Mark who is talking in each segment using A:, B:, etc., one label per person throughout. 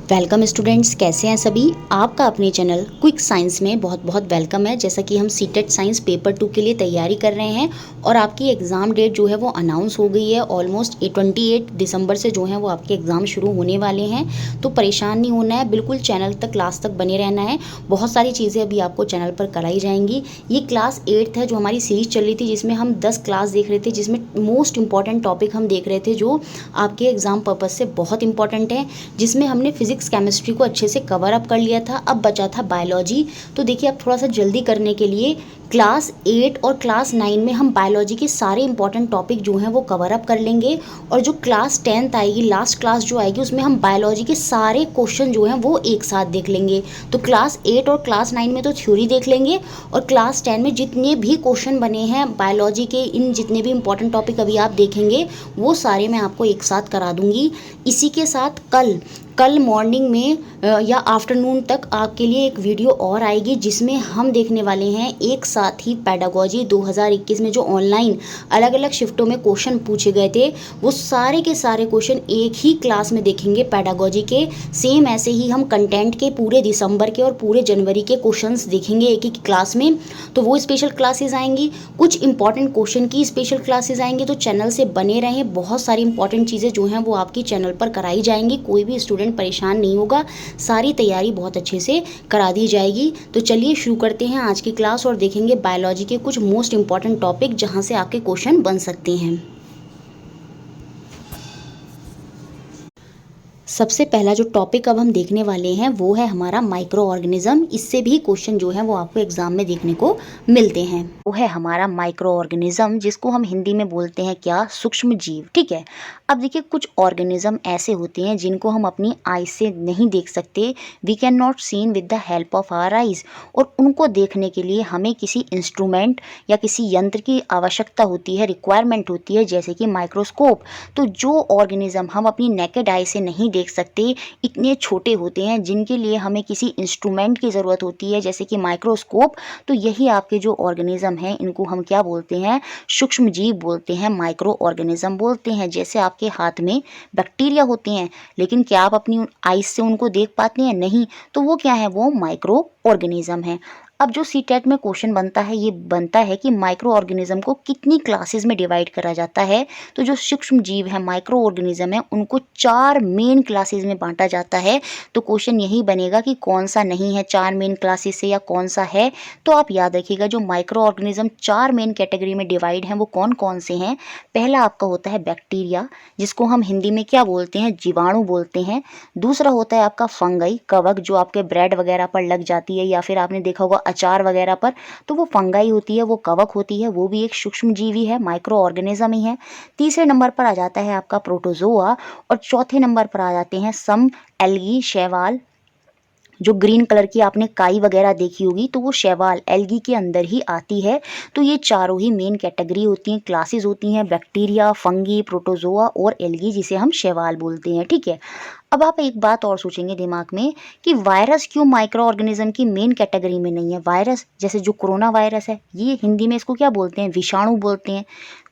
A: Welcome students, कैसे हैं सभी। आपका अपने चैनल क्विक साइंस में बहुत बहुत वेलकम है। जैसा कि हम सीटेट साइंस पेपर 2 के लिए तैयारी कर रहे हैं और आपकी एग्ज़ाम डेट जो है वो अनाउंस हो गई है। ऑलमोस्ट 28 दिसंबर से जो है वो आपके एग्ज़ाम शुरू होने वाले हैं। तो परेशान नहीं होना है, बिल्कुल चैनल तक लास्ट तक बने रहना है। बहुत सारी चीज़ें अभी आपको चैनल पर कराई जाएंगी। ये क्लास 8 है जो हमारी सीरीज चल रही थी, जिसमें हम 10 क्लास देख रहे थे, जिसमें मोस्ट इंपॉर्टेंट टॉपिक हम देख रहे थे जो आपके एग्ज़ाम पर्पज़ से बहुत इंपॉर्टेंट है, जिसमें हमने फिजिक्स केमिस्ट्री को अच्छे से कवर अप कर लिया था। अब बचा था बायोलॉजी। तो देखिए, अब थोड़ा सा जल्दी करने के लिए क्लास 8 और क्लास 9 में हम बायोलॉजी के सारे इंपॉर्टेंट टॉपिक जो हैं वो कवर अप कर लेंगे। और जो क्लास 10th आएगी, लास्ट क्लास जो आएगी, उसमें हम बायोलॉजी के सारे क्वेश्चन जो हैं वो एक साथ देख लेंगे। तो क्लास 8 और क्लास 9 में तो थ्योरी देख लेंगे, और क्लास 10 में जितने भी क्वेश्चन बने हैं बायोलॉजी के, इन जितने भी इंपॉर्टेंट टॉपिक अभी आप देखेंगे वो सारे मैं आपको एक साथ करा दूंगी। इसी के साथ कल मॉर्निंग में या आफ्टरनून तक आपके लिए एक वीडियो और आएगी, जिसमें हम देखने वाले हैं एक साथ ही पेडागोजी 2021 में जो ऑनलाइन अलग अलग शिफ्टों में क्वेश्चन पूछे गए थे, वो सारे के सारे क्वेश्चन एक ही क्लास में देखेंगे पेडागोजी के। सेम ऐसे ही हम कंटेंट के पूरे दिसंबर के और पूरे जनवरी के क्वेश्चंस देखेंगे एक ही क्लास में। तो वो स्पेशल क्लासेस आएंगी, कुछ इंपॉर्टेंट क्वेश्चन की स्पेशल क्लासेस आएंगी। तो चैनल से बने रहें, बहुत सारी इंपॉर्टेंट चीज़ें जो हैं वो आपकी चैनल पर कराई जाएंगी। कोई भी स्टूडेंट परेशान नहीं होगा, सारी तैयारी बहुत अच्छे से करा दी जाएगी। तो चलिए शुरू करते हैं आज की क्लास और देखेंगे बायोलॉजी के कुछ मोस्ट इंपॉर्टेंट टॉपिक जहां से आपके क्वेश्चन बन सकते हैं। सबसे पहला जो टॉपिक अब हम देखने वाले हैं वो है हमारा माइक्रो ऑर्गेनिज्म। इससे भी क्वेश्चन जो है वो आपको एग्जाम में देखने को मिलते हैं। वो है हमारा माइक्रो ऑर्गेनिज्म, जिसको हम हिंदी में बोलते हैं क्या, सूक्ष्म जीव। ठीक है। अब देखिए, कुछ ऑर्गेनिज्म ऐसे होते हैं जिनको हम अपनी आई से नहीं देख सकते, we can not seen with the help of our eyes. और उनको देखने के लिए हमें किसी इंस्ट्रूमेंट या किसी यंत्र की आवश्यकता होती है, रिक्वायरमेंट होती है, जैसे कि माइक्रोस्कोप। तो जो ऑर्गेनिज्म हम अपनी नेकेड आई से नहीं देख सकते, इतने छोटे होते हैं, जिनके लिए हमें किसी इंस्ट्रूमेंट की ज़रूरत होती है, जैसे कि माइक्रोस्कोप। तो यही आपके जो ऑर्गेनिज्म हैं, इनको हम क्या बोलते हैं, सूक्ष्म जीव बोलते हैं, माइक्रो ऑर्गेनिज्म बोलते हैं। जैसे आपके हाथ में बैक्टीरिया होते हैं, लेकिन क्या आप अपनी आइज से उनको देख पाते हैं? नहीं। तो वो क्या है, वो माइक्रो ऑर्गेनिज्म है। अब जो सीटेट में क्वेश्चन बनता है, ये बनता है कि माइक्रो ऑर्गेनिज्म को कितनी क्लासेस में डिवाइड करा जाता है। तो जो सूक्ष्म जीव है, माइक्रो ऑर्गेनिज्म है, उनको 4 मेन क्लासेस में बांटा जाता है। तो क्वेश्चन यही बनेगा कि कौन सा नहीं है 4 मेन क्लासेस से, या कौन सा है। तो आप याद रखिएगा, जो माइक्रो ऑर्गेनिज्म 4 मेन कैटेगरी में डिवाइड हैं वो कौन कौन से हैं। पहला आपका होता है बैक्टीरिया, जिसको हम हिंदी में क्या बोलते हैं, जीवाणु बोलते हैं। दूसरा होता है आपका फंगई, कवक, जो आपके ब्रेड वगैरह पर लग जाती है, या फिर आपने देखा होगा अचार वगैरह पर, तो वो फंगाई होती है, वो कवक होती है, वो भी एक सूक्ष्म जीवी है, माइक्रो ऑर्गेनिज्म ही है। तीसरे नंबर पर आ जाता है आपका प्रोटोजोआ, और चौथे नंबर पर आ जाते हैं सम एल्गी, शैवाल। जो ग्रीन कलर की आपने काई वगैरह देखी होगी, तो वो शैवाल एल्गी के अंदर ही आती है। तो ये चारों ही मेन कैटेगरी होती हैं, क्लासेस होती हैं, बैक्टीरिया, फंगी, प्रोटोजोआ और एल्गी, जिसे हम शैवाल बोलते हैं। ठीक है। अब आप एक बात और सोचेंगे दिमाग में कि वायरस क्यों माइक्रो ऑर्गेनिज्म की मेन कैटेगरी में नहीं है। वायरस, जैसे जो कोरोना वायरस है, ये हिंदी में इसको क्या बोलते हैं, विषाणु बोलते हैं।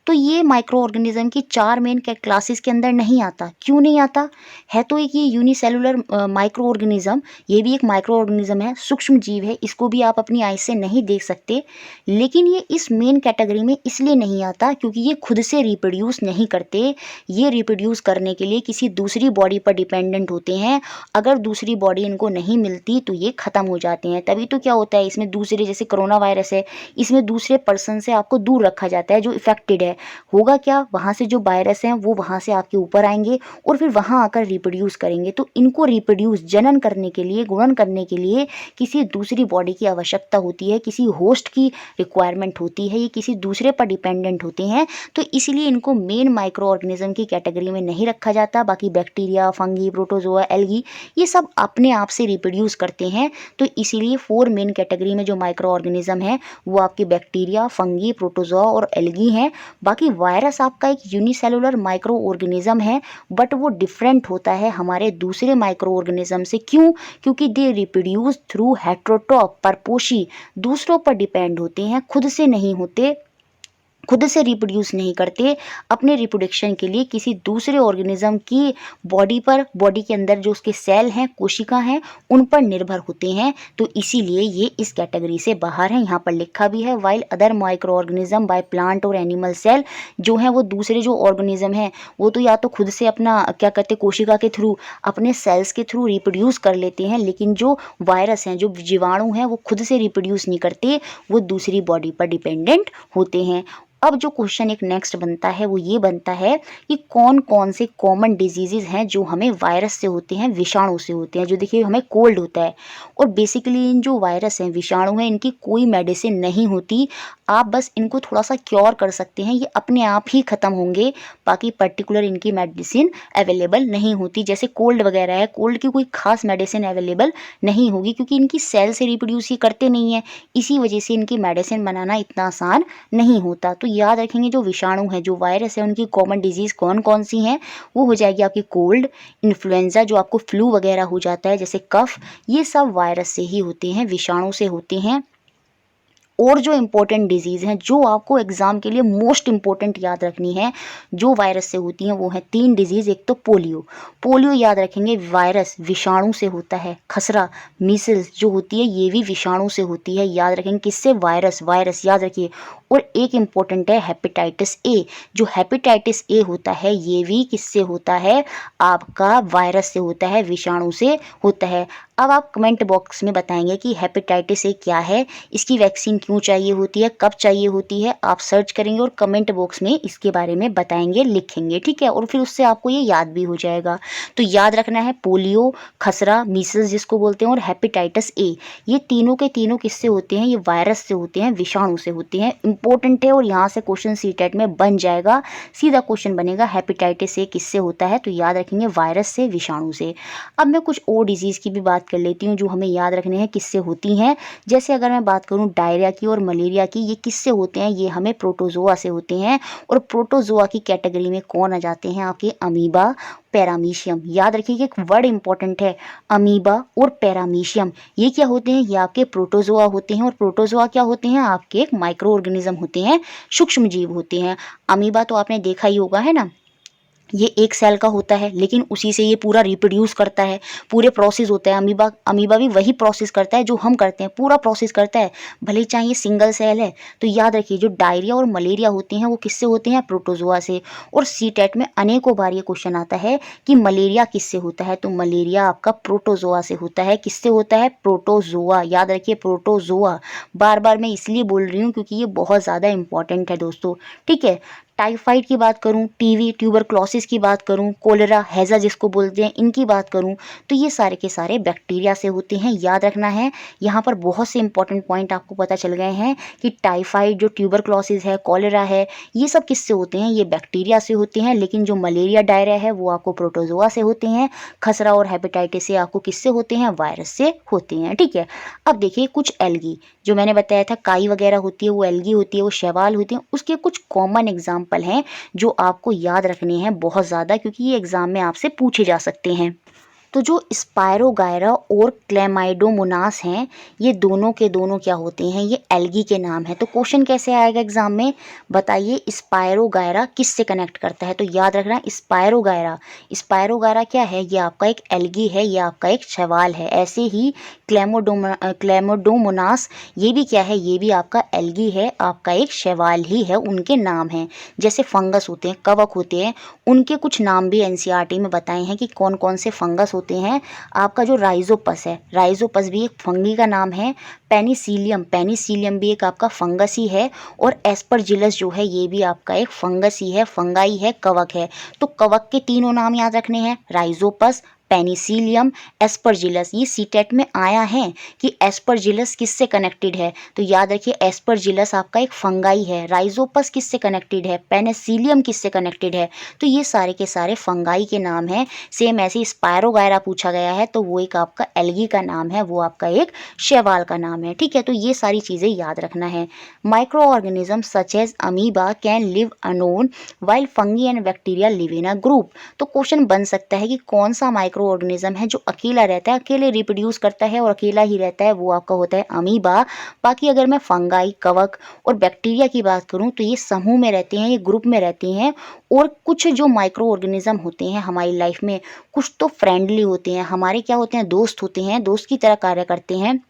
A: तो ये माइक्रो ऑर्गेनिज्म की 4 मेन क्लासेस के अंदर नहीं आता। क्यों नहीं आता है? तो एक ये यूनिसेलुलर माइक्रो ऑर्गेनिज्म, ये भी एक माइक्रो ऑर्गेनिज्म है, सूक्ष्म जीव है, इसको भी आप अपनी आई से नहीं देख सकते। लेकिन ये इस मेन कैटेगरी में इसलिए नहीं आता क्योंकि ये खुद से रिप्रोड्यूस नहीं करते। ये रिप्रोड्यूस करने के लिए किसी दूसरी बॉडी पर डिपेंडेंट होते हैं। अगर दूसरी बॉडी इनको नहीं मिलती तो ये ख़त्म हो जाते हैं। तभी तो क्या होता है, इसमें दूसरे, जैसे कोरोना वायरस है, इसमें दूसरे पर्सन से आपको दूर रखा जाता है जो इफेक्टेड है। होगा क्या, वहाँ से जो वायरस हैं वो वहाँ से आपके ऊपर आएंगे और फिर वहाँ आकर रिप्रोड्यूस करेंगे। तो इनको रिप्रोड्यूस, जनन करने के लिए, गुणन करने के लिए किसी दूसरी बॉडी की आवश्यकता होती है, किसी होस्ट की रिक्वायरमेंट होती है, ये किसी दूसरे पर डिपेंडेंट होते हैं। तो इसलिए इनको मेन माइक्रो ऑर्गेनिज्म की कैटेगरी में नहीं रखा जाता। बाकी बैक्टीरिया, फंगी, प्रोटोजोआ, एल्गी, ये सब अपने आप से रिप्रोड्यूस करते हैं। तो इसीलिए 4 मेन कैटेगरी में जो माइक्रो ऑर्गेनिज्म है वो आपके बैक्टीरिया, फंगी, प्रोटोजोआ और एल्गी हैं। बाकी वायरस आपका एक यूनिसेलुलर माइक्रो ऑर्गेनिज्म है, बट वो डिफरेंट होता है हमारे दूसरे माइक्रो ऑर्गेनिज्म से। क्यों? क्योंकि दे रिप्रोड्यूस थ्रू हेट्रोट्रॉप, परपोषी, दूसरों पर डिपेंड होते हैं, खुद से नहीं होते। खुद से रिप्रोड्यूस नहीं करते, अपने रिप्रोडक्शन के लिए किसी दूसरे ऑर्गेनिज्म की बॉडी पर, बॉडी के अंदर जो उसके सेल हैं, कोशिका हैं, उन पर निर्भर होते हैं। तो इसीलिए ये इस कैटेगरी से बाहर है। यहाँ पर लिखा भी है, while other micro organism by plant और एनिमल सेल, जो है वो दूसरे जो ऑर्गेनिज्म हैं वो तो या तो खुद से अपना क्या कहते हैं कोशिका के थ्रू, अपने सेल्स के थ्रू रिप्रोड्यूस कर लेते हैं, लेकिन जो वायरस हैं, जो जीवाणु हैं, वो खुद से रिप्रोड्यूस नहीं करते, वो दूसरी बॉडी पर डिपेंडेंट होते हैं। अब जो क्वेश्चन एक नेक्स्ट बनता है वो ये बनता है कि कौन कौन से कॉमन डिजीजेज हैं जो हमें वायरस से होते हैं, विषाणु से होते हैं। जो देखिए हमें कोल्ड होता है और बेसिकली इन जो वायरस हैं, विषाणु हैं, इनकी कोई मेडिसिन नहीं होती, आप बस इनको थोड़ा सा क्योर कर सकते हैं, ये अपने आप ही ख़त्म होंगे, बाकी पर्टिकुलर इनकी मेडिसिन अवेलेबल नहीं होती। जैसे कोल्ड वगैरह है, कोल्ड की कोई खास मेडिसिन अवेलेबल नहीं होगी क्योंकि इनकी सेल से रिप्रोड्यूस ही करते नहीं हैं, इसी वजह से इनकी मेडिसिन बनाना इतना आसान नहीं होता। तो याद रखेंगे जो विषाणु है, जो वायरस है, उनकी कॉमन डिजीज़ कौन कौन सी हैं, वो हो जाएगी आपकी कोल्ड, इन्फ्लुएंजा जो आपको फ्लू वगैरह हो जाता है, जैसे कफ, ये सब वायरस से ही होते हैं, विषाणु से होते हैं। और जो इम्पोर्टेंट डिजीज़ हैं जो आपको एग्जाम के लिए मोस्ट इम्पोर्टेंट याद रखनी है, जो वायरस से होती हैं, वो है 3 डिजीज़। एक तो पोलियो, पोलियो याद रखेंगे वायरस विषाणु से होता है। खसरा, मीसल्स जो होती है ये भी विषाणु से होती है, याद रखेंगे किससे, वायरस, वायरस याद रखिए। और एक इम्पोर्टेंट है हेपेटाइटिस ए, जो हेपेटाइटिस ए होता है ये भी किससे होता है, आपका वायरस से होता है, विषाणु से होता है। अब आप कमेंट बॉक्स में बताएंगे कि हेपेटाइटिस ए क्या है, इसकी वैक्सीन क्यों चाहिए होती है, कब चाहिए होती है, आप सर्च करेंगे और कमेंट बॉक्स में इसके बारे में बताएंगे, लिखेंगे, ठीक है। और फिर उससे आपको ये याद भी हो जाएगा। तो याद रखना है पोलियो, खसरा, मीसल्स जिसको बोलते हैं, और हेपेटाइटिस ए, ये तीनों के तीनों किससे होते हैं, ये वायरस से होते हैं, विषाणु से होते हैं। इंपॉर्टेंट है और यहाँ से क्वेश्चन सीटेट में बन जाएगा, सीधा क्वेश्चन बनेगा हेपेटाइटिस ए किससे होता है, तो याद रखेंगे वायरस से, विषाणु से। अब मैं कुछ और डिजीज़ की भी बात कर लेती हूँ जो हमें याद रखने हैं किससे होती हैं। जैसे अगर मैं बात करूँ डायरिया की और मलेरिया की, ये किससे होते हैं, ये हमें प्रोटोजोआ से होते हैं। और प्रोटोजोआ की कैटेगरी में कौन आ जाते हैं, आपके अमीबा, पैरामीशियम। याद रखिए कि एक वर्ड इंपॉर्टेंट है, अमीबा और पैरामीशियम, ये क्या होते हैं, ये आपके प्रोटोजोआ होते हैं। और प्रोटोजोआ क्या होते हैं, आपके एक माइक्रो ऑर्गेनिज्म होते हैं, सूक्ष्म जीव होते हैं। अमीबा तो आपने देखा ही होगा, है ना, ये एक सेल का होता है लेकिन उसी से ये पूरा रिप्रोड्यूस करता है, पूरे प्रोसेस होता है। अमीबा, अमीबा भी वही प्रोसेस करता है जो हम करते हैं, पूरा प्रोसेस करता है, भले ही चाहे ये सिंगल सेल है। तो याद रखिए जो डायरिया और मलेरिया होते हैं वो किससे होते हैं, प्रोटोजोआ से। और सीटेट में अनेकों बार ये क्वेश्चन आता है कि मलेरिया किससे होता है, तो मलेरिया आपका प्रोटोजोआ से होता है। किससे होता है, प्रोटोजोआ, याद रखिए प्रोटोजोआ। बार बार मैं इसलिए बोल रही हूँ क्योंकि ये बहुत ज़्यादा इंपॉर्टेंट है दोस्तों, ठीक है। टाइफाइड की बात करूं, टीवी, ट्यूबरक्लोसिस की बात करूं, कोलेरा, हैजा जिसको बोलते हैं, इनकी बात करूं, तो ये सारे के सारे बैक्टीरिया से होते हैं। याद रखना है, यहाँ पर बहुत से इंपॉर्टेंट पॉइंट आपको पता चल गए हैं कि टाइफाइड, जो ट्यूबरक्लोसिस है, कोलेरा है, ये सब किससे होते हैं, ये बैक्टीरिया से होते हैं। लेकिन जो मलेरिया, डायरिया है वो आपको प्रोटोजोआ से होते हैं। खसरा और हेपेटाइटिस से आपको किससे होते हैं, वायरस से होते हैं, ठीक है। अब देखिए कुछ एल्गी, जो मैंने बताया था काई वगैरह होती है, वो एल्गी होती है, वो शैवाल होती है, उसके कुछ कॉमन एग्जाम्पल हैं जो आपको याद रखने हैं बहुत ज़्यादा, क्योंकि ये एग्जाम में आपसे पूछे जा सकते हैं। तो जो स्पायरोगायरा और क्लेमाइडोमोनास हैं, ये दोनों के दोनों क्या होते हैं, ये एल्गी के नाम है। तो क्वेश्चन कैसे आएगा एग्जाम में, बताइए स्पायरोगायरा किससे कनेक्ट करता है। तो याद रखना स्पायरोगायरा, स्पायरोगायरा क्या है, ये आपका एक एल्गी है, ये आपका एक शैवाल है। ऐसे ही क्लेमाइडोमोनास, ये भी क्या है, ये भी आपका एल्गी है, आपका एक शैवाल ही है, उनके नाम हैं। जैसे फंगस होते हैं, कवक होते हैं, उनके कुछ नाम भी एनसीईआरटी में बताए हैं कि कौन कौन से फंगस होते हैं। आपका जो राइजोपस है, राइजोपस भी एक फंगी का नाम है। पेनिसिलियम, पेनिसिलियम भी एक आपका फंगस ही है। और एस्परजिलस जो है ये भी आपका एक फंगस ही है, फंगाई है, कवक है। तो कवक के तीनों नाम याद रखने हैं, राइजोपस, पेनिसिलियम, एस्परजिलस। ये सीटेट में आया है कि एस्परजिलस किससे कनेक्टेड है, तो याद रखिए एस्परजिलस आपका एक फंगाई है। राइजोपस किससे कनेक्टेड है, पेनिसिलियम किससे कनेक्टेड है, तो ये सारे के सारे फंगाई के नाम हैं। सेम ऐसे स्पायरोगायरा पूछा गया है तो वो एक आपका एल्गी का नाम है, वो आपका एक शैवाल का नाम है, ठीक है। तो ये सारी चीज़ें याद रखना है। Micro organism such as amoeba can live alone while fungi and bacteria live in a group. तो क्वेश्चन बन सकता है कि कौन सा माइक्रो ऑर्गेनिज्म है जो अकेला रहता है, अकेले रिप्रोड्यूस करता है और अकेला ही रहता है, वो आपका होता है अमीबा। बाकी अगर मैं फंगाई, कवक और बैक्टीरिया की बात करूं तो ये समूह में रहते हैं, ये ग्रुप में रहते हैं। और कुछ जो माइक्रो ऑर्गेनिज्म होते हैं हमारी लाइफ में, कुछ तो फ्रेंडली होते हैं, हमारे क्या होते हैं, दोस्त होते हैं, दोस्त की तरह कार्य करते हैं।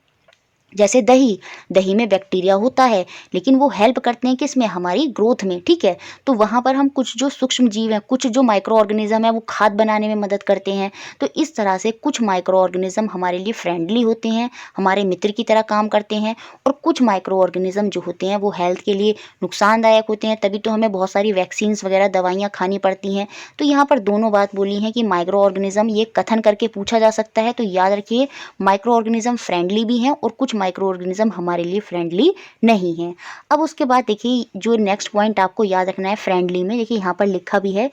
A: जैसे दही, दही में बैक्टीरिया होता है लेकिन वो हेल्प करते हैं किस में, हमारी ग्रोथ में, ठीक है। तो वहाँ पर हम कुछ जो सूक्ष्म जीव हैं, कुछ जो माइक्रो ऑर्गेनिज्म है वो खाद बनाने में मदद करते हैं। तो इस तरह से कुछ माइक्रो ऑर्गेनिज्म हमारे लिए फ्रेंडली होते हैं, हमारे मित्र की तरह काम करते हैं, और कुछ माइक्रो ऑर्गेनिज्म जो होते हैं वो हेल्थ के लिए नुकसानदायक होते हैं। तभी तो हमें बहुत सारी वैक्सीन्स वगैरह दवाइयाँ खानी पड़ती हैं। तो यहाँ पर दोनों बात बोली हैं कि माइक्रो ऑर्गेनिज्म, ये कथन करके पूछा जा सकता है, तो याद रखिए माइक्रो ऑर्गेनिज्म फ्रेंडली भी हैं और कुछ माइक्रो ऑर्गेनिज्म हमारे लिए फ्रेंडली नहीं है। अब उसके बाद देखिए जो नेक्स्ट पॉइंट आपको याद रखना है फ्रेंडली में, देखिए यहाँ पर लिखा भी है,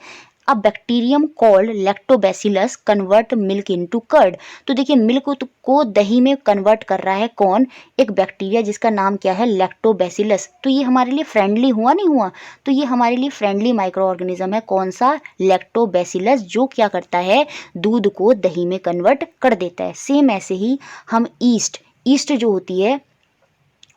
A: a bacterium called lactobacillus convert milk into curd. तो देखिए मिल्क को दही में कन्वर्ट कर रहा है कौन, एक बैक्टीरिया जिसका नाम क्या है, लैक्टोबैसिलस। तो ये हमारे लिए फ्रेंडली हुआ नहीं हुआ, तो ये हमारे लिए फ्रेंडली माइक्रो ऑर्गेनिज्म है, कौन सा, लैक्टोबैसिलस, जो क्या करता है, दूध को दही में कन्वर्ट कर देता है। सेम ऐसे ही हम ईस्ट जो होती है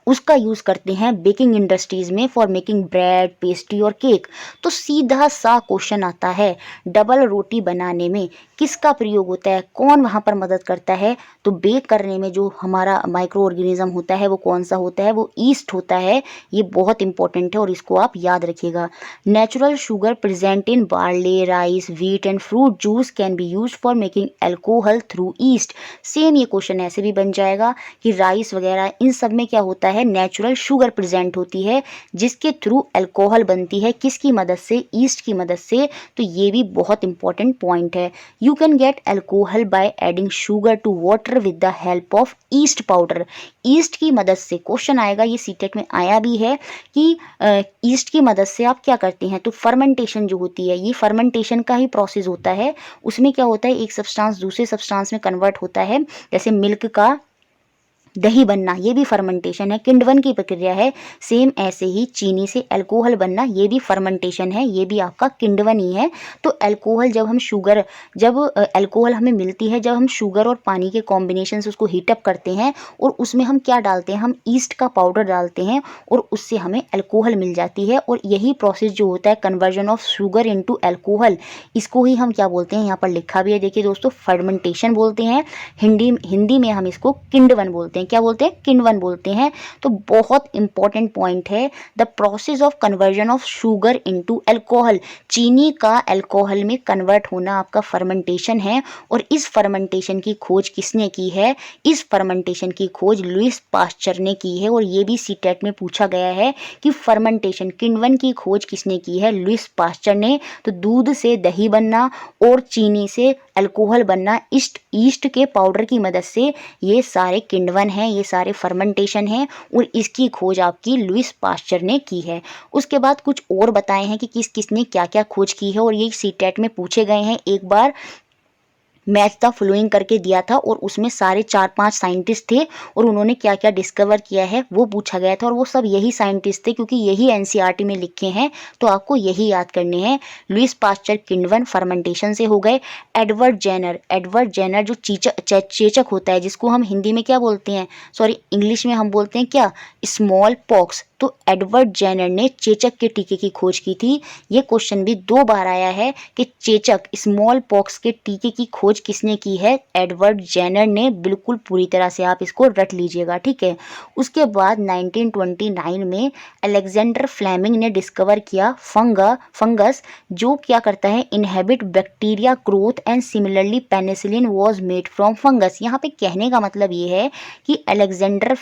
A: उसका यूज़ करते हैं बेकिंग इंडस्ट्रीज़ में फॉर मेकिंग ब्रेड, पेस्ट्री और केक। तो सीधा सा क्वेश्चन आता है, डबल रोटी बनाने में किसका प्रयोग होता है, कौन वहाँ पर मदद करता है, तो बेक करने में जो हमारा माइक्रो ऑर्गेनिज्म होता है वो कौन सा होता है, वो ईस्ट होता है। ये बहुत इंपॉर्टेंट है और इसको आप याद रखिएगा। Natural sugar present in barley, rice, wheat and fruit juice can be use for making alcohol through east. Same ये क्वेश्चन ऐसे भी बन जाएगा कि राइस वगैरह इन सब में क्या होता है, नेचुरल शुगर प्रेजेंट होती है जिसके थ्रू अल्कोहल बनती है, किसकी मदद से, ईस्ट की मदद से। तो ये भी बहुत इंपॉर्टेंट पॉइंट है। You can get alcohol by adding sugar to water with the help of yeast powder. Yeast की मदद से क्वेश्चन आएगा, ये सीटेट में आया भी है कि ईस्ट की मदद से आप क्या करते हैं, तो फर्मेंटेशन जो होती है, ये फर्मेंटेशन का ही प्रोसेस होता है। उसमें क्या होता है, एक सब्सटेंस दूसरे सब्सटेंस में कन्वर्ट होता है, जैसे मिल्क का दही बनना, ये भी फर्मेंटेशन है, किण्वन की प्रक्रिया है। सेम ऐसे ही चीनी से अल्कोहल बनना, ये भी फर्मेंटेशन है, ये भी आपका किण्वन ही है। तो अल्कोहल जब अल्कोहल हमें मिलती है जब हम शुगर और पानी के कॉम्बिनेशन से उसको हीटअप करते हैं और उसमें हम क्या डालते हैं, हम ईस्ट का पाउडर डालते हैं और उससे हमें अल्कोहल मिल जाती है। और यही प्रोसेस जो होता है conversion of sugar into alcohol, इसको ही हम क्या बोलते हैं, यहाँ पर लिखा भी है देखिए दोस्तों, फर्मेंटेशन बोलते हैं। हिंदी में हम इसको किण्वन बोलते हैं, क्या बोलते हैं, किण्वन बोलते हैं। तो बहुत इंपॉर्टेंट पॉइंट है, the process of conversion of sugar into alcohol, चीनी का अल्कोहल में कन्वर्ट होना आपका फर्मेंटेशन है। और इस फर्मेंटेशन की खोज किसने की है, इस फर्मेंटेशन की खोज लुईस पास्चर ने की है। और ये भी सीटेट में पूछा गया है कि फर्मेंटेशन, किण्वन की खोज किसने की है, लुईस पास्चर ने। तो दूध से दही बनना और चीनी से अल्कोहल बनना ईस्ट के पाउडर की मदद से, ये सारे किण्वन हैं, ये सारे फर्मेंटेशन हैं और इसकी खोज आपकी लुईस पास्चर ने की है। उसके बाद कुछ और बताए हैं कि किसने क्या क्या खोज की है और ये सीटेट में पूछे गए हैं। एक बार मैच द फ्लोइंग करके दिया था और उसमें सारे 4-5 साइंटिस्ट थे और उन्होंने क्या क्या डिस्कवर किया है वो पूछा गया था। और वो सब यही साइंटिस्ट थे क्योंकि यही एनसीईआरटी में लिखे हैं, तो आपको यही याद करने हैं। लुईस पास्चर किण्वन फर्मेंटेशन से हो गए। एडवर्ड जेनर जो चेचक होता है, जिसको हम हिंदी में क्या बोलते हैं, सॉरी इंग्लिश में हम बोलते हैं क्या, स्मॉल पॉक्स। तो एडवर्ड जेनर ने चेचक के टीके की खोज की थी। ये क्वेश्चन भी 2 बार आया है कि चेचक, स्मॉल पॉक्स के टीके की खोज किसने की है, एडवर्ड जेनर ने। बिल्कुल पूरी तरह से आप इसको रट लीजिएगा, ठीक है। उसके बाद 1929 में अलेक्जेंडर फ्लेमिंग ने डिस्कवर किया फंगस जो क्या करता है, inhibit bacteria growth and similarly penicillin was made from fungus. यहाँ पे कहने का मतलब ये है कि अलेक्जेंडर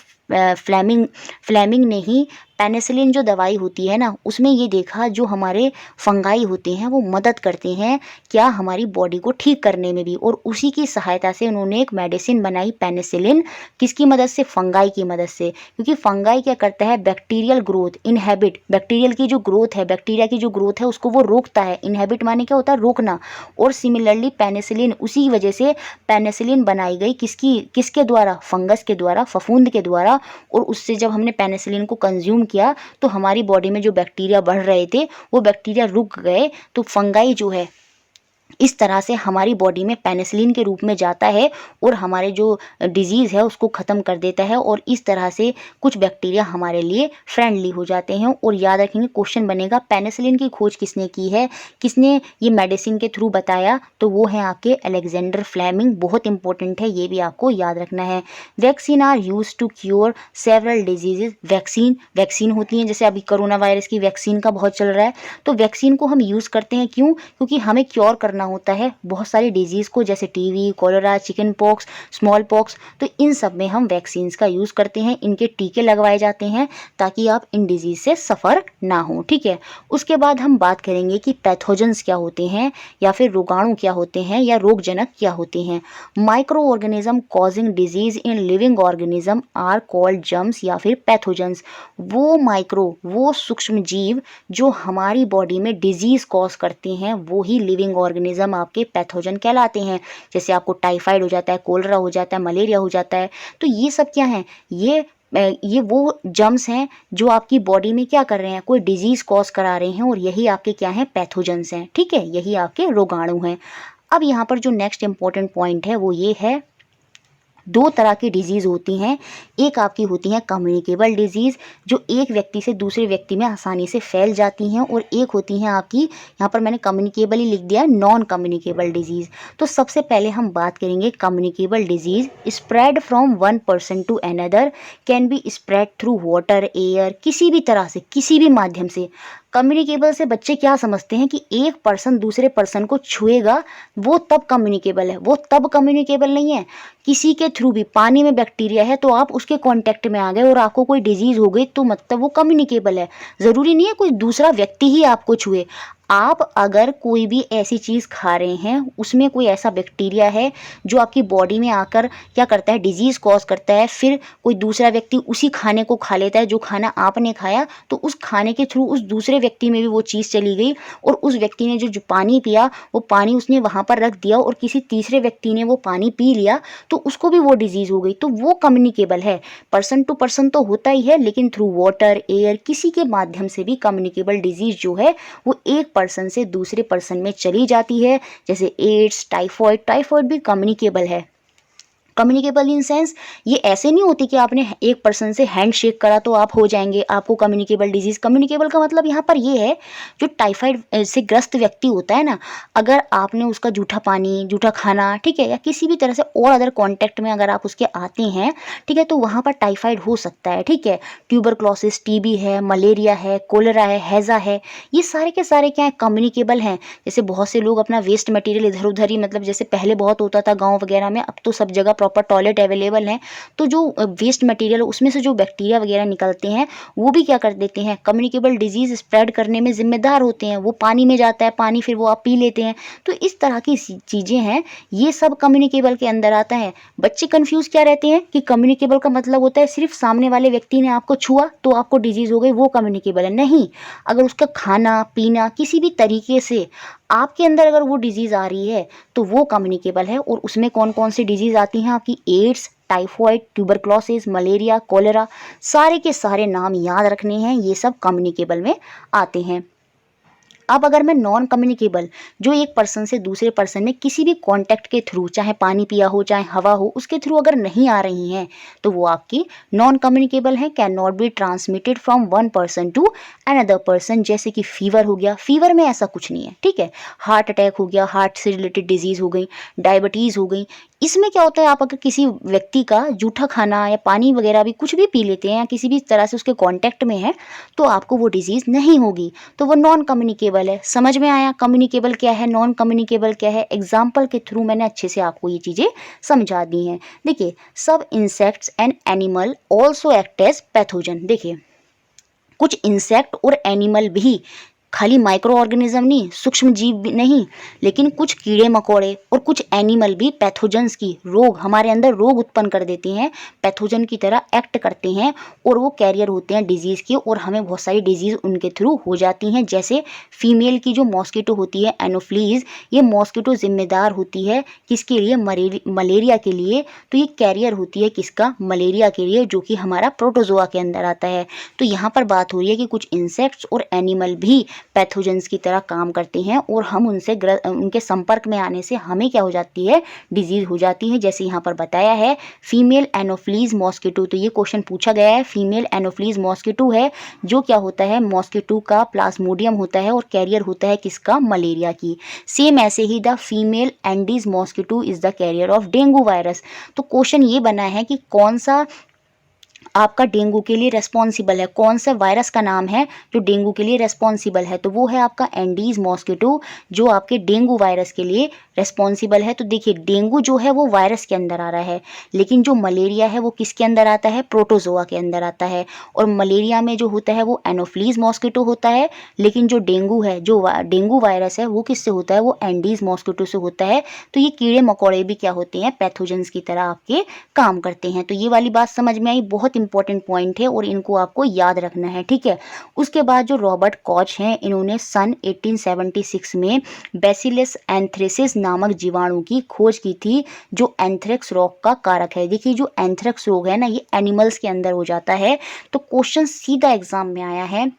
A: फ्लेमिंग ने ही पेनिसिलिन जो दवाई होती है ना, उसमें ये देखा जो हमारे फंगाई होते हैं वो मदद करते हैं क्या, हमारी बॉडी को ठीक करने में भी। और उसी की सहायता से उन्होंने एक मेडिसिन बनाई पेनिसिलिन, किसकी मदद से, फंगाई की मदद से। क्योंकि फंगाई क्या करता है, बैक्टीरियल ग्रोथ इनहेबिट, बैक्टीरियल की जो ग्रोथ है, बैक्टीरिया की जो ग्रोथ है उसको वो रोकता है। इनहेबिट माने क्या होता है, रोकना। और सिमिलरली पेनिसिलिन, उसी वजह से पेनिसिलिन बनाई गई किसके द्वारा, फंगस के द्वारा, फफूंद के द्वारा। और उससे जब हमने पेनिसिलिन को कंज्यूम किया तो हमारी बॉडी में जो बैक्टीरिया बढ़ रहे थे वो बैक्टीरिया रुक गए। तो फंगाई जो है इस तरह से हमारी बॉडी में पेनिसिलिन के रूप में जाता है और हमारे जो डिजीज़ है उसको ख़त्म कर देता है, और इस तरह से कुछ बैक्टीरिया हमारे लिए फ्रेंडली हो जाते हैं। और याद रखेंगे क्वेश्चन बनेगा पेनिसिलिन की खोज किसने की है, किसने ये मेडिसिन के थ्रू बताया, तो वो है आपके अलेक्जेंडर फ्लेमिंग। बहुत इंपॉर्टेंट है, ये भी आपको याद रखना है। Vaccine are use to cure several diseases. Vaccine होती हैं, जैसे अभी कोरोना वायरस की वैक्सीन का बहुत चल रहा है, तो वैक्सीन को हम यूज़ करते हैं क्यों, क्योंकि हमें क्योर करना होता है बहुत सारी डिजीज़ को, जैसे TV, cholera, chicken pox, small pox. तो इन सब में हम वैक्सीन्स का यूज़ करते हैं, इनके टीके लगवाए जाते हैं ताकि आप इन डिजीज़ से सफ़र ना हो। ठीक है, उसके बाद हम बात करेंगे कि पैथोजेंस क्या होते हैं, या फिर रोगाणु क्या होते हैं, या रोगजनक क्या होते हैं। Micro organism causing disease in living organism are called germs या फिर पैथोजेंस। वो सूक्ष्म जीव जो हमारी बॉडी में डिजीज़ कॉज करते हैं, वो ही लिविंग ऑर्गेनिज्म आपके पैथोजन कहलाते हैं। जैसे आपको टाइफाइड हो जाता है, कोलरा हो जाता है, मलेरिया हो जाता है, तो ये सब क्या हैं, ये वो जर्म्स हैं जो आपकी बॉडी में क्या कर रहे हैं, कोई डिजीज़ कॉज करा रहे हैं, और यही आपके क्या हैं, पैथोजेंस हैं। ठीक है, यही आपके रोगाणु हैं। अब यहाँ पर जो नेक्स्ट इंपॉर्टेंट पॉइंट है वो ये है, दो तरह की डिजीज़ होती हैं। एक आपकी होती है कम्युनिकेबल डिजीज़, जो एक व्यक्ति से दूसरे व्यक्ति में आसानी से फैल जाती हैं, और एक होती हैं आपकी, यहाँ पर मैंने कम्युनिकेबल ही लिख दिया है, नॉन कम्युनिकेबल डिजीज़। तो सबसे पहले हम बात करेंगे communicable disease. Spread from one person to another, can be spread through water, air, किसी भी तरह से, किसी भी माध्यम से। कम्युनिकेबल से बच्चे क्या समझते हैं कि एक पर्सन दूसरे पर्सन को छुएगा वो तब कम्युनिकेबल है, वो तब कम्युनिकेबल नहीं है। किसी के थ्रू भी, पानी में बैक्टीरिया है तो आप उसके कांटेक्ट में आ गए और आपको कोई डिजीज़ हो गई, तो मतलब वो कम्युनिकेबल है। ज़रूरी नहीं है कोई दूसरा व्यक्ति ही आपको छुए। आप अगर कोई भी ऐसी चीज़ खा रहे हैं, उसमें कोई ऐसा बैक्टीरिया है जो आपकी बॉडी में आकर क्या करता है, डिजीज़ कॉज करता है, फिर कोई दूसरा व्यक्ति उसी खाने को खा लेता है जो खाना आपने खाया, तो उस खाने के थ्रू उस दूसरे व्यक्ति में भी वो चीज़ चली गई, और उस व्यक्ति ने जो पानी पिया, वो पानी उसने वहाँ पर रख दिया, और किसी तीसरे व्यक्ति ने वो पानी पी लिया, तो उसको भी वो डिजीज़ हो गई। तो वो कम्युनिकेबल है। पर्सन टू पर्सन तो होता ही है, लेकिन थ्रू वाटर, एयर, किसी के माध्यम से भी कम्युनिकेबल डिजीज़ जो है वो एक पर्सन से दूसरे पर्सन में चली जाती है। जैसे एड्स, टाइफॉइड भी कम्युनिकेबल है। कम्युनिकेबल इन सेंस, ये ऐसे नहीं होती कि आपने एक पर्सन से हैंड शेक करा तो आप हो जाएंगे, आपको कम्युनिकेबल डिजीज़। कम्युनिकेबल का मतलब यहाँ पर ये है, जो टाइफाइड से ग्रस्त व्यक्ति होता है ना, अगर आपने उसका जूठा पानी, जूठा खाना, ठीक है, या किसी भी तरह से और अदर कॉन्टैक्ट में अगर आप उसके आते हैं, ठीक है, तो वहाँ पर टाइफाइड हो सकता है। ठीक है, ट्यूबरक्लोसिस, टीबी है, मलेरिया है, कोलेरा है, हैज़ा है, ये सारे के सारे क्या है, कम्युनिकेबल हैं। जैसे बहुत से लोग अपना वेस्ट मटेरियल इधर उधर ही, मतलब जैसे पहले बहुत होता था गाँव वगैरह में, अब तो सब जगह प्रॉपर टॉयलेट अवेलेबल हैं, तो जो वेस्ट मटेरियल उसमें से जो बैक्टीरिया वगैरह निकलते हैं, वो भी क्या कर देते हैं, कम्युनिकेबल डिजीज़ स्प्रेड करने में जिम्मेदार होते हैं। वो पानी में जाता है, पानी फिर वो आप पी लेते हैं। तो इस तरह की चीज़ें हैं, ये सब कम्युनिकेबल के अंदर आता है। बच्चे कंफ्यूज क्या रहते हैं कि कम्युनिकेबल का मतलब होता है सिर्फ सामने वाले व्यक्ति ने आपको छुआ तो आपको डिजीज़ हो गई, वो कम्युनिकेबल है। नहीं, अगर उसका खाना पीना किसी भी तरीके से आपके अंदर अगर वो डिजीज़ आ रही है तो वो कम्युनिकेबल है। और उसमें कौन कौन सी डिजीज़ आती हैं आपकी, AIDS, typhoid, tuberculosis, malaria, cholera, सारे के सारे नाम याद रखने हैं, ये सब कम्युनिकेबल में आते हैं। अब अगर मैं नॉन कम्युनिकेबल, जो एक पर्सन से दूसरे पर्सन में किसी भी कांटेक्ट के थ्रू, चाहे पानी पिया हो चाहे हवा हो, उसके थ्रू अगर नहीं आ रही हैं, तो वो आपकी नॉन कम्युनिकेबल है। Can not be transmitted from one person to another person. जैसे कि फीवर हो गया, फीवर में ऐसा कुछ नहीं है। ठीक है, हार्ट अटैक हो गया, हार्ट से रिलेटेड डिजीज़ हो गई, डायबिटीज़ हो गई, इसमें क्या होता है, आप अगर किसी व्यक्ति का जूठा खाना या पानी वगैरह भी कुछ भी पी लेते हैं या किसी भी तरह से उसके कांटेक्ट में है, तो आपको वो डिजीज़ नहीं होगी, तो वो नॉन कम्युनिकेबल है। समझ में आया कम्युनिकेबल क्या है, नॉन कम्युनिकेबल क्या है? एग्जाम्पल के थ्रू मैंने अच्छे से आपको ये चीज़ें समझा दी हैं। देखिए, सब insects and animal also act as pathogen. देखिए, कुछ इंसेक्ट और एनिमल भी, खाली माइक्रो ऑर्गेनिज्म नहीं, सूक्ष्म जीव भी नहीं, लेकिन कुछ कीड़े मकोड़े और कुछ एनिमल भी पैथोजेंस की, रोग, हमारे अंदर रोग उत्पन्न कर देते हैं, पैथोजन की तरह एक्ट करते हैं, और वो कैरियर होते हैं डिजीज़ के, और हमें बहुत सारी डिजीज़ उनके थ्रू हो जाती हैं। जैसे फीमेल की जो मॉस्किटो होती है, एनोफ्लीज, ये मॉस्किटो जिम्मेदार होती है किसके लिए, मलेरिया के लिए। तो ये कैरियर होती है किसका, मलेरिया के लिए, जो कि हमारा प्रोटोजोआ के अंदर आता है। तो यहाँ पर बात हो रही है कि कुछ इंसेक्ट्स और एनिमल भी पैथोजेंस की तरह काम करते हैं और हम उनके संपर्क में आने से हमें क्या हो जाती है, डिजीज हो जाती है। जैसे यहाँ पर बताया है फीमेल एनोफ्लीज मॉस्किटो, तो ये क्वेश्चन पूछा गया है। फीमेल एनोफ्लीज मॉस्किटो है जो क्या होता है, मॉस्किटो का प्लाज्मोडियम होता है और कैरियर होता है किसका, मलेरिया की। सेम ऐसे ही the female Aedes mosquito is the carrier of dengue virus. तो क्वेश्चन ये बना है कि कौन सा आपका डेंगू के लिए रेस्पॉन्सिबल है, कौन सा वायरस का नाम है जो डेंगू के लिए रेस्पॉन्सिबल है, तो वो है आपका एंडीज मॉस्किटो जो आपके डेंगू वायरस के लिए रेस्पॉन्सिबल है। तो देखिए डेंगू जो है वो वायरस के अंदर आ रहा है, लेकिन जो मलेरिया है वो किसके अंदर आता है, प्रोटोजोआ के अंदर आता है। और मलेरिया में जो होता है वो एनोफ्लीज मॉस्किटो होता है, लेकिन जो डेंगू है, जो डेंगू वायरस है वो किससे होता है, वो एंडीज मॉस्किटो से होता है। तो ये कीड़े मकोड़े भी क्या होते हैं, पैथोजेंस की तरह आपके काम करते हैं। तो ये वाली बात समझ में आई, बहुत इंपॉर्टेंट पॉइंट है और इनको आपको याद रखना है, ठीक है। उसके बाद जो रॉबर्ट कॉच हैं, इन्होंने सन 1876 में बैसिलस एंथ्रेसिस नामक जीवाणु की खोज की थी जो एंथ्रेक्स रोग का कारक है। देखिए जो एंथ्रेक्स रोग है ना, ये एनिमल्स के अंदर हो जाता है। तो क्वेश्चन सीधा एग्जाम में आया है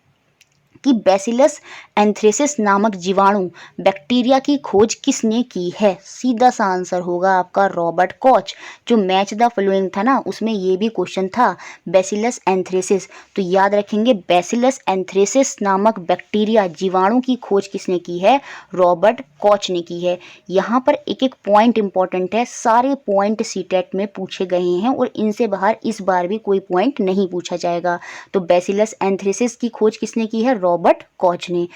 A: कि बैसिलस एंथ्रेसिस नामक जीवाणु बैक्टीरिया की खोज किसने की है। सीधा सा आंसर होगा आपका रॉबर्ट कॉच। जो मैच द फॉलोइंग था ना, उसमें ये भी क्वेश्चन था बैसिलस एंथ्रेसिस। तो याद रखेंगे बैसिलस एंथ्रेसिस नामक बैक्टीरिया जीवाणु की खोज किसने की है, रॉबर्ट कॉच ने की है। यहाँ पर एक एक पॉइंट इंपॉर्टेंट है, सारे पॉइंट सीटेट में पूछे गए हैं और इनसे बाहर इस बार भी कोई पॉइंट नहीं पूछा जाएगा। तो बैसिलस एंथ्रेसिस की खोज किसने की है, रॉबर्ट कॉच ने।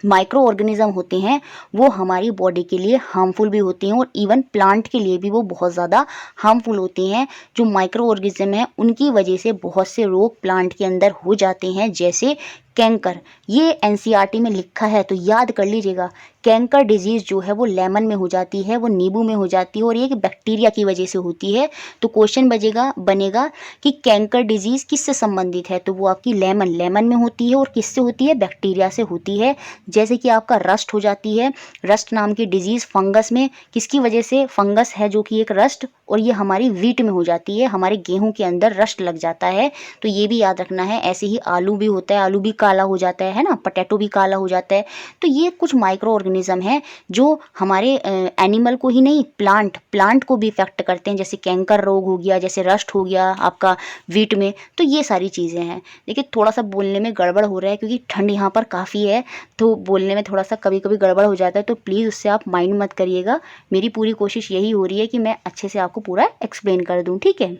A: माइक्रो ऑर्गेनिज्म होते हैं वो हमारी बॉडी के लिए हार्मफुल भी होते हैं और इवन प्लांट के लिए भी वो बहुत ज़्यादा हार्मफुल होते हैं। जो माइक्रो ऑर्गेनिज्म है उनकी वजह से बहुत से रोग प्लांट के अंदर हो जाते हैं, जैसे कैंकर। ये एनसीईआरटी में लिखा है तो याद कर लीजिएगा। कैंकर डिजीज़ जो है वो लेमन में हो जाती है, वो नींबू में हो जाती है और ये बैक्टीरिया की वजह से होती है। तो क्वेश्चन बनेगा कि कैंकर डिजीज़ किससे संबंधित है, तो वो आपकी लेमन में होती है और किससे होती है, बैक्टीरिया से होती है। जैसे कि आपका रस्ट हो जाती है, रस्ट नाम की डिजीज़ फंगस में, किसकी वजह से, फंगस है जो कि एक रस्ट, और ये हमारी वीट में हो जाती है, हमारे गेहूं के अंदर रस्ट लग जाता है। तो ये भी याद रखना है। ऐसे ही आलू भी होता है, आलू भी काला हो जाता है ना, पोटैटो भी काला हो जाता है। तो ये कुछ माइक्रो ऑर्गेनिज्म है जो हमारे एनिमल को ही नहीं, प्लांट को भी इफेक्ट करते हैं। जैसे कैंकर रोग हो गया, जैसे रस्ट हो गया आपका वीट में। तो ये सारी चीज़ें हैं। देखिए थोड़ा सा बोलने में गड़बड़ हो रहा है क्योंकि ठंड यहाँ पर काफ़ी है, तो बोलने में थोड़ा सा कभी कभी गड़बड़ हो जाता है, तो प्लीज़ उससे आप माइंड मत करिएगा। मेरी पूरी कोशिश यही हो रही है कि मैं अच्छे से आपको पूरा एक्सप्लेन कर दूं, ठीक है।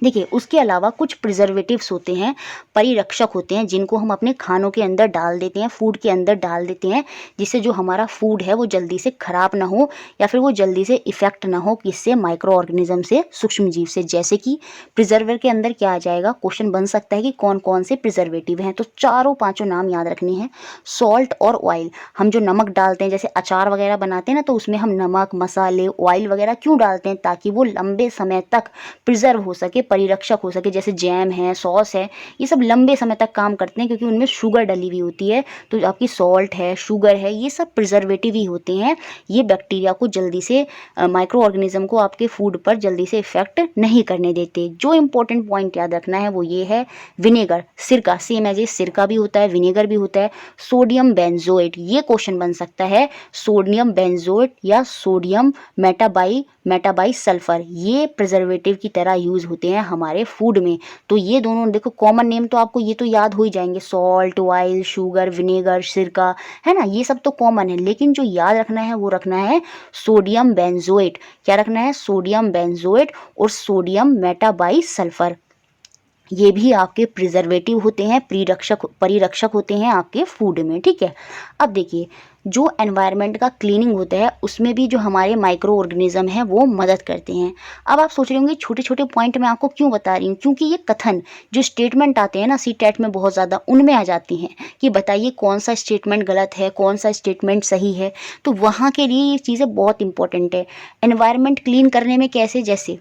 A: देखिए उसके अलावा कुछ प्रिजर्वेटिव्स होते हैं, परिरक्षक होते हैं, जिनको हम अपने खानों के अंदर डाल देते हैं, फूड के अंदर डाल देते हैं, जिससे जो हमारा फूड है वो जल्दी से ख़राब ना हो या फिर वो जल्दी से इफेक्ट ना हो किससे, माइक्रो ऑर्गेनिज्म से, सूक्ष्म जीव से। जैसे कि प्रिजर्वर के अंदर क्या आ जाएगा, क्वेश्चन बन सकता है कि कौन कौन से प्रिजर्वेटिव हैं। तो चारों पाँचों नाम याद रखने हैं। सॉल्ट और ऑयल, हम जो नमक डालते हैं, जैसे अचार वगैरह बनाते हैं ना, तो उसमें हम नमक, मसाले, ऑयल वगैरह क्यों डालते हैं, ताकि वो लंबे समय तक प्रिजर्व हो सके, परिरक्षक हो सके। जैसे जैम है, सॉस है, ये सब लंबे समय तक काम करते हैं क्योंकि उनमें शुगर डली हुई होती है। तो आपकी सॉल्ट है, शुगर है, ये सब प्रिजर्वेटिव ही होते हैं। ये बैक्टीरिया को जल्दी से, माइक्रो ऑर्गेनिज्म को आपके फूड पर जल्दी से इफेक्ट नहीं करने देते। जो इंपॉर्टेंट पॉइंट याद रखना है वो ये है, विनेगर, सिरका, सेम एज ए सिरका भी होता है, विनेगर भी होता है। सोडियम बेंजोएट, ये क्वेश्चन बन सकता है, सोडियम बेंजोएट या सोडियम मेटाबाई सल्फर, ये प्रिजर्वेटिव की तरह यूज होते हैं हमारे फूड में। तो ये दोनों देखो कॉमन नेम तो आपको ये तो याद हो ही जाएंगे, सॉल्ट, ऑयल, शुगर, विनेगर, सिरका, है ना, ये सब तो कॉमन है। लेकिन जो याद रखना है वो रखना है सोडियम बेंजोएट। क्या रखना है, सोडियम बेंजोएट और सोडियम मेटाबाई सल्फर। ये भी आपके प्रिजर्वेटिव होते हैं, परिरक्षक होते हैं आपके फूड में, ठीक है। अब देखिए जो एनवायरनमेंट का क्लीनिंग होता है उसमें भी जो हमारे माइक्रो ऑर्गेनिज्म हैं वो मदद करते हैं। अब आप सोच रहे होंगे छोटे छोटे पॉइंट मैं आपको क्यों बता रही हूँ, क्योंकि ये कथन जो स्टेटमेंट आते हैं ना सीटेट में बहुत ज़्यादा, उनमें आ जाती हैं कि बताइए कौन सा स्टेटमेंट गलत है, कौन सा स्टेटमेंट सही है। तो वहाँ के लिए ये चीज़ें बहुत इंपॉर्टेंट है। एनवायरनमेंट क्लीन करने में कैसे, जैसे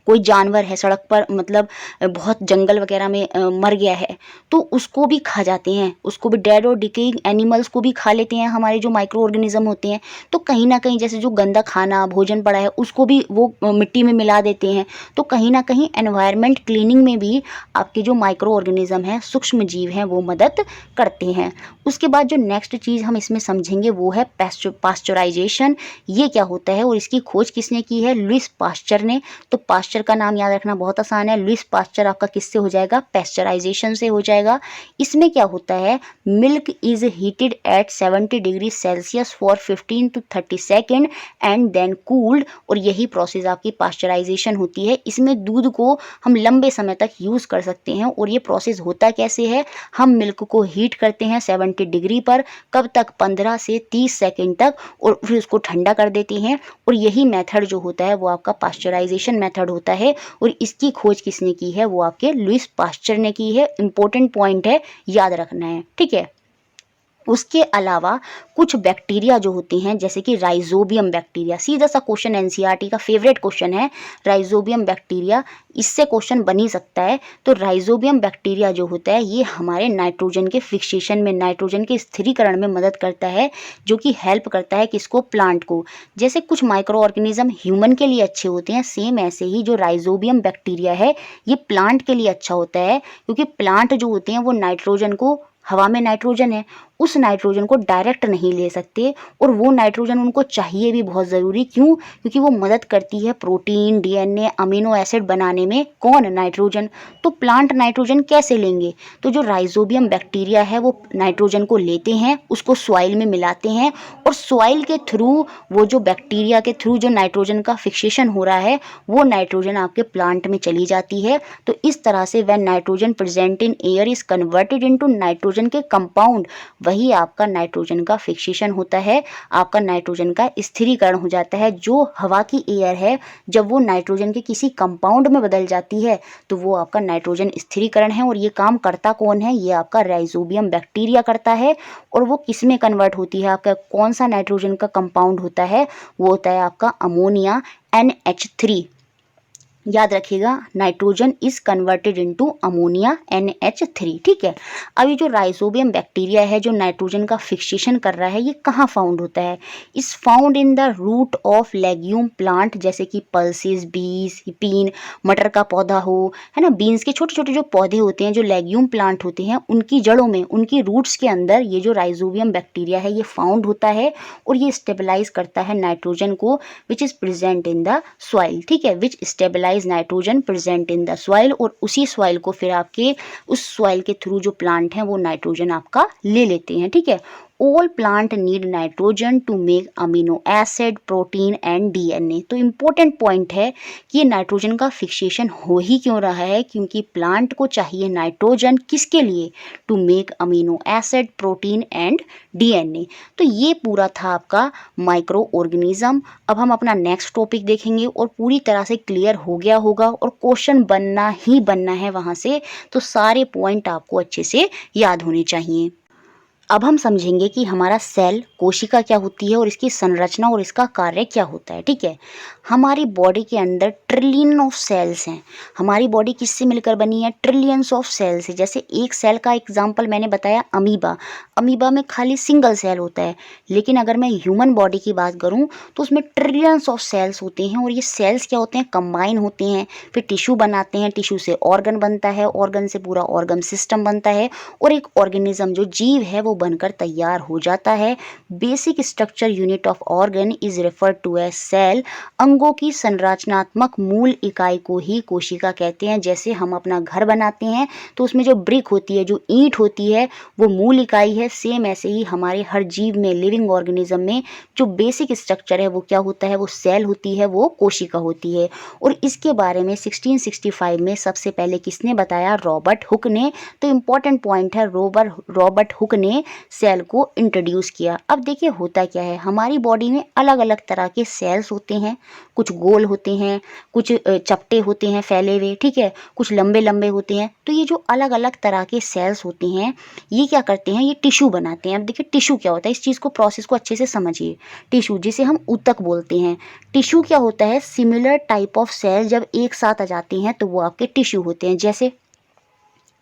A: कोई जानवर है सड़क पर, मतलब बहुत जंगल वगैरह में मर गया है, तो उसको भी खा जाते हैं, उसको भी डेड और डिकेइंग एनिमल्स को भी खा लेते हैं हमारे जो माइक्रो ऑर्गेनिज्म होते हैं। तो कहीं ना कहीं जैसे जो गंदा खाना भोजन पड़ा है उसको भी वो मिट्टी में मिला देते हैं। तो कहीं ना कहीं एनवायरनमेंट क्लीनिंग में भी आपके जो माइक्रो ऑर्गेनिज्म हैं, सूक्ष्म जीव हैं, वो मदद करते हैं। उसके बाद जो नेक्स्ट चीज़ हम इसमें समझेंगे वो है पास्चराइजेशन। ये क्या होता है और इसकी खोज किसने की है? लुईस पास्चर ने। तो पास्चर का नाम याद रखना बहुत आसान है। लुईस पास्चर आपका किससे हो जाएगा? पैस्चराइजेशन से हो जाएगा। इसमें क्या होता है? Milk is heated at 70 degree Celsius for 15 to 30 second and then cooled, और यही प्रोसेस आपकी पास्चराइजेशन होती है। इसमें दूध को हम लंबे समय तक यूज़ कर सकते हैं। और ये प्रोसेस होता कैसे है? हम मिल्क को हीट करते हैं 70 डिग्री पर, कब तक? 15 से 30 सेकेंड तक, और फिर उसको ठंडा कर देते हैं। और यही मेथड जो होता है वो आपका पास्चराइजेशन मेथड होता है। और इसकी खोज किसने की है? वो आपके लुईस पास्चर ने की है। इंपॉर्टेंट पॉइंट है, याद रखना है, ठीक है। उसके अलावा कुछ बैक्टीरिया जो होते हैं, जैसे कि राइजोबियम बैक्टीरिया, सीधा सा क्वेश्चन एनसीईआरटी का फेवरेट क्वेश्चन है राइजोबियम बैक्टीरिया, इससे क्वेश्चन बन ही सकता है। तो राइजोबियम बैक्टीरिया जो होता है ये हमारे नाइट्रोजन के फिक्सेशन में, नाइट्रोजन के स्थिरीकरण में मदद करता है, जो कि हेल्प करता है किसको? प्लांट को। जैसे कुछ माइक्रो ऑर्गेनिज्म ह्यूमन के लिए अच्छे होते हैं, सेम ऐसे ही जो राइजोबियम बैक्टीरिया है ये प्लांट के लिए अच्छा होता है, क्योंकि प्लांट जो होते हैं वो नाइट्रोजन को, हवा में नाइट्रोजन है, उस नाइट्रोजन को डायरेक्ट नहीं ले सकते, और वो नाइट्रोजन उनको चाहिए भी बहुत ज़रूरी। क्यों? क्योंकि वो मदद करती है प्रोटीन, डीएनए, अमीनो एसिड बनाने में। कौन? नाइट्रोजन। तो प्लांट नाइट्रोजन कैसे लेंगे? तो जो राइजोबियम बैक्टीरिया है वो नाइट्रोजन को लेते हैं, उसको सॉइल में मिलाते हैं, और सॉइल के थ्रू, वो जो बैक्टीरिया के थ्रू जो नाइट्रोजन का फिक्सेशन हो रहा है, वो नाइट्रोजन आपके प्लांट में चली जाती है। तो इस तरह से when nitrogen present in air is converted into nitrogen के कंपाउंड, वही आपका नाइट्रोजन का फिक्सेशन होता है, आपका नाइट्रोजन का स्थिरीकरण हो जाता है। जो हवा की एयर है, जब वो नाइट्रोजन के किसी कंपाउंड में बदल जाती है तो वो आपका नाइट्रोजन स्थिरीकरण है। और ये काम करता कौन है? ये आपका राइजोबियम बैक्टीरिया करता है। और वो किस में कन्वर्ट होती है? आपका कौन सा नाइट्रोजन का कंपाउंड होता है? वो होता है आपका अमोनिया, NH3। याद रखिएगा, nitrogen is converted into ammonia, NH3, ठीक है। अभी जो राइजोबियम बैक्टीरिया है जो नाइट्रोजन का फिक्सेशन कर रहा है, ये कहाँ फाउंड होता है? Is found in the root of legume plant, जैसे कि पल्सेस, बीज, पीन, मटर का पौधा हो, है ना, बीन्स के छोटे छोटे जो पौधे होते हैं, जो लेग्यूम प्लांट होते हैं, उनकी जड़ों में, उनकी रूट्स के अंदर ये जो राइजोबियम बैक्टीरिया है ये फाउंड होता है। और ये स्टेबलाइज करता है नाइट्रोजन को, which is present in the soil, ठीक है, which stabilize nitrogen present in the soil. और उसी सॉइल को फिर आपके उस सॉइल के थ्रू जो प्लांट हैं वो नाइट्रोजन आपका ले लेते हैं, ठीक है। All plant need nitrogen to make amino acid, protein and DNA. तो इम्पोर्टेंट पॉइंट है कि ये नाइट्रोजन का फिक्सेशन हो ही क्यों रहा है? क्योंकि प्लांट को चाहिए नाइट्रोजन, किसके लिए? To make amino acid, protein and DNA. तो ये पूरा था आपका माइक्रो ऑर्गेनिज्म। अब हम अपना नेक्स्ट टॉपिक देखेंगे और पूरी तरह से क्लियर हो गया होगा, और क्वेश्चन बनना ही बनना है वहाँ से, तो सारे पॉइंट आपको अच्छे से याद होने चाहिए। अब हम समझेंगे कि हमारा सेल, कोशिका क्या होती है और इसकी संरचना और इसका कार्य क्या होता है, ठीक है। हमारी बॉडी के अंदर ट्रिलियन ऑफ सेल्स हैं। हमारी बॉडी किससे मिलकर बनी है? ट्रिलियंस ऑफ सेल्स है। जैसे एक सेल का एग्जांपल मैंने बताया, अमीबा। अमीबा में खाली सिंगल सेल होता है, लेकिन अगर मैं ह्यूमन बॉडी की बात करूं तो उसमें ट्रिलियंस ऑफ सेल्स होते हैं। और ये सेल्स क्या होते हैं? कंबाइन होते हैं, फिर टिश्यू बनाते हैं, टिश्यू से ऑर्गन बनता है, ऑर्गन से पूरा ऑर्गन सिस्टम बनता है, और एक ऑर्गेनिज्म जो जीव है वो बनकर तैयार हो जाता है। Basic structure unit of organ is referred to as cell. अंगों की संरचनात्मक मूल इकाई को ही कोशिका कहते हैं। जैसे हम अपना घर बनाते हैं तो उसमें जो ब्रिक होती है, जो ईंट होती है, वो मूल इकाई है। सेम ऐसे ही हमारे हर जीव में, लिविंग ऑर्गेनिज्म में जो बेसिक स्ट्रक्चर है वो क्या होता है? वो सेल होती है, वो कोशिका होती है। और इसके बारे में 1665 में सबसे पहले किसने बताया? रॉबर्ट हुक ने। तो इम्पॉर्टेंट पॉइंट है, रॉबर्ट हुक ने सेल को इंट्रोड्यूस किया। अब देखिए होता क्या है, हमारी बॉडी में अलग अलग तरह के सेल्स होते हैं, कुछ गोल होते हैं, कुछ चपटे होते हैं फैले हुए, ठीक है, कुछ लंबे लंबे होते हैं। तो ये जो अलग अलग तरह के सेल्स होते हैं ये क्या करते हैं, ये टिश्यू बनाते हैं। अब देखिए टिश्यू क्या होता है, इस चीज़ को प्रोसेस को अच्छे से समझिए। टिश्यू जिसे हम ऊतक बोलते हैं, टिश्यू क्या होता है, सिमिलर टाइप ऑफ सेल जब एक साथ आ जाते हैं तो वो आपके टिश्यू होते हैं। जैसे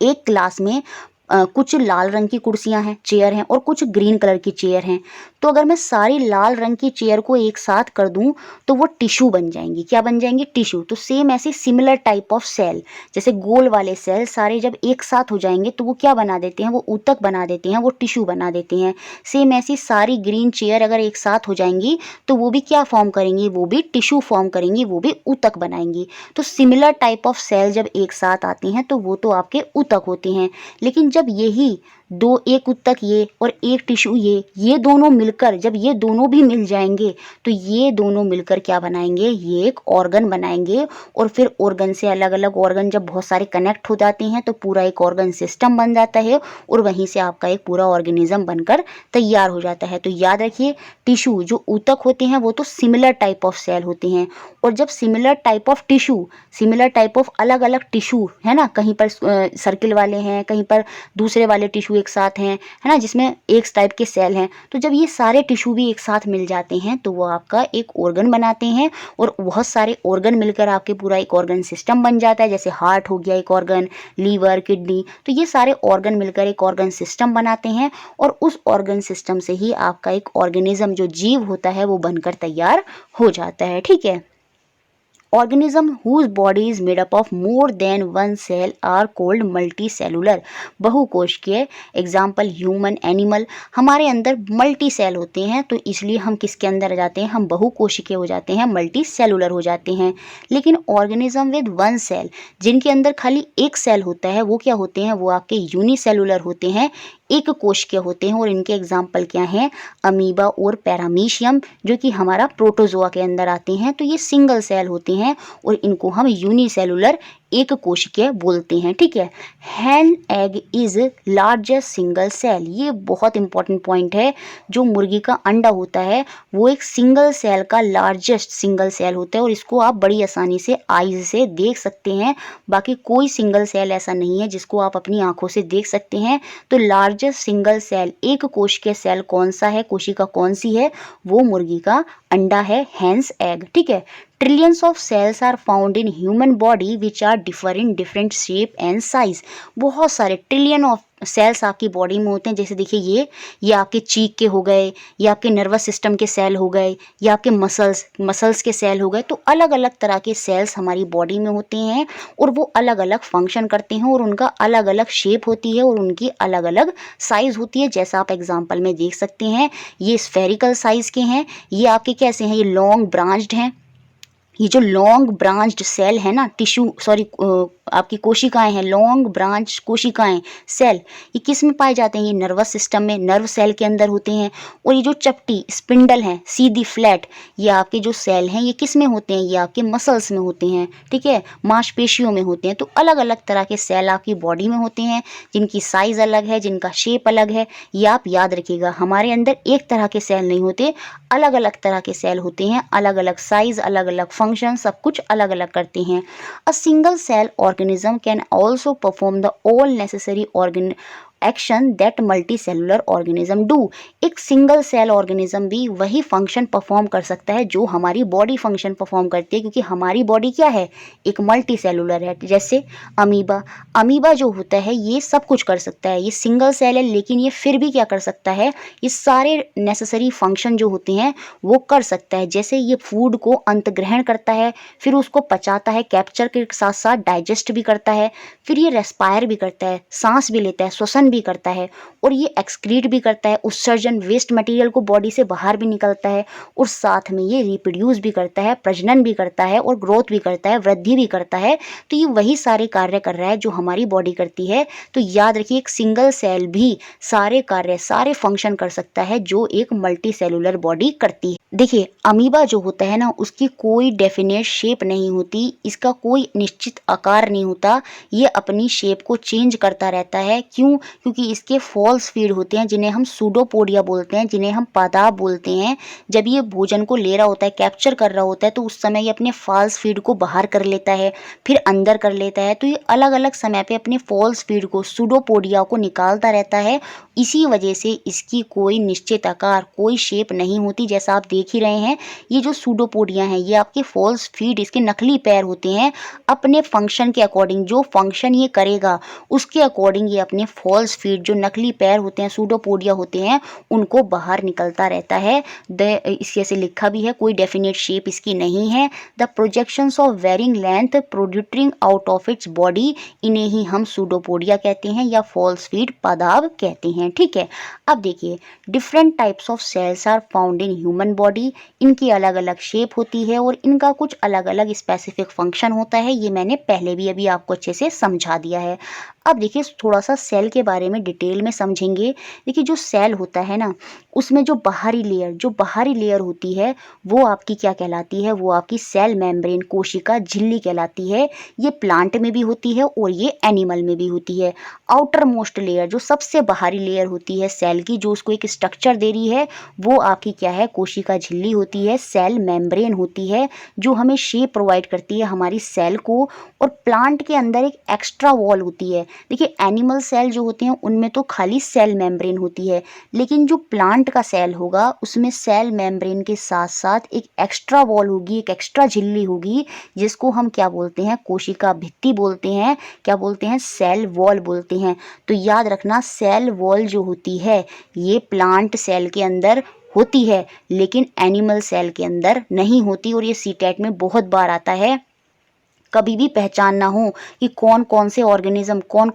A: एक क्लास में कुछ लाल रंग की कुर्सियां हैं, चेयर हैं, और कुछ ग्रीन कलर की चेयर हैं। तो अगर मैं सारी लाल रंग की चेयर को एक साथ कर दूं तो वो टिश्यू बन जाएंगी। क्या बन जाएंगी, टिश्यू। तो सेम ऐसे सिमिलर टाइप ऑफ सेल, जैसे गोल वाले सेल सारे जब एक साथ हो जाएंगे तो वो क्या बना देते हैं, वो ऊतक बना देते हैं, वो टिश्यू बना देते हैं। सेम ऐसी सारी ग्रीन चेयर अगर एक साथ हो जाएंगी तो वो भी क्या फॉर्म करेंगी, वो भी टिश्यू फॉर्म करेंगी, वो भी ऊतक बनाएंगी। तो सिमिलर टाइप ऑफ सेल जब एक साथ आती हैं तो वो तो आपके ऊतक होते हैं। लेकिन जब यही दो, एक ऊतक ये और एक टिश्यू ये दोनों मिलकर, जब ये दोनों भी मिल जाएंगे तो ये दोनों मिलकर क्या बनाएंगे, ये एक ऑर्गन बनाएंगे। और फिर ऑर्गन से अलग अलग ऑर्गन जब बहुत सारे कनेक्ट हो जाते हैं तो पूरा एक ऑर्गन सिस्टम बन जाता है और वहीं से आपका एक पूरा ऑर्गेनिज्म बनकर तैयार हो जाता है। तो याद रखिए, टिश्यू जो ऊतक होते हैं वो तो सिमिलर टाइप ऑफ सेल होते हैं, और जब similar type of tissue, similar type of अलग अलग टिश्यू है ना, कहीं पर सर्किल वाले हैं, कहीं पर दूसरे वाले टिश्यू एक साथ हैं, है ना, जिसमें एक टाइप के सेल हैं। तो जब ये सारे टिश्यू भी एक साथ मिल जाते हैं तो वो आपका एक ऑर्गन बनाते हैं, और बहुत सारे ऑर्गन मिलकर आपके पूरा एक ऑर्गन सिस्टम बन जाता है। जैसे हार्ट हो गया एक ऑर्गन, लीवर, किडनी, तो ये सारे ऑर्गन मिलकर एक ऑर्गन सिस्टम बनाते हैं, और उस ऑर्गन सिस्टम से ही आपका एक ऑर्गेनिज्म जो जीव होता है वो बनकर तैयार हो जाता है। ठीक है। Organism whose body is made up of more than one cell are called multicellular, बहुकोशिकीय। एग्जाम्पल ह्यूमन, एनिमल, हमारे अंदर मल्टी सेल होते हैं तो इसलिए हम किसके अंदर आ जाते हैं, हम बहुकोशिकीय हो जाते हैं, मल्टी सेलुलर हो जाते हैं। लेकिन ऑर्गेनिज्म विद वन सेल, जिनके अंदर खाली एक सेल होता है, वो क्या होते हैं, वो आपके यूनिसेलुलर होते हैं, एक कोशिकीय होते हैं। और इनके एग्जाम्पल क्या हैं, अमीबा और पैरामीशियम, जो कि हमारा प्रोटोजोआ के अंदर आते हैं। तो ये सिंगल सेल होते हैं और इनको हम यूनिसेलुलर, एक कोशिकीय बोलते हैं। ठीक है। Hen egg is largest single cell, ये बहुत इंपॉर्टेंट पॉइंट है। जो मुर्गी का अंडा होता है वो एक सिंगल सेल का लार्जेस्ट सिंगल सेल होता है, और इसको आप बड़ी आसानी से आईज से देख सकते हैं। बाकी कोई सिंगल सेल ऐसा नहीं है जिसको आप अपनी आंखों से देख सकते हैं। तो लार्जेस्ट सिंगल सेल, एक कोशिकीय सेल कौन सा है, कोशिका कौन सी है, वो मुर्गी का अंडा है, हैंस एग। ठीक है। Trillions of cells are found in human body which are differ in different shape and size. बहुत सारे ट्रिलियन ऑफ सेल्स आपकी बॉडी में होते हैं। जैसे देखिए ये आपके चीक के हो गए, ये आपके नर्वस सिस्टम के सेल हो गए, ये आपके मसल्स के सेल हो गए। तो अलग अलग तरह के सेल्स हमारी बॉडी में होते हैं और वो अलग अलग फंक्शन करते हैं, और उनका अलग अलग शेप होती है और उनकी अलग अलग साइज होती है। जैसा आप एग्जाम्पल में देख सकते हैं, ये स्फेरिकल साइज के हैं, ये आपके कैसे हैं, ये लॉन्ग ब्रांच्ड हैं। ये जो लॉन्ग ब्रांच्ड सेल है ना, आपकी कोशिकाएं हैं, लॉन्ग ब्रांच कोशिकाएं, सेल, ये किस में पाए जाते हैं, ये नर्वस सिस्टम में, नर्व सेल के अंदर होते हैं। और ये जो चपटी स्पिंडल है, सीधी फ्लैट, ये आपके जो सेल हैं ये किस में होते हैं, ये आपके मसल्स में होते हैं। ठीक है, मांसपेशियों में होते हैं। तो अलग अलग तरह के सेल आपकी बॉडी में होते हैं, जिनकी साइज अलग है, जिनका शेप अलग है। ये आप याद रखिएगा, हमारे अंदर एक तरह के सेल नहीं होते, अलग अलग तरह के सेल होते हैं, अलग अलग साइज, अलग अलग फंक्शन, सब कुछ अलग अलग करते हैं। A single cell organism can also perform the all necessary action that multi cellular organism do. एक सिंगल सेल ऑर्गेनिज्म भी वही फंक्शन परफॉर्म कर सकता है जो हमारी बॉडी फंक्शन परफॉर्म करती है, क्योंकि हमारी बॉडी क्या है, एक मल्टी सेलुलर है। जैसे अमीबा जो होता है ये सब कुछ कर सकता है, ये सिंगल सेल है लेकिन ये फिर भी क्या कर सकता है, ये सारे नेसेसरी फंक्शन जो होते हैं वो कर सकता है। जैसे ये फूड को अंतग्रहण करता है, फिर उसको पचाता है, कैप्चर के साथ साथ डाइजेस्ट भी करता है, फिर ये रेस्पायर भी करता है, सांस भी लेता है, श्वसन भी करता है, और ये एक्सक्रीट भी करता है, उत्सर्जन, वेस्ट मटेरियल को बॉडी से बाहर भी निकलता है, और साथ में ये रिप्रोड्यूस भी करता है, प्रजनन भी करता है, और ग्रोथ भी करता है, वृद्धि भी करता है। तो ये वही सारे कार्य कर रहा है जो हमारी बॉडी करती है। तो याद रखिए, एक सिंगल सेल भी सारे कार्य, सारे फंक्शन कर सकता है जो एक मल्टी सेलुलर बॉडी करती है। देखिए अमीबा जो होता है ना उसकी कोई डेफिनेट शेप नहीं होती, इसका कोई निश्चित आकार नहीं होता, ये अपनी शेप को चेंज करता रहता है। क्यों? क्योंकि इसके फॉल्स फीड होते हैं जिन्हें हम सूडोपोडिया बोलते हैं, जिन्हें हम पादाप बोलते हैं। जब ये भोजन को ले रहा होता है, कैप्चर कर रहा होता है, तो उस समय ये अपने फॉल्स फीड को बाहर कर लेता है, फिर अंदर कर लेता है। तो ये अलग अलग समय पे अपने फॉल्स फीड को, सूडोपोडिया को निकालता रहता है। इसी वजह से इसकी कोई निश्चित आकार, कोई शेप नहीं होती। जैसा आप देख ही रहे हैं, ये जो सूडोपोडिया हैं ये आपके फॉल्स फीड, इसके नकली पैर होते हैं। अपने फंक्शन के अकॉर्डिंग, जो फंक्शन ये करेगा उसके अकॉर्डिंग ये अपने फॉल्स फीड, जो नकली पैर होते हैं, सूडोपोडिया होते हैं, उनको बाहर निकलता रहता है। इसके से लिखा भी है, कोई डेफिनेट शेप इसकी नहीं है। The projections of varying length protruding out of its body, इन्हें ही हम सूडोपोडिया कहते हैं या फॉल्स फीड पादाब कहते हैं। ठीक है, अब देखिए different types of cells are found in human body. इनकी अलग अलग शेप होती है और इनका कुछ अलग अलग स्पेसिफिक फंक्शन होता है। ये मैंने पहले भी अभी आपको अच्छे से समझा दिया है। अब देखिए थोड़ा सा सेल के बारे में डिटेल में समझेंगे। देखिए जो सेल होता है ना, उसमें जो बाहरी लेयर होती है वो आपकी क्या कहलाती है? वो आपकी सेल मेम्ब्रेन, कोशिका झिल्ली कहलाती है। ये प्लांट में भी होती है और ये एनिमल में भी होती है। आउटर मोस्ट लेयर, जो सबसे बाहरी लेयर होती है सेल की, जो उसको एक स्ट्रक्चर दे रही है, वो आपकी क्या है? कोशिका झिल्ली होती है, सेल मेम्ब्रेन होती है, जो हमें शेप प्रोवाइड करती है हमारी सेल को। और प्लांट के अंदर एक एक्स्ट्रा वॉल होती है। देखिए एनिमल सेल जो होते हैं उनमें तो खाली सेल मेम्ब्रेन होती है, लेकिन जो प्लांट का सेल होगा उसमें सेल मेम्ब्रेन के साथ साथ एक एक्स्ट्रा वॉल होगी, एक एक्स्ट्रा झिल्ली होगी, जिसको हम क्या बोलते हैं? कोशिका भित्ति बोलते हैं। क्या बोलते हैं? सेल वॉल बोलते हैं। तो याद रखना, सेल वॉल जो होती है ये प्लांट सेल के अंदर होती है, लेकिन एनिमल सेल के अंदर नहीं होती। और ये सीटेट में बहुत बार आता है। कभी भी पहचानना हो कि कौन कौन से ऑर्गेनिज्म, कौन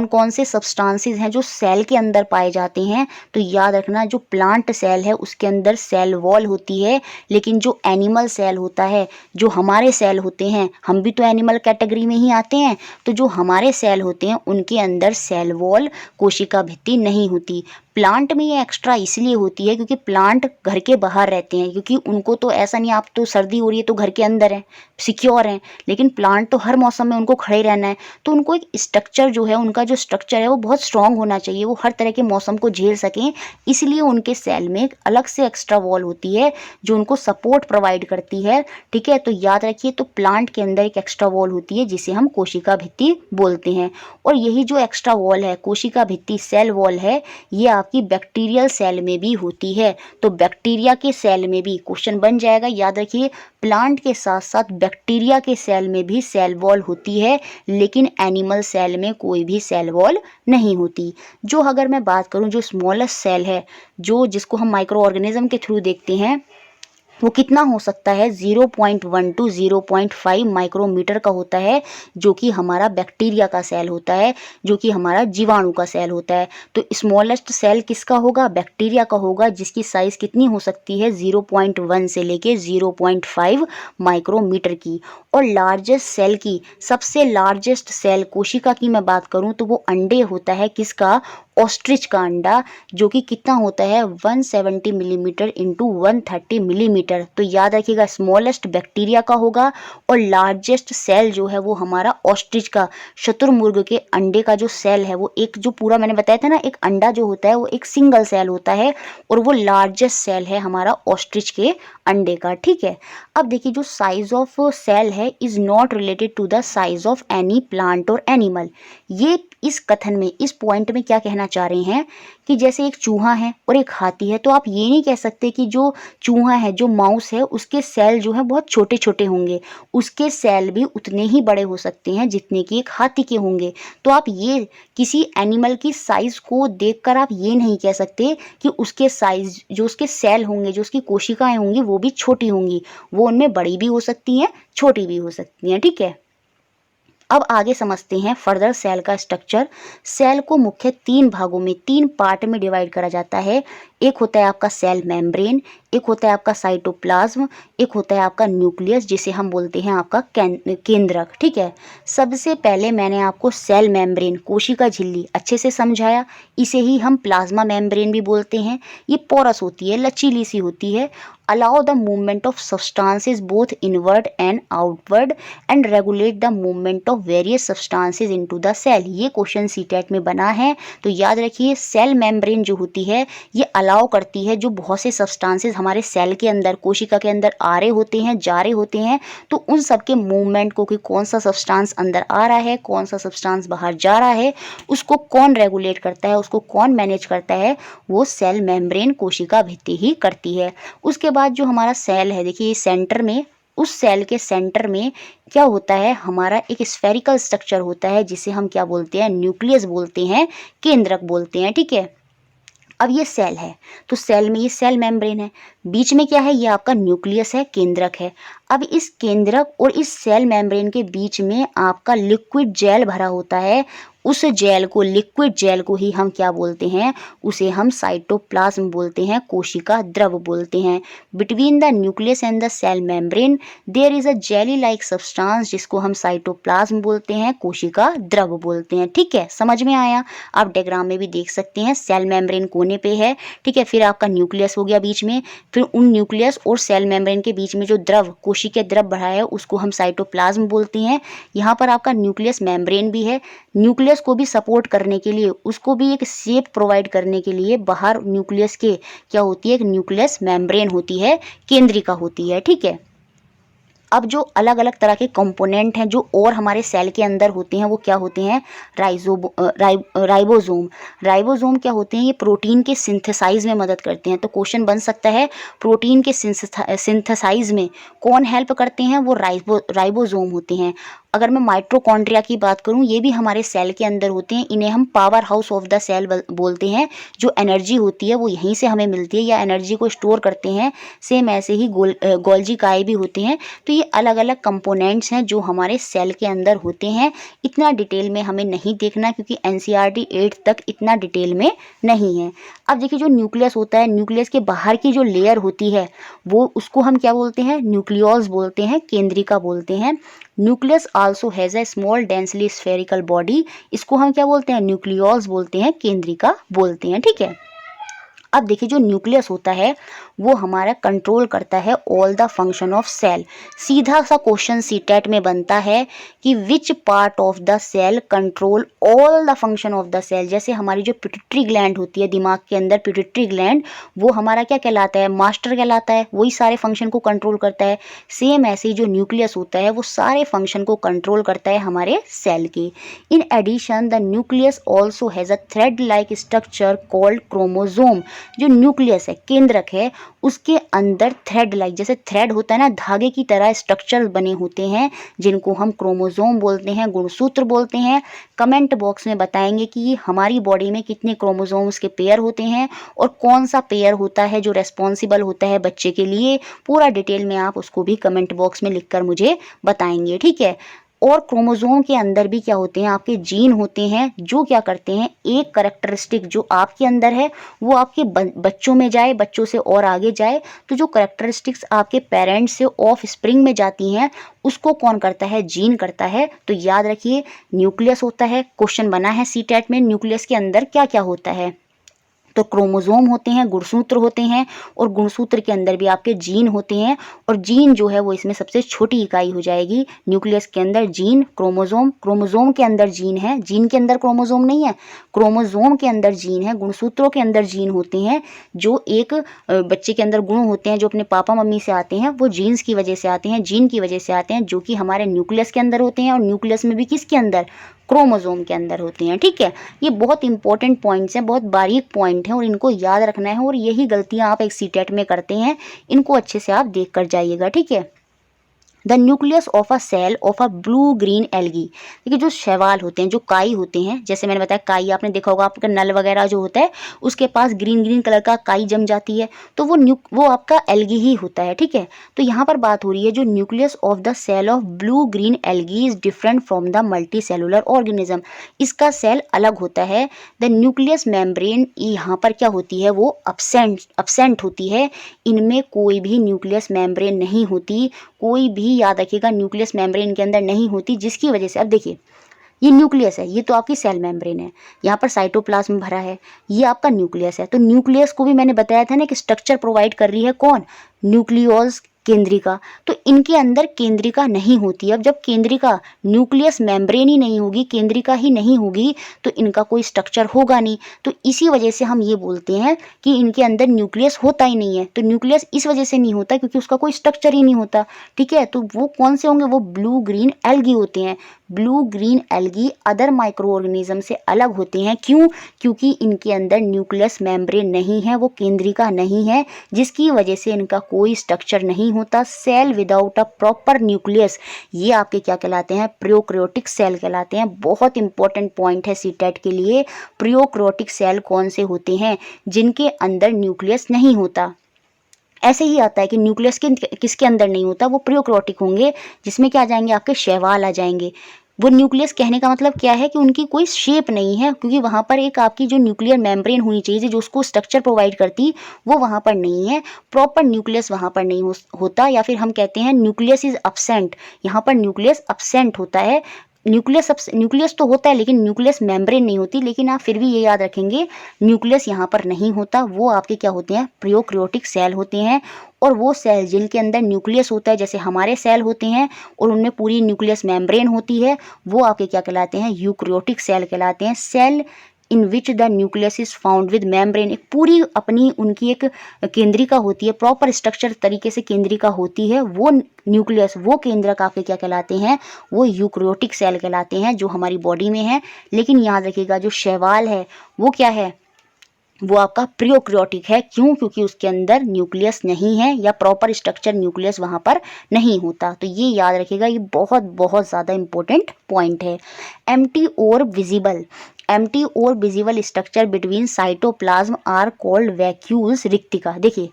A: कौन से सब्सटेंसेस हैं जो सेल के अंदर पाए जाते हैं, तो याद रखना जो प्लांट सेल है उसके अंदर सेल वॉल होती है, लेकिन जो एनिमल सेल होता है, जो हमारे सेल होते हैं, हम भी तो एनिमल कैटेगरी में ही आते हैं, तो जो हमारे सेल होते हैं उनके अंदर सेल वॉल, कोशिका भित्ति नहीं होती। प्लांट में ये एक्स्ट्रा इसलिए होती है क्योंकि प्लांट घर के बाहर रहते हैं, क्योंकि उनको तो ऐसा नहीं, आप तो सर्दी हो रही है तो घर के अंदर हैं, सिक्योर हैं, लेकिन प्लांट तो हर मौसम में उनको खड़े रहना है। तो उनको एक स्ट्रक्चर जो है, उनका जो स्ट्रक्चर है वो बहुत स्ट्रांग होना चाहिए, वो हर तरह के मौसम को झेल सकें। इसलिए उनके सेल में एक अलग से एक्स्ट्रा वॉल होती है जो उनको सपोर्ट प्रोवाइड करती है। ठीक है, तो याद रखिए, तो प्लांट के अंदर एक एक्स्ट्रा वॉल होती है जिसे हम कोशिका भित्ति बोलते हैं। और यही जो एक्स्ट्रा वॉल है, कोशिका भित्ति, सेल वॉल है, ये आपकी बैक्टीरियल सेल में भी होती है। तो बैक्टीरिया के सेल में भी क्वेश्चन बन जाएगा, याद रखिए, प्लांट के साथ साथ बैक्टीरिया के सेल में भी सेल वॉल होती है, लेकिन एनिमल सेल में कोई भी सेल वॉल नहीं होती। जो अगर मैं बात करूं, जो स्मॉलेस्ट सेल है, जो जिसको हम माइक्रो ऑर्गेनिज्म के थ्रू देखते हैं, वो कितना हो सकता है? 0.1 टू 0.5 माइक्रोमीटर का होता है, जो कि हमारा बैक्टीरिया का सेल होता है, जो कि हमारा जीवाणु का सेल होता है। तो स्मॉलेस्ट सेल किसका होगा? बैक्टीरिया का होगा, जिसकी साइज़ कितनी हो सकती है? 0.1 से लेके 0.5 माइक्रोमीटर की। और लार्जेस्ट सेल की, सबसे लार्जेस्ट सेल कोशिका की मैं बात करूं तो वो अंडे होता है, किसका? ऑस्ट्रिच का अंडा, जो कि कितना होता है? 170 मिलीमीटर इंटू 130 मिलीमीटर। तो याद रखिएगा, स्मॉलेस्ट बैक्टीरिया का होगा और लार्जेस्ट सेल जो है वो हमारा ऑस्ट्रिच का, शुतुरमुर्ग के अंडे का जो सेल है, वो एक, जो पूरा मैंने बताया था ना, एक अंडा जो होता है वो एक सिंगल सेल होता है, और वो लार्जेस्ट सेल है हमारा ऑस्ट्रिच के अंडे का। ठीक है, अब देखिए, जो साइज ऑफ सेल है is not related to the size of any plant और एनिमल। ये इस कथन में, इस पॉइंट में क्या कहना चाह रहे हैं कि जैसे एक चूहा है और एक हाथी है, तो आप ये नहीं कह सकते कि जो चूहा है, जो माउस है, उसके सेल जो है बहुत छोटे छोटे होंगे। उसके सेल भी उतने ही बड़े हो सकते हैं जितने कि एक हाथी के होंगे। तो आप ये किसी एनिमल की साइज को देखकर आप ये नहीं कह सकते कि उसके साइज, जो उसके सेल होंगे, जो उसकी कोशिकाएं होंगी, वो भी छोटी होंगी। वो उनमें बड़ी भी हो सकती हैं, छोटी भी हो सकती हैं। ठीक है, अब आगे समझते हैं फर्दर सेल का स्ट्रक्चर। सेल को मुख्य 3 भागों में, 3 पार्ट में डिवाइड करा जाता है। एक होता है आपका सेल मेम्ब्रेन, एक होता है आपका साइटोप्लाज्म, एक होता है आपका न्यूक्लियस जिसे हम बोलते हैं आपका केंद्रक। ठीक है, सबसे पहले मैंने आपको सेल मेम्ब्रेन कोशिका झिल्ली अच्छे से समझाया, इसे ही हम प्लाज्मा मेम्ब्रेन भी बोलते हैं। ये पोरस होती है, लचीली सी होती है, allow the movement of substances both inward and outward and regulate the movement of various substances into the cell। ये क्वेश्चन सीटेट में बना है, तो याद रखिए सेल मेम्ब्रेन जो होती है ये अलाउ करती है जो बहुत से सब्सटेंसेस हमारे सेल के अंदर, कोशिका के अंदर आ रहे होते हैं, जा रहे होते हैं, तो उन सब के मूवमेंट को कि कौन सा सब्सटेंस अंदर आ रहा है, कौन सा सब्सटेंस बाहर जा रहा है, उसको कौन रेगुलेट करता है, उसको कौन मैनेज करता है, वो सेल मेम्ब्रेन कोशिका भित्ति ही करती है। उसके बाद जो हमारा सेल है, देखिए सेंटर में, उस सेल के सेंटर में क्या होता है, हमारा एक स्फेरिकल स्ट्रक्चर होता है जिसे हम क्या बोलते हैं, न्यूक्लियस बोलते हैं, केंद्रक बोलते हैं। ठीक है, अब ये सेल है, तो सेल में ये सेल मेम्ब्रेन है, बीच में क्या है, ये आपका न्यूक्लियस है, केंद्रक है। अब इस केंद्रक और इस सेल मेम्ब्रेन के बीच में आपका लिक्विड जेल भरा होता है, उस जेल को, लिक्विड जेल को ही हम क्या बोलते हैं, उसे हम साइटोप्लाज्म बोलते हैं, कोशिका द्रव बोलते हैं। Between the nucleus and the cell membrane there is a jelly like substance जिसको हम साइटोप्लाज्म बोलते हैं, कोशिका द्रव बोलते हैं। ठीक है, समझ में आया? आप डायग्राम में भी देख सकते हैं, सेल मेम्ब्रेन कोने पे है, ठीक है, फिर आपका न्यूक्लियस हो गया बीच में, फिर उन न्यूक्लियस और सेल मेम्ब्रेन के बीच में जो द्रव, कोशिकीय द्रव भरा है, उसको हम साइटोप्लाज्म बोलते हैं। यहाँ पर आपका न्यूक्लियस मेम्ब्रेन भी है, न्यूक्लियस को भी सपोर्ट करने के लिए, उसको भी एक शेप प्रोवाइड करने के लिए बाहर न्यूक्लियस के क्या होती है, एक न्यूक्लियस मेम्ब्रेन होती है, केंद्रिका होती है। ठीक है, अब जो अलग अलग तरह के कंपोनेंट हैं जो और हमारे सेल के अंदर होते हैं वो क्या होते हैं, राइबोसोम। राइबोसोम क्या होते हैं, ये प्रोटीन के सिंथेसाइज में मदद करते हैं। तो क्वेश्चन बन सकता है, प्रोटीन के सिंथेसाइज में कौन हेल्प करते हैं, वो राइबोसोम होते हैं। अगर मैं माइटोकॉन्ड्रिया की बात करूं, ये भी हमारे सेल के अंदर होते हैं, इन्हें हम power house of the cell बोलते हैं। जो एनर्जी होती है वो यहीं से हमें मिलती है, या एनर्जी को स्टोर करते हैं। सेम ऐसे ही गोल्जी काय भी होते हैं। तो ये अलग अलग कंपोनेंट्स हैं जो हमारे सेल के अंदर होते हैं। इतना डिटेल में हमें नहीं देखना क्योंकि एनसीईआरटी 8 तक इतना डिटेल में नहीं है। अब देखिए जो न्यूक्लियस होता है, न्यूक्लियस के बाहर की जो लेयर होती है वो, उसको हम क्या बोलते हैं, न्यूक्लियोल्स बोलते हैं, केंद्रिका बोलते हैं। Nucleus also has a small densely spherical body, इसको हम क्या बोलते हैं, न्यूक्लियोल्स बोलते हैं, केंद्रिका बोलते हैं। ठीक है, अब देखिए जो न्यूक्लियस होता है वो हमारा कंट्रोल करता है all the function of cell. सीधा सा क्वेश्चन सीटेट में बनता है कि which part of the cell control all the function of the cell. जैसे हमारी जो पिट्यूटरी ग्लैंड होती है दिमाग के अंदर, पिट्यूटरी ग्लैंड, वो हमारा क्या कहलाता है, मास्टर कहलाता है, वही सारे फंक्शन को कंट्रोल करता है। सेम ऐसे ही जो न्यूक्लियस होता है वो सारे फंक्शन को कंट्रोल करता है हमारे सेल के। In addition the nucleus also has a thread like structure called chromosome. जो न्यूक्लियस है, केंद्रक है, उसके अंदर थ्रेड लाइक, जैसे थ्रेड होता है ना, धागे की तरह स्ट्रक्चर बने होते हैं जिनको हम क्रोमोसोम बोलते हैं, गुणसूत्र बोलते हैं। कमेंट बॉक्स में बताएंगे कि हमारी बॉडी में कितने क्रोमोसोम्स के पेयर होते हैं और कौन सा पेयर होता है जो रेस्पॉन्सिबल होता है बच्चे के लिए। पूरा डिटेल में आप उसको भी कमेंट बॉक्स में लिखकर मुझे बताएंगे। ठीक है, और क्रोमोसोम के अंदर भी क्या होते हैं, आपके जीन होते हैं जो क्या करते हैं, एक करैक्टरिस्टिक जो आपके अंदर है वो आपके बच्चों में जाए, बच्चों से और आगे जाए। तो जो करैक्टरिस्टिक्स आपके पेरेंट्स से ऑफ स्प्रिंग में जाती हैं उसको कौन करता है, जीन करता है। तो याद रखिए न्यूक्लियस होता है, क्वेश्चन बना है सीटेट में, न्यूक्लियस के अंदर क्या क्या होता है, तो क्रोमोसोम होते हैं, गुणसूत्र होते हैं, और गुणसूत्र के अंदर भी आपके जीन होते हैं। और जीन जो है वो इसमें सबसे छोटी इकाई हो जाएगी। न्यूक्लियस के अंदर जीन, क्रोमोसोम, क्रोमोसोम के अंदर जीन है, जीन के अंदर क्रोमोसोम नहीं है, क्रोमोसोम के अंदर जीन है, गुणसूत्रों के अंदर जीन होते हैं। जो एक बच्चे के अंदर गुण होते हैं जो अपने पापा मम्मी से आते हैं, वो जीन्स की वजह से आते हैं, जीन की वजह से आते हैं, जो कि हमारे न्यूक्लियस के अंदर होते हैं, और न्यूक्लियस में भी किसके अंदर, क्रोमोसोम के अंदर होते हैं। ठीक है, ये बहुत इंपॉर्टेंट पॉइंट्स हैं, बहुत बारीक पॉइंट हैं और इनको याद रखना है। और यही गलतियां आप एक सीटेट में करते हैं, इनको अच्छे से आप देख कर जाइएगा। ठीक है, the nucleus of a cell of a blue green algae. देखिए जो शैवाल होते हैं, जो काई होते हैं, जैसे मैंने बताया काई, आपने देखा होगा आपका नल वगैरह जो होता है उसके पास ग्रीन ग्रीन कलर का काई जम जाती है, तो वो आपका एल्गी ही होता है, ठीक है। तो यहाँ पर बात हो रही है जो nucleus of the cell of blue green algae is different from the multi cellular organism. इसका सेल अलग होता है। द न्यूक्लियस मेम्ब्रेन यहाँ पर क्या होती है, वो absent होती है। इनमें कोई भी न्यूक्लियस मेम्ब्रेन नहीं होती, कोई भी, याद रखिएगा, न्यूक्लियस मेम्ब्रेन के अंदर नहीं होती, जिसकी वजह से अब देखिए ये न्यूक्लियस है, ये तो आपकी सेल मेम्ब्रेन है, यहाँ पर साइटोप्लाज्म भरा है, ये आपका न्यूक्लियस है। तो न्यूक्लियस को भी मैंने बताया था ना कि स्ट्रक्चर प्रोवाइड कर रही है कौन, न्यूक्लियोज, केंद्रिका। तो इनके अंदर केंद्रिका नहीं होती। अब जब केंद्रिका, न्यूक्लियस मेम्ब्रेन ही नहीं होगी, केंद्रिका ही नहीं होगी, तो इनका कोई स्ट्रक्चर होगा नहीं। तो इसी वजह से हम ये बोलते हैं कि इनके अंदर न्यूक्लियस होता ही नहीं है। तो न्यूक्लियस इस वजह से नहीं होता क्योंकि उसका कोई स्ट्रक्चर ही नहीं होता, ठीक है। तो वो कौन से होंगे, वो ब्लू ग्रीन एल्गी होते हैं। Blue green algae other micro organism से अलग होते हैं। क्यों? क्योंकि इनके अंदर न्यूक्लियस मेम्ब्रेन नहीं है, वो केंद्रिका नहीं है, जिसकी वजह से इनका कोई स्ट्रक्चर नहीं होता। Cell without a proper nucleus, ये आपके क्या कहलाते हैं, प्रोकैरियोटिक सेल कहलाते हैं। बहुत इंपॉर्टेंट पॉइंट है सीटेट के लिए। प्रोकैरियोटिक सेल कौन से होते हैं, जिनके अंदर न्यूक्लियस नहीं होता। ऐसे ही आता है कि न्यूक्लियस किसके अंदर नहीं होता, वो प्रोकैरियोटिक होंगे, जिसमें क्या आ जाएंगे, आपके शैवाल आ जाएंगे। वो न्यूक्लियस कहने का मतलब क्या है कि उनकी कोई शेप नहीं है, क्योंकि वहाँ पर एक आपकी जो न्यूक्लियर मेम्ब्रेन होनी चाहिए जो उसको स्ट्रक्चर प्रोवाइड करती, वो वहाँ पर नहीं है। प्रॉपर न्यूक्लियस वहाँ पर नहीं होता, या फिर हम कहते हैं न्यूक्लियस इज अब्सेंट। यहाँ पर न्यूक्लियस अब्सेंट होता है। न्यूक्लियस तो होता है लेकिन न्यूक्लियस मेम्ब्रेन नहीं होती। लेकिन आप फिर भी ये याद रखेंगे, न्यूक्लियस यहाँ पर नहीं होता। वो आपके क्या होते हैं, प्रोकैरियोटिक सेल होते हैं। और वो सेल जिनके अंदर न्यूक्लियस होता है, जैसे हमारे सेल होते हैं और उनमें पूरी न्यूक्लियस मेम्ब्रेन होती है, वो आपके क्या कहलाते हैं, यूकैरियोटिक सेल कहलाते हैं। Cell in which the nucleus is found with membrane, एक पूरी अपनी उनकी एक केंद्रिका होती है, प्रॉपर स्ट्रक्चर तरीके से केंद्रिका होती है। वो न्यूक्लियस, वो केंद्रक आपके क्या कहलाते हैं, वो यूकैरियोटिक सेल कहलाते हैं, जो हमारी बॉडी में है। लेकिन याद रखिएगा जो शैवाल है वो क्या है, वो आपका प्रोकैरियोटिक है। क्यों? क्योंकि उसके अंदर न्यूक्लियस नहीं है, या प्रॉपर स्ट्रक्चर न्यूक्लियस वहाँ पर नहीं होता। तो ये याद रखिएगा, ये बहुत बहुत ज़्यादा इंपॉर्टेंट पॉइंट है। एम्प्टी और visible structure between cytoplasm are called vacuoles, रिक्तिका। देखिए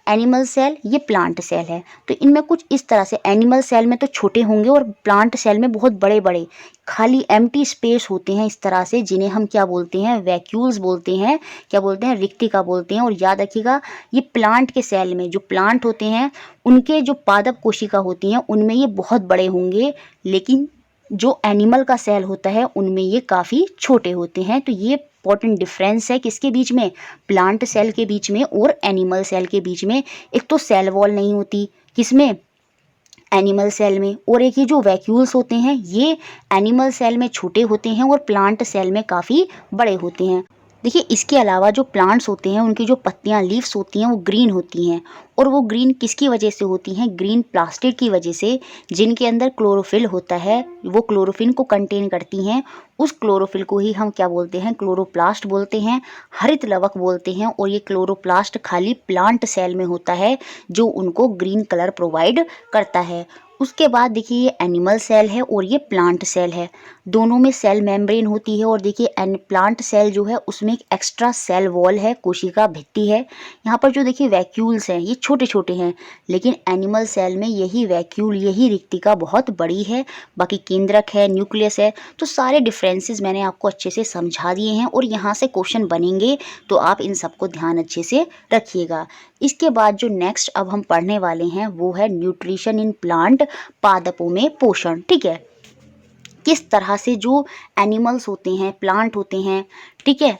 A: एनिमल सेल, ये प्लांट सेल है, तो इनमें कुछ इस तरह से, एनिमल सेल में तो छोटे होंगे और प्लांट सेल में बहुत बड़े बड़े खाली एम्प्टी स्पेस होते हैं इस तरह से, जिन्हें हम क्या बोलते हैं, वैक्यूल्स बोलते हैं। क्या बोलते हैं, रिक्तिका बोलते हैं। और याद रखिएगा ये प्लांट के सेल में, जो प्लांट होते हैं उनके जो पादप कोशिका होती हैं उनमें ये बहुत बड़े होंगे, लेकिन जो एनिमल का सेल होता है उनमें ये काफ़ी छोटे होते हैं। तो ये इंपॉर्टेंट डिफरेंस है किसके बीच में, प्लांट सेल के बीच में और एनिमल सेल के बीच में। एक तो सेल वॉल नहीं होती किसमें, एनिमल सेल में, और एक ये जो वैक्यूल्स होते हैं ये एनिमल सेल में छोटे होते हैं और प्लांट सेल में काफ़ी बड़े होते हैं। देखिए इसके अलावा जो प्लांट्स होते हैं उनकी जो पत्तियां, लीव्स होती हैं वो ग्रीन होती हैं, और वो ग्रीन किसकी वजह से होती हैं, ग्रीन प्लास्टिड की वजह से, जिनके अंदर क्लोरोफिल होता है, वो क्लोरोफिल को कंटेन करती हैं। उस क्लोरोफिल को ही हम क्या बोलते हैं, क्लोरोप्लास्ट बोलते हैं, हरित लवक बोलते हैं। और ये क्लोरोप्लास्ट खाली प्लांट सेल में होता है, जो उनको ग्रीन कलर प्रोवाइड करता है। उसके बाद देखिए ये एनिमल सेल है और ये प्लांट सेल है, दोनों में सेल मेम्ब्रेन होती है। और देखिए प्लांट सेल जो है उसमें एक एक्स्ट्रा सेल वॉल है, कोशिका भित्ति है। यहाँ पर जो देखिए वैक्यूल्स हैं ये छोटे छोटे हैं, लेकिन एनिमल सेल में यही वैक्यूल, यही रिक्तिका बहुत बड़ी है। बाकी केंद्रक है, न्यूक्लियस है। तो सारे डिफरेंसेस मैंने आपको अच्छे से समझा दिए हैं, और यहाँ से क्वेश्चन बनेंगे, तो आप इन सबको ध्यान अच्छे से रखिएगा। इसके बाद जो नेक्स्ट अब हम पढ़ने वाले हैं वो है न्यूट्रिशन इन प्लांट, पादपों में पोषण। ठीक है, किस तरह से जो एनिमल्स होते हैं, प्लांट होते हैं, ठीक है।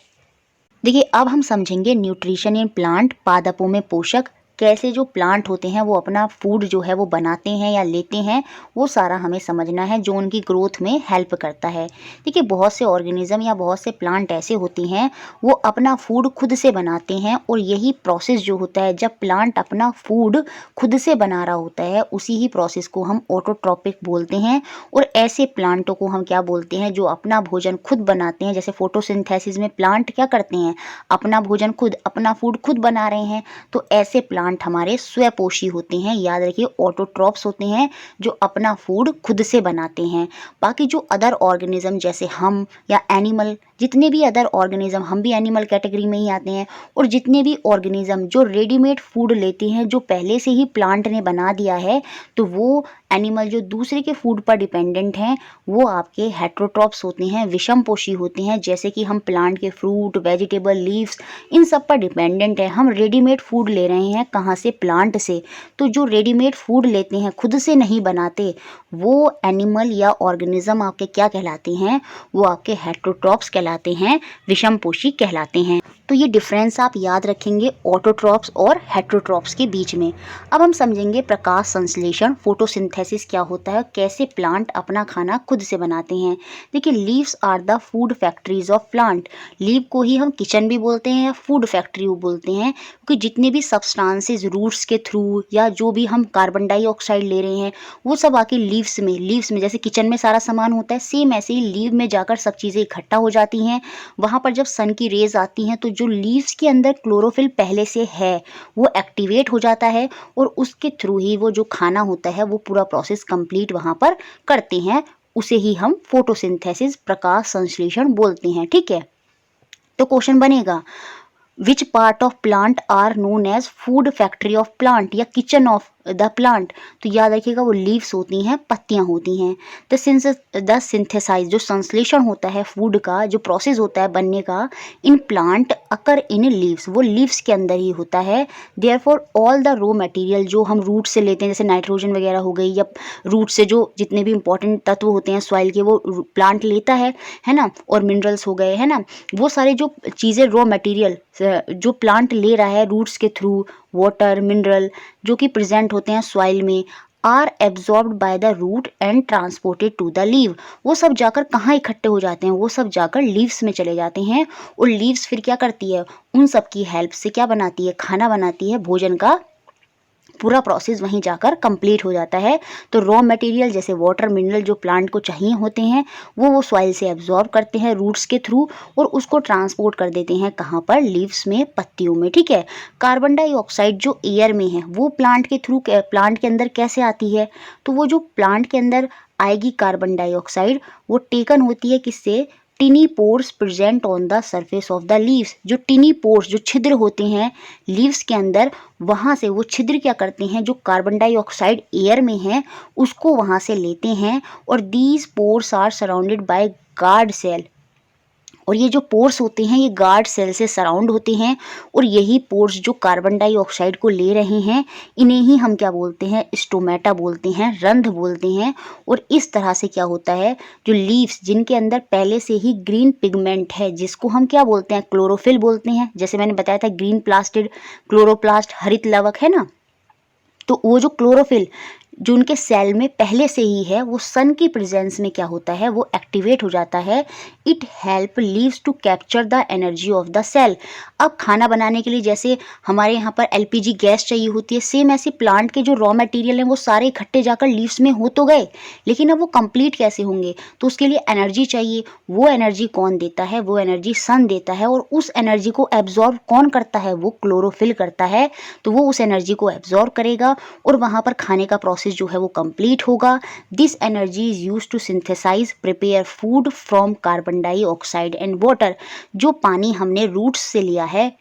A: देखिए अब हम समझेंगे न्यूट्रिशन इन प्लांट, पादपों में पोषक। कैसे जो प्लांट होते हैं वो अपना फूड जो है वो बनाते हैं या लेते हैं, वो सारा हमें समझना है, जो उनकी ग्रोथ में हेल्प करता है। देखिए बहुत से ऑर्गेनिज्म या बहुत से प्लांट ऐसे होते हैं वो अपना फूड खुद से बनाते हैं, और यही प्रोसेस जो होता है, जब प्लांट अपना फूड खुद से बना रहा होता है, उसी ही प्रोसेस को हम ऑटोट्रॉपिक बोलते हैं। और ऐसे प्लांटों को हम क्या बोलते हैं, जो अपना भोजन खुद बनाते हैं। जैसे फोटोसिंथेसिस में प्लांट क्या करते हैं, अपना भोजन खुद, अपना फूड खुद बना रहे हैं, तो ऐसे प्लांट प्लांट हमारे स्वपोषी होते हैं, याद रखिए ऑटोट्रॉप्स होते हैं जो अपना फूड खुद से बनाते हैं। बाकी जो अदर ऑर्गेनिज्म जैसे हम या एनिमल, जितने भी अदर ऑर्गेनिज्म, हम भी एनिमल कैटेगरी में ही आते हैं, और जितने भी ऑर्गेनिज्म जो रेडीमेड फूड लेते हैं जो पहले से ही प्लांट ने बना दिया है, तो वो एनिमल जो दूसरे के फूड पर डिपेंडेंट हैं वो आपके हेट्रोट्रॉप्स होते हैं, विषमपोषी होते हैं। जैसे कि हम प्लांट के फ्रूट, वेजिटेबल, लीव्स, इन सब पर डिपेंडेंट है। हम रेडीमेड फूड ले रहे हैं कहाँ से? प्लांट से। तो जो रेडीमेड फूड लेते हैं, खुद से नहीं बनाते, वो एनिमल या ऑर्गेनिज्म आपके क्या कहलाते हैं? वो आपके हेट्रोट्रॉप्स कहलाते हैं, विषमपोषी कहलाते हैं। तो ये डिफरेंस आप याद रखेंगे ऑटोट्रॉप्स और हेट्रोट्रॉप्स के बीच में। अब हम समझेंगे प्रकाश संश्लेषण, फोटोसिंथेसिस क्या होता है, कैसे प्लांट अपना खाना खुद से बनाते हैं। देखिए, leaves are the food factories of plant. Leave को ही हम किचन भी बोलते हैं या फूड फैक्ट्री बोलते हैं, क्योंकि जितने भी सब्सटेंसेस रूट्स के थ्रू या जो भी हम कार्बन डाइऑक्साइड ले रहे हैं वो सब आके लीव्स में जैसे किचन में सारा सामान होता है, सेम ऐसे ही लीव में जाकर सब चीज़ें इकट्ठा हो जाती हैं। वहाँ पर जब सन की रेज आती हैं तो जो लीव्स के अंदर क्लोरोफिल पहले से है वो एक्टिवेट हो जाता है, और उसके थ्रू ही वो जो खाना होता है वो पूरा प्रोसेस कंप्लीट वहाँ पर करते हैं। उसे ही हम फोटोसिंथेसिस, प्रकाश संश्लेषण बोलते हैं। ठीक है, तो क्वेश्चन बनेगा, which part of plant are known as food factory of plant या किचन ऑफ द प्लांट? तो याद रखिएगा वो लीव्स होती हैं, पत्तियां होती हैं। द सिंथेसाइज, जो संश्लेषण होता है फूड का, जो प्रोसेस होता है बनने का, in plant occur in leaves, वो लीव्स के अंदर ही होता है। Therefore all the raw material जो हम रूट से लेते हैं, जैसे नाइट्रोजन वगैरह हो गई, या रूट से जो जितने भी इंपॉर्टेंट तत्व होते हैं सॉइल के, वो प्लांट लेता है ना, और मिनरल्स हो गए, है ना, वो सारे जो चीज़ें रॉ मटेरियल जो प्लांट ले रहा है रूट्स के थ्रू, वाटर, मिनरल जो कि प्रेजेंट होते हैं सॉइल में, are absorbed by the root and transported to the leave. वो सब जाकर कहाँ इकट्ठे हो जाते हैं? वो सब जाकर लीव्स में चले जाते हैं, और लीव्स फिर क्या करती है? उन सब की हेल्प से क्या बनाती है? खाना बनाती है, भोजन का पूरा प्रोसेस वहीं जाकर कंप्लीट हो जाता है। तो रॉ मटेरियल जैसे वाटर, मिनरल जो प्लांट को चाहिए होते हैं वो सॉइल से एब्जॉर्ब करते हैं रूट्स के थ्रू, और उसको ट्रांसपोर्ट कर देते हैं कहाँ पर? लीव्स में, पत्तियों में। ठीक है, कार्बन डाइऑक्साइड जो एयर में है वो प्लांट के थ्रू प्लांट के अंदर कैसे आती है? तो वो जो प्लांट के अंदर आएगी कार्बन डाइऑक्साइड, वो टेकन होती है किससे? टिनी pores present on the surface of the leaves. जो टिनी पोर्स, जो छिद्र होते हैं लीव्स के अंदर, वहाँ से वो छिद्र क्या करते हैं? जो कार्बन डाइऑक्साइड एयर में है उसको वहाँ से लेते हैं, और these pores are surrounded by guard cell. और ये जो पोर्स होते हैं ये गार्ड सेल से सराउंड होते हैं, और यही पोर्स जो कार्बन डाइऑक्साइड को ले रहे हैं इन्हें ही हम क्या बोलते हैं? स्टोमेटा बोलते हैं, रंध्र बोलते हैं। और इस तरह से क्या होता है, जो लीव्स जिनके अंदर पहले से ही ग्रीन पिगमेंट है जिसको हम क्या बोलते हैं? क्लोरोफिल बोलते हैं। जैसे मैंने बताया था ग्रीन प्लास्टिड, क्लोरोप्लास्ट, हरित लवक, है ना, तो वो जो क्लोरोफिल जो उनके सेल में पहले से ही है वो सन की प्रेजेंस में क्या होता है? वो एक्टिवेट हो जाता है। It help leaves to capture the energy of the cell. अब खाना बनाने के लिए जैसे हमारे यहाँ पर एलपीजी गैस चाहिए होती है, सेम ऐसे प्लांट के जो रॉ मटेरियल हैं वो सारे इकट्ठे जाकर लीव्स में हो तो गए, लेकिन अब वो कंप्लीट कैसे होंगे? तो उसके लिए एनर्जी चाहिए। वो एनर्जी कौन देता है? वो एनर्जी सन देता है, और उस एनर्जी को एब्जॉर्ब कौन करता है? वो क्लोरोफिल करता है। तो वो उस एनर्जी को एब्जॉर्ब करेगा और वहाँ पर खाने का प्रोसेस जो है वो कंप्लीट होगा। This energy is use to synthesize prepare food from carbon dioxide and water. जो पानी हमने रूट्स से लिया है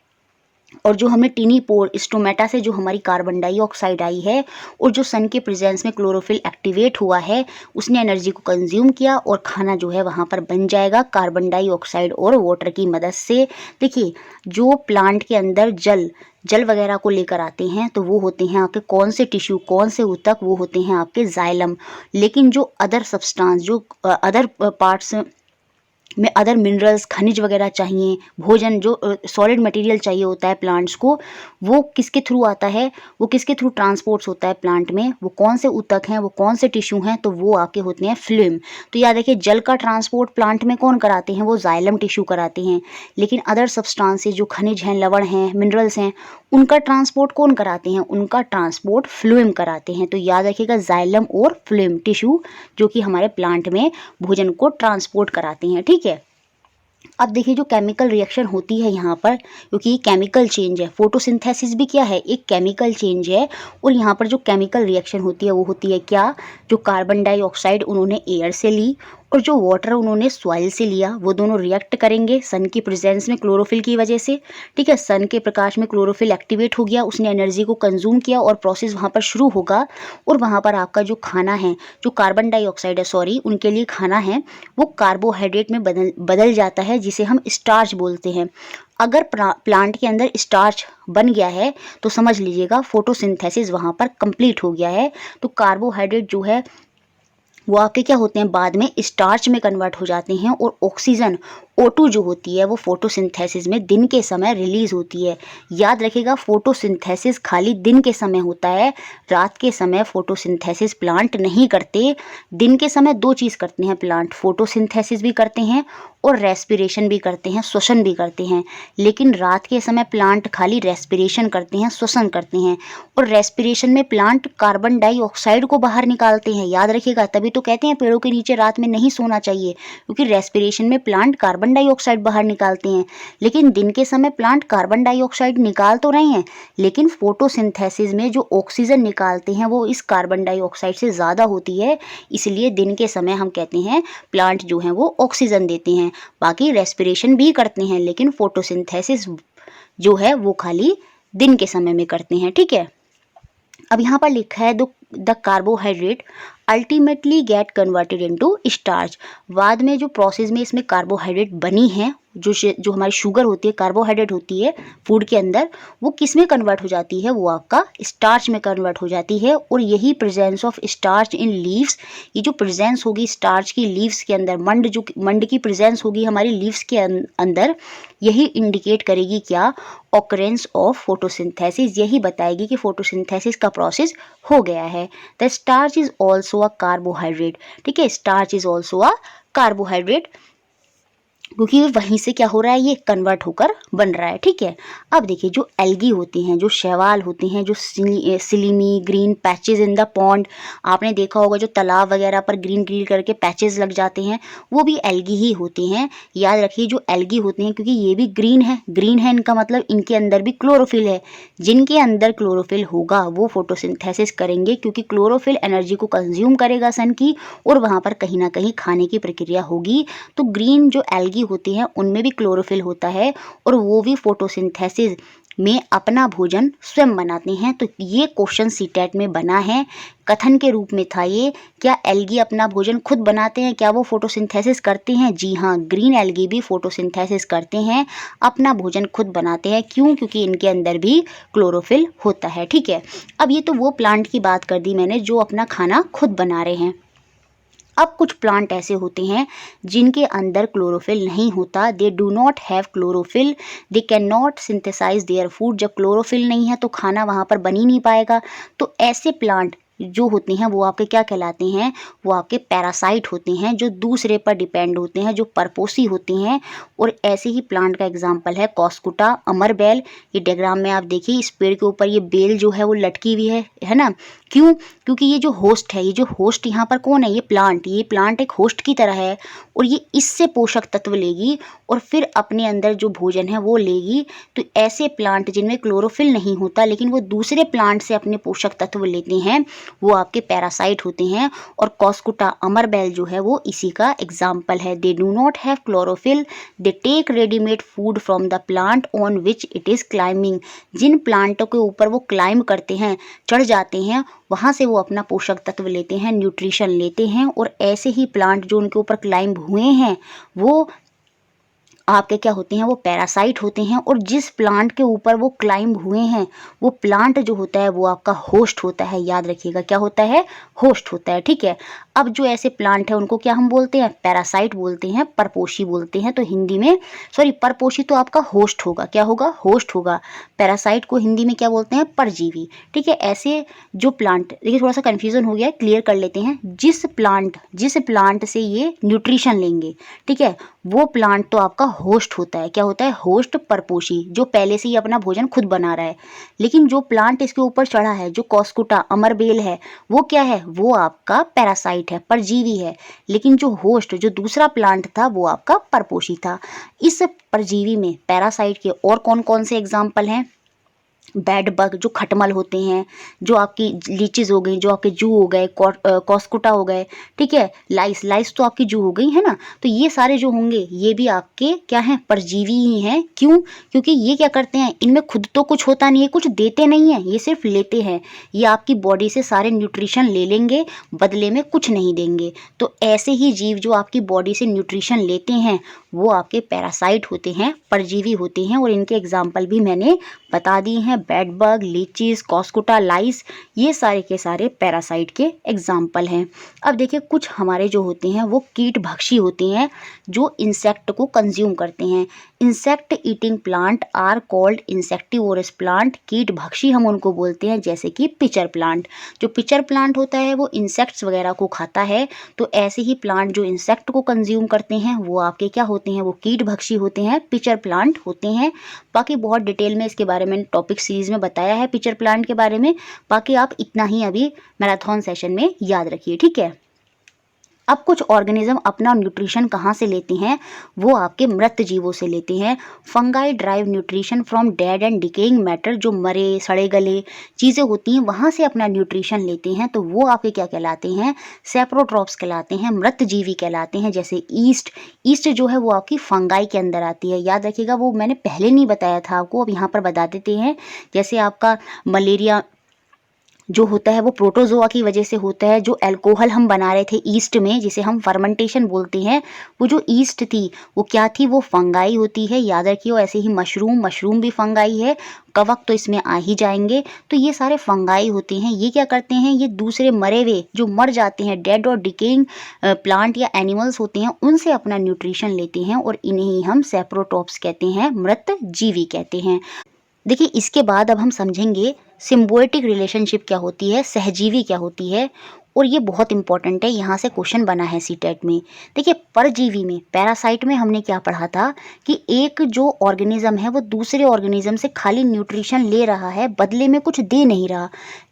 A: और जो हमें टिनी पोर स्टोमेटा से जो हमारी कार्बन डाइऑक्साइड आई है, और जो सन के प्रेजेंस में क्लोरोफिल एक्टिवेट हुआ है, उसने एनर्जी को कंज्यूम किया और खाना जो है वहाँ पर बन जाएगा कार्बन डाइऑक्साइड और वाटर की मदद से। देखिए, जो प्लांट के अंदर जल वगैरह को लेकर आते हैं तो वो होते हैं आपके कौन से टिश्यू, कौन से ऊतक? वो होते हैं आपके जाइलम। लेकिन जो अदर सब्सटेंस, जो अदर पार्ट्स में अदर मिनरल्स, खनिज वगैरह चाहिए, भोजन जो सॉलिड मटेरियल चाहिए होता है प्लांट्स को, वो किसके थ्रू आता है? वो किसके थ्रू ट्रांसपोर्ट्स होता है प्लांट में? वो कौन से ऊतक हैं, वो कौन से टिश्यू हैं? तो वो आपके होते हैं फ्लूइम। तो याद रखिए, जल का ट्रांसपोर्ट प्लांट में कौन कराते हैं? वो जाइलम टिश्यू कराते हैं। लेकिन अदर सब्सटेंसेस जो खनिज हैं, लवण हैं, मिनरल्स हैं, उनका ट्रांसपोर्ट कौन कराते हैं? उनका ट्रांसपोर्ट फ्लूइम कराते हैं। तो याद रखिएगा, जाइलम और फ्लूइम टिश्यू जो कि हमारे प्लांट में भोजन को ट्रांसपोर्ट कराते हैं। ठीक है, अब देखिए जो केमिकल रिएक्शन होती है यहाँ पर, क्योंकि ये केमिकल चेंज है, फोटोसिंथेसिस भी क्या है, एक केमिकल चेंज है। और यहाँ पर जो केमिकल रिएक्शन होती है वो होती है क्या, जो कार्बन डाइऑक्साइड उन्होंने एयर से ली और जो वाटर उन्होंने सॉइल से लिया, वो दोनों रिएक्ट करेंगे सन की प्रेजेंस में क्लोरोफिल की वजह से। ठीक है, सन के प्रकाश में क्लोरोफिल एक्टिवेट हो गया, उसने एनर्जी को कंज्यूम किया और प्रोसेस वहाँ पर शुरू होगा। और वहाँ पर आपका जो खाना है, जो कार्बन डाइऑक्साइड है सॉरी, उनके लिए खाना है वो कार्बोहाइड्रेट में बदल जाता है, जिसे हम स्टार्च बोलते हैं। अगर प्लांट के अंदर स्टार्च बन गया है तो समझ लीजिएगा फोटोसिंथेसिस वहाँ पर कंप्लीट हो गया है। तो कार्बोहाइड्रेट जो है वो आपके क्या होते हैं, बाद में स्टार्च में कन्वर्ट हो जाते हैं। और ऑक्सीजन O2 जो होती है वो फोटोसिंथेसिस में दिन के समय रिलीज होती है। याद रखिएगा फोटोसिंथेसिस खाली दिन के समय होता है, रात के समय फोटोसिंथेसिस प्लांट नहीं करते। दिन के समय दो चीज़ करते हैं प्लांट, फोटोसिंथेसिस भी करते हैं और रेस्पिरेशन भी करते हैं, श्वसन भी करते हैं। लेकिन रात के समय प्लांट खाली रेस्पिरेशन करते हैं, श्वसन करते हैं। और रेस्पिरेशन में प्लांट कार्बन डाइऑक्साइड को बाहर निकालते हैं, याद रखिएगा। तभी तो कहते हैं पेड़ों के नीचे रात में नहीं सोना चाहिए, क्योंकि रेस्पिरेशन में प्लांट कार्बन डाइऑक्साइड बाहर निकालते हैं। लेकिन दिन के समय प्लांट कार्बन डाइऑक्साइड निकाल तो रहे हैं, लेकिन फोटोसिंथेसिस में जो ऑक्सीजन निकालते हैं वो इस कार्बन डाइऑक्साइड से ज़्यादा होती है। इसलिए दिन के समय हम कहते हैं प्लांट जो हैं वो ऑक्सीजन देते हैं। बाकी रेस्पिरेशन भी करते हैं, लेकिन फोटोसिंथेसिस जो है वो खाली दिन के समय में करते हैं। ठीक है, अब यहाँ पर लिखा है the carbohydrate ultimately get converted into starch. बाद में जो प्रोसेस में इसमें कार्बोहाइड्रेट बनी है, जो हमारी शुगर होती है, कार्बोहाइड्रेट होती है फूड के अंदर, वो किस में कन्वर्ट हो जाती है, वो आपका स्टार्च में कन्वर्ट हो जाती है। और यही presence of starch in leaves, ये जो प्रेजेंस होगी स्टार्च की लीव्स के अंदर, मंड की प्रेजेंस होगी हमारी लीव्स के अंदर, यही इंडिकेट करेगी क्या, ऑकरेंस ऑफ फोटोसिंथेसिस। यही बताएगी कि फोटोसिंथेसिस का प्रोसेस हो गया है। The starch is also a carbohydrate. ठीक है, starch is also a carbohydrate, क्योंकि वहीं से क्या हो रहा है, ये कन्वर्ट होकर बन रहा है। ठीक है, अब देखिए जो एल्गी होती हैं, जो शैवाल होती हैं, जो silly me green patches in the pond, आपने देखा होगा जो तालाब वगैरह पर ग्रीन ग्रीन करके पैचेज लग जाते हैं, वो भी एल्गी ही होती हैं। याद रखिए जो एल्गी होती हैं, क्योंकि ये भी ग्रीन है, ग्रीन है इनका मतलब इनके अंदर भी क्लोरोफिल है। जिनके अंदर क्लोरोफिल होगा वो फोटोसिंथेसिस करेंगे, क्योंकि क्लोरोफिल एनर्जी को कंज्यूम करेगा सन की, और वहाँ पर कहीं ना कहीं खाने की प्रक्रिया होगी। तो ग्रीन जो एल्गी होती हैं उनमें भी क्लोरोफिल होता है, और वो भी फोटोसिंथेसिस में अपना भोजन स्वयं बनाते हैं। तो ये क्वेश्चन सीटेट में बना है, कथन के रूप में था ये, क्या एल्गी अपना भोजन खुद बनाते हैं, क्या वो फोटोसिंथेसिस करते हैं? जी हाँ, ग्रीन एल्गी भी फोटोसिंथेसिस करते हैं, अपना भोजन खुद बनाते हैं। क्यों? क्योंकि इनके अंदर भी क्लोरोफिल होता है। ठीक है, अब ये तो वो प्लांट की बात कर दी मैंने जो अपना खाना खुद बना रहे हैं। अब कुछ प्लांट ऐसे होते हैं जिनके अंदर क्लोरोफिल नहीं होता, they do not have chlorophyll, they can not synthesize their food. जब क्लोरोफिल नहीं है तो खाना वहाँ पर बन ही नहीं पाएगा। तो ऐसे प्लांट जो होते हैं वो आपके क्या कहलाते हैं, वो आपके पैरासाइट होते हैं, जो दूसरे पर डिपेंड होते हैं, जो परपोसी होते हैं। और ऐसे ही प्लांट का एग्जाम्पल है कॉस्कुटा, अमर बेल। ये डायग्राम में आप देखिए, इस पेड़ के ऊपर ये बेल जो है वो लटकी हुई है ना। क्यों? क्योंकि ये जो होस्ट है, ये जो होस्ट यहाँ पर कौन है, ये प्लांट एक होस्ट की तरह है, और ये इससे पोषक तत्व लेगी और फिर अपने अंदर जो भोजन है वो लेगी। तो ऐसे प्लांट जिनमें क्लोरोफिल नहीं होता लेकिन वो दूसरे प्लांट से अपने पोषक तत्व लेते हैं, वो आपके पैरासाइट होते हैं। और कॉस्कुटा, अमर बेल जो है वो इसी का एग्जाम्पल है। They do not have chlorophyll, they take readymade food from the plant on which it is climbing. जिन प्लांटों के ऊपर वो क्लाइंब करते हैं, चढ़ जाते हैं, वहाँ से वो अपना पोषक तत्व लेते हैं, न्यूट्रिशन लेते हैं। और ऐसे ही प्लांट जो उनके ऊपर क्लाइंब हुए हैं वो आपके क्या होते हैं, वो पैरासाइट होते हैं। और जिस प्लांट के ऊपर वो क्लाइंब हुए हैं वो प्लांट जो होता है वो आपका होस्ट होता है। याद रखिएगा क्या होता है, होस्ट होता है। ठीक है, अब जो ऐसे प्लांट है उनको क्या हम बोलते हैं, पैरासाइट बोलते हैं, परपोषी बोलते हैं। तो हिंदी में सॉरी, परपोषी तो आपका होस्ट होगा, क्या होगा, होस्ट होगा। पैरासाइट को हिंदी में क्या बोलते हैं, परजीवी। ठीक है, ऐसे जो प्लांट, देखिए थोड़ा सा कन्फ्यूजन हो गया, क्लियर कर लेते हैं। जिस प्लांट से ये न्यूट्रिशन लेंगे, ठीक है, वो प्लांट तो आपका होस्ट होता है। क्या होता है? होस्ट, परपोषी, जो पहले से ही अपना भोजन खुद बना रहा है। लेकिन जो प्लांट इसके ऊपर चढ़ा है, जो कॉस्कुटा, अमरबेल है, वो क्या है? वो आपका पैरासाइट है, परजीवी है। लेकिन जो होस्ट, जो दूसरा प्लांट था, वो आपका परपोषी था। इस परजीवी में पैरासाइट के और कौन कौन से एग्जाम्पल हैं? बेड बग, जो खटमल होते हैं, जो आपकी लीचीज हो गई, जो आपके जू हो गए, कॉस्कुटा हो गए, ठीक है, लाइस, लाइस तो आपकी जू हो गई है ना। तो ये सारे जो होंगे ये भी आपके क्या हैं? परजीवी ही हैं। क्यों? क्योंकि ये क्या करते हैं, इनमें खुद तो कुछ होता नहीं है, कुछ देते नहीं है, ये सिर्फ लेते हैं। ये आपकी बॉडी से सारे न्यूट्रिशन ले लेंगे, बदले में कुछ नहीं देंगे। तो ऐसे ही जीव जो आपकी बॉडी से न्यूट्रिशन लेते हैं वो आपके पैरासाइट होते हैं, परजीवी होते हैं। और इनके एग्जाम्पल भी मैंने बता दिए हैं। बेड बग, लीचीज, कॉस्कुटा, लाइस, ये सारे के सारे पैरासाइट के एग्जाम्पल हैं। अब देखिए, कुछ हमारे जो होते हैं वो कीट भक्षी होते हैं, जो इंसेक्ट को कंज्यूम करते हैं। Insect eating plant are called insectivorous plant. कीट भक्षी हम उनको बोलते हैं, जैसे कि पिचर प्लांट। जो पिचर प्लांट होता है वो इंसेक्ट्स वगैरह को खाता है। तो ऐसे ही प्लांट जो इंसेक्ट को कंज्यूम करते हैं वो आपके क्या होते हैं? वो कीट भक्षी होते हैं, पिचर प्लांट होते हैं। बाकी बहुत डिटेल में इसके बारे में टॉपिक सीरीज में बताया है पिचर प्लांट के बारे में। बाकी आप इतना ही अभी मैराथन सेशन में याद रखिए, ठीक है। अब कुछ ऑर्गेनिज्म अपना न्यूट्रिशन कहाँ से लेते हैं? वो आपके मृत जीवों से लेते हैं। Fungi drive nutrition from dead and decaying matter. जो मरे सड़े गले चीज़ें होती हैं वहाँ से अपना न्यूट्रिशन लेते हैं। तो वो आपके क्या कहलाते हैं? सेप्रोट्रॉप्स कहलाते हैं, मृत जीवी कहलाते हैं। जैसे ईस्ट, ईस्ट जो है वो आपकी फंगाई के अंदर आती है। याद रखिएगा, वो मैंने पहले नहीं बताया था आपको, अब यहाँ पर बता देते हैं। जैसे आपका मलेरिया जो होता है वो प्रोटोजोआ की वजह से होता है। जो अल्कोहल हम बना रहे थे ईस्ट में, जिसे हम फर्मेंटेशन बोलते हैं, वो जो ईस्ट थी वो क्या थी? वो फंगाई होती है। याद रखिए। ऐसे ही मशरूम, मशरूम भी फंगाई है। कवक तो इसमें आ ही जाएंगे। तो ये सारे फंगाई होते हैं। ये क्या करते हैं? ये दूसरे मरे हुए जो मर जाते हैं, डेड और डिकेइंग प्लांट या एनिमल्स होते हैं, उनसे अपना न्यूट्रिशन लेते हैं। और इन्हें ही हम सेप्रोटॉप्स कहते हैं, मृत जीवी कहते हैं। देखिए, इसके बाद अब हम समझेंगे सिम्बायोटिक रिलेशनशिप क्या होती है, सहजीवी क्या होती है। और ये बहुत इंपॉर्टेंट है, यहाँ से क्वेश्चन बना है सीटेट में। देखिए, परजीवी में, पैरासाइट में हमने क्या पढ़ा था कि एक जो ऑर्गेनिज्म है वो दूसरे ऑर्गेनिज्म से खाली न्यूट्रिशन ले रहा है, बदले में कुछ दे नहीं रहा।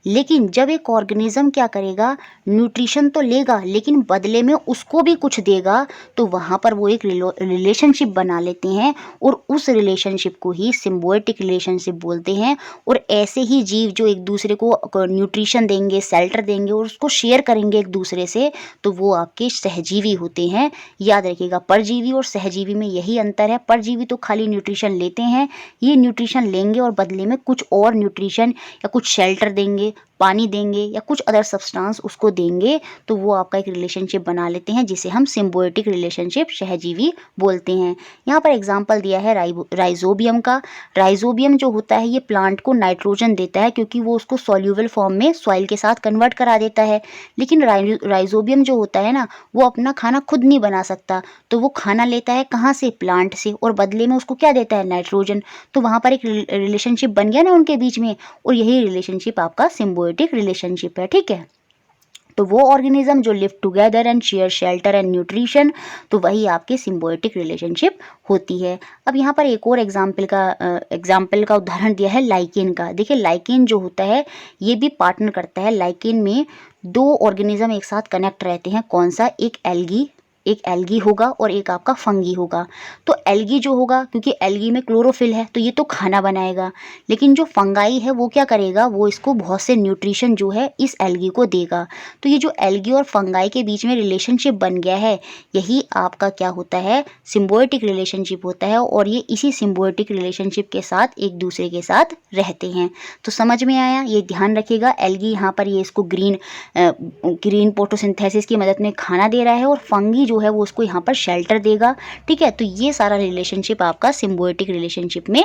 A: लेकिन जब एक ऑर्गेनिज्म क्या करेगा? न्यूट्रिशन तो लेगा लेकिन बदले में उसको भी कुछ देगा, तो वहाँ पर वो एक रिलेशनशिप बना लेते हैं। और उस रिलेशनशिप को ही सिम्बायोटिक रिलेशनशिप बोलते हैं। और ऐसे ही जीव जो एक दूसरे को न्यूट्रिशन देंगे, शेल्टर देंगे और उसको शेयर करेंगे एक दूसरे से, तो वो आपके सहजीवी होते हैं। याद रखिएगा, परजीवी और सहजीवी में यही अंतर है। परजीवी तो खाली न्यूट्रिशन लेते हैं, ये न्यूट्रिशन लेंगे और बदले में कुछ और न्यूट्रिशन या कुछ शेल्टर देंगे, पानी देंगे या कुछ अदर सब्सटेंस उसको देंगे, तो वो आपका एक रिलेशनशिप बना लेते हैं, जिसे हम सिम्बायोटिक रिलेशनशिप, सहजीवी बोलते हैं। यहाँ पर एग्जांपल दिया है राइजोबियम का। राइजोबियम जो होता है ये प्लांट को नाइट्रोजन देता है, क्योंकि वो उसको सॉल्यूबल फॉर्म में सॉइल के साथ कन्वर्ट करा देता है। लेकिन राइजोबियम जो होता है ना, वो अपना खाना खुद नहीं बना सकता, तो वो खाना लेता है कहाँ से? प्लांट से, और बदले में उसको क्या देता है? नाइट्रोजन। तो वहाँ पर एक रिलेशनशिप बन गया ना उनके बीच में, और यही रिलेशनशिप आपका सिम्बायोटिक रिलेशनशिप है, ठीक है। तो वो ऑर्गेनिज्म जो live together and share shelter and nutrition, तो वही आपके सिम्बायोटिक रिलेशनशिप होती है। अब यहाँ पर एक और एग्जाम्पल का उदाहरण दिया है लाइकेन का। देखिए, लाइकेन जो होता है ये भी पार्टनर करता है। लाइकेन में दो ऑर्गेनिज्म एक साथ कनेक्ट रहते हैं। कौन सा? एक एल्गी होगा और एक आपका फंगी होगा। तो एल्गी जो होगा, क्योंकि एल्गी में क्लोरोफिल है, तो ये तो खाना बनाएगा। लेकिन जो फंगाई है वो क्या करेगा? वो इसको बहुत से न्यूट्रिशन जो है इस एल्गी को देगा। तो ये जो एल्गी और फंगाई के बीच में रिलेशनशिप बन गया है, यही आपका क्या होता है? सिम्बायोटिक रिलेशनशिप होता है। और ये इसी सिम्बायोटिक रिलेशनशिप के साथ एक दूसरे के साथ रहते हैं। तो समझ में आया? ये ध्यान रखिएगा। एल्गी यहाँ पर ये इसको ग्रीन फोटोसिंथेसिस की मदद में खाना दे रहा है, और फंगी जो है वो उसको यहाँ पर शेल्टर देगा, ठीक है। तो ये सारा रिलेशनशिप आपका सिम्बायोटिक रिलेशनशिप में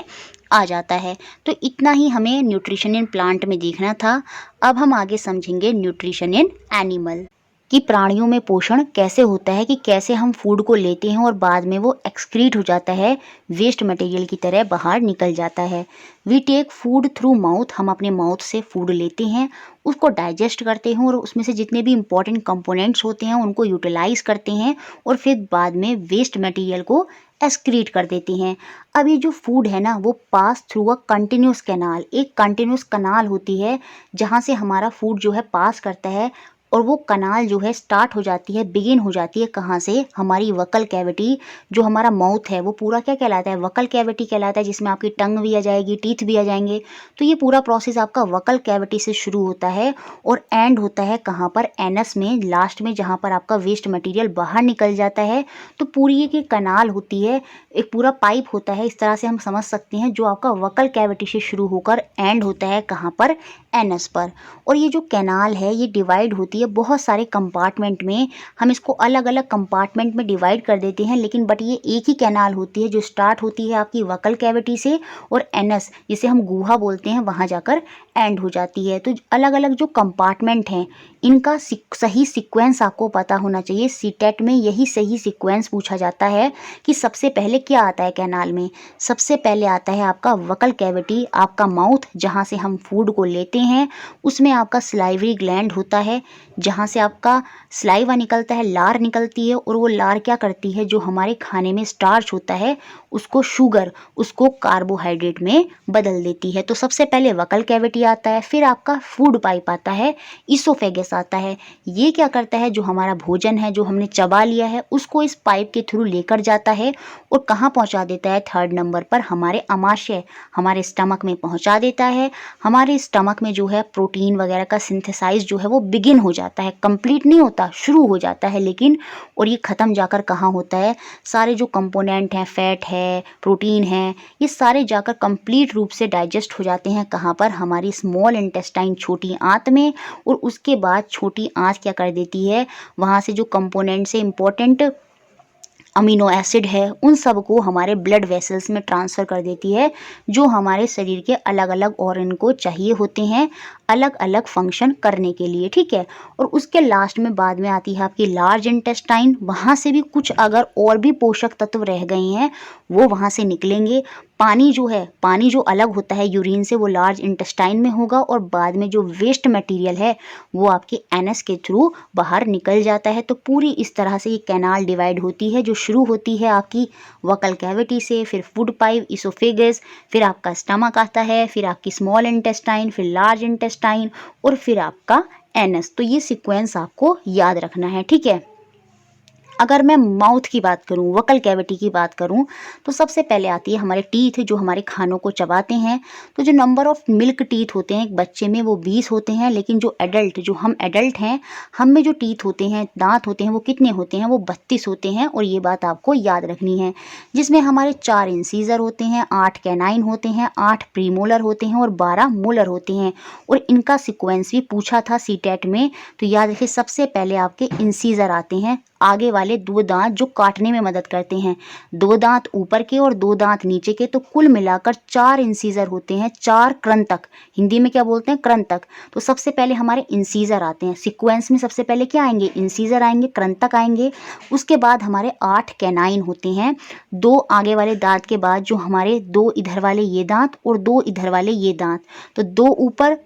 A: आ जाता है। तो इतना ही हमें न्यूट्रिशन इन प्लांट में देखना था। अब हम आगे समझेंगे न्यूट्रिशन इन एनिमल। कि प्राणियों में पोषण कैसे होता है, कि कैसे हम फूड को लेते हैं और बाद में वो एक्सक्रीट हो जाता है, वेस्ट मटेरियल की तरह बाहर निकल जाता है। We take food through mouth, हम अपने माउथ से फूड लेते हैं, उसको डाइजेस्ट करते हैं और उसमें से जितने भी इंपॉर्टेंट कंपोनेंट्स होते हैं उनको यूटिलाइज करते हैं और फिर बाद में वेस्ट मटेरियल को एक्सक्रीट कर देते हैं। अब ये जो फूड है ना वो pass through a continuous canal, एक कंटिन्यूस कनाल होती है जहाँ से हमारा फूड जो है पास करता है और वो कनाल जो है स्टार्ट हो जाती है, बिगिन हो जाती है कहाँ से, हमारी वकल कैविटी, जो हमारा माउथ है वो पूरा क्या कहलाता है, वकल कैविटी कहलाता है, जिसमें आपकी टंग भी आ जाएगी, टीथ भी आ जाएंगे। तो ये पूरा प्रोसेस आपका वकल कैविटी से शुरू होता है और एंड होता है कहाँ पर, एनस में, लास्ट में, जहाँ पर आपका वेस्ट मटेरियल बाहर निकल जाता है। तो पूरी एक कनाल होती है, एक पूरा पाइप होता है, इस तरह से हम समझ सकते हैं, जो आपका वकल कैविटी से शुरू होकर एंड होता है कहाँ पर, एनस पर। और ये जो कैनाल है ये डिवाइड होती है बहुत सारे कंपार्टमेंट में, हम इसको अलग अलग कंपार्टमेंट में डिवाइड कर देते हैं, लेकिन बट ये एक ही कैनाल होती है जो स्टार्ट होती है आपकी वकल कैविटी से और एनस, जिसे हम गुहा बोलते हैं, वहाँ जाकर एंड हो जाती है। तो अलग अलग जो कंपार्टमेंट हैं इनका सही सीक्वेंस आपको पता होना चाहिए। सीटेट में यही सही सीक्वेंस पूछा जाता है कि सबसे पहले क्या आता है कैनाल में। सबसे पहले आता है आपका वकल कैविटी, आपका माउथ, जहाँ से हम फूड को लेते हैं, उसमें आपका स्लाइवरी ग्लैंड होता है जहाँ से आपका स्लाइवा निकलता है, लार निकलती है और वो लार क्या करती है, जो हमारे खाने में स्टार्च होता है उसको शुगर, उसको कार्बोहाइड्रेट में बदल देती है। तो सबसे पहले वकल कैविटी आता है, फिर आपका फूड पाइप आता है, इसोफेगस आता है। ये क्या करता है, जो हमारा भोजन है जो हमने चबा लिया है उसको इस पाइप के थ्रू लेकर जाता है और कहाँ पहुँचा देता है, थर्ड नंबर पर हमारे अमाशय, हमारे स्टमक में पहुँचा देता है। हमारे स्टमक में जो है प्रोटीन वगैरह का सिंथेसाइज जो है वो बिगिन हो जाता है, कंप्लीट नहीं होता, शुरू हो जाता है लेकिन, और ये ख़त्म जाकर कहाँ होता है, सारे जो कंपोनेंट हैं, फैट है, प्रोटीन है, ये सारे जाकर कंप्लीट रूप से डाइजेस्ट हो जाते हैं कहाँ पर, हमारी स्मॉल इंटेस्टाइन, छोटी आंत में। और उसके बाद छोटी आंत क्या कर देती है, वहाँ से जो कंपोनेंट से इंपॉर्टेंट अमीनो एसिड है उन सब को हमारे ब्लड वेसल्स में ट्रांसफ़र कर देती है, जो हमारे शरीर के अलग अलग ऑर्गन को चाहिए होते हैं अलग अलग फंक्शन करने के लिए, ठीक है। और उसके लास्ट में बाद में आती है आपकी लार्ज इंटेस्टाइन, वहाँ से भी कुछ अगर और भी पोषक तत्व रह गए हैं वो वहाँ से निकलेंगे। पानी जो है, पानी जो अलग होता है यूरिन से, वो लार्ज इंटेस्टाइन में होगा और बाद में जो वेस्ट मटेरियल है वो आपके एनस के थ्रू बाहर निकल जाता है। तो पूरी इस तरह से ये कैनाल डिवाइड होती है, जो शुरू होती है आपकी वकल कैविटी से, फिर फूड पाइप, इसोफेगस, फिर आपका स्टमक आता है, फिर आपकी स्मॉल इंटेस्टाइन, फिर लार्ज इंटेस्टाइन और फिर आपका एनस। तो ये सीक्वेंस आपको याद रखना है, ठीक है। अगर मैं माउथ की बात करूं, वकल कैविटी की बात करूं, तो सबसे पहले आती है हमारे टीथ, जो हमारे खानों को चबाते हैं। तो जो नंबर ऑफ मिल्क टीथ होते हैं एक बच्चे में वो 20 होते हैं, लेकिन जो एडल्ट, जो हम एडल्ट हैं, हम में जो टीथ होते हैं, दांत होते हैं, वो कितने होते हैं, वो 32 होते हैं। और ये बात आपको याद रखनी है, जिसमें हमारे 4 इंसीजर होते हैं, 8 कैनाइन होते हैं, 8 प्रीमोलर होते हैं और 12 मोलर होते हैं। और इनका सिक्वेंस भी पूछा था सीटेट में, तो याद रखिए सबसे पहले आपके इंसीजर आते हैं, आगे वाले 2 दांत जो काटने में मदद करते हैं, 2 दांत ऊपर के और 2 दांत नीचे के, तो कुल मिलाकर 4 इंसीजर होते हैं, 4 कृंतक, हिंदी में क्या बोलते हैं, कृंतक। तो सबसे पहले हमारे इंसीजर आते हैं, सीक्वेंस में सबसे पहले क्या आएंगे, इंसीजर आएंगे, कृंतक आएंगे। उसके बाद हमारे 8 कैनाइन होते हैं, 2 आगे वाले दांत के बाद जो हमारे 2 इधर वाले ये दांत और 2 इधर वाले ये दांत, तो 2 ऊपर,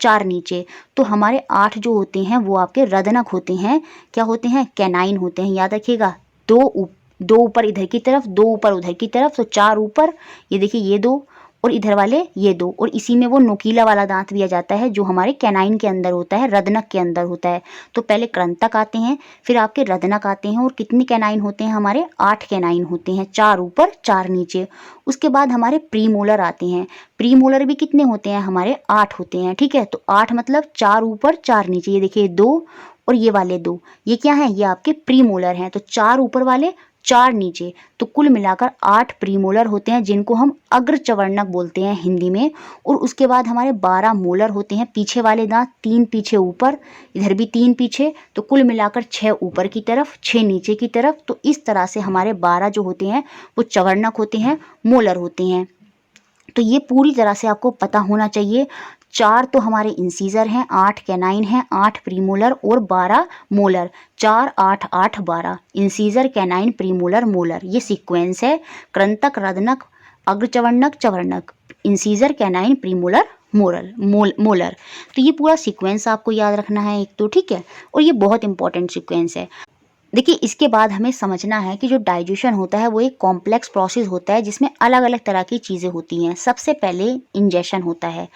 A: 4 नीचे। तो हमारे 8 जो होते हैं वो आपके रदनक होते हैं, क्या होते हैं, कैनाइन होते हैं। याद रखिएगा, 2 ऊपर इधर की तरफ, 2 ऊपर उधर की तरफ, तो 4 ऊपर, ये देखिए ये 2 और इधर वाले ये 2, और इसी में वो नोकीला वाला दांत भी आ जाता है जो हमारे कैनाइन के अंदर होता है, रदनक के अंदर होता है। तो पहले कृंतक आते हैं, फिर आपके रदनक आते हैं, और कितने कैनाइन होते हैं हमारे, 8 कैनाइन होते हैं, 4 ऊपर 4 नीचे। उसके बाद हमारे प्रीमोलर आते हैं, प्रीमोलर भी कितने होते हैं हमारे, 8 होते हैं, ठीक है। तो 8 मतलब 4 ऊपर 4 नीचे, ये देखिए 2 और ये वाले 2, ये क्या है, ये आपके प्रीमोलर हैं। तो 4 ऊपर वाले, 4 नीचे, तो कुल मिलाकर 8 प्रीमोलर होते हैं, जिनको हम अग्रचवर्णक बोलते हैं हिंदी में। और उसके बाद हमारे 12 मोलर होते हैं, पीछे वाले दांत, 3 पीछे ऊपर, इधर भी 3 पीछे, तो कुल मिलाकर 6 ऊपर की तरफ, 6 नीचे की तरफ। तो इस तरह से हमारे 12 जो होते हैं वो चवर्णक होते हैं, मोलर होते हैं। तो ये पूरी तरह से आपको पता होना चाहिए। 4 तो हमारे इंसीजर हैं, 8 कैनाइन हैं, 8 प्रीमोलर और 12 molar. 4 8 8 12 incisor, canine, premolar, molar, ये सीक्वेंस है। कृंतक, रदनक, अग्रचवर्णक, चवर्णक, इंसीजर, कैनाइन, प्रीमोलर, मोलर। तो ये पूरा सीक्वेंस आपको याद रखना है एक तो, ठीक है। और ये बहुत इंपॉर्टेंट सीक्वेंस है। देखिए इसके बाद हमें समझना है कि जो डाइजेशन होता है वो एक कॉम्प्लेक्स प्रोसेस होता है जिसमें अलग अलग तरह की चीज़ें होती हैं। सबसे पहले इंजेशन होता है।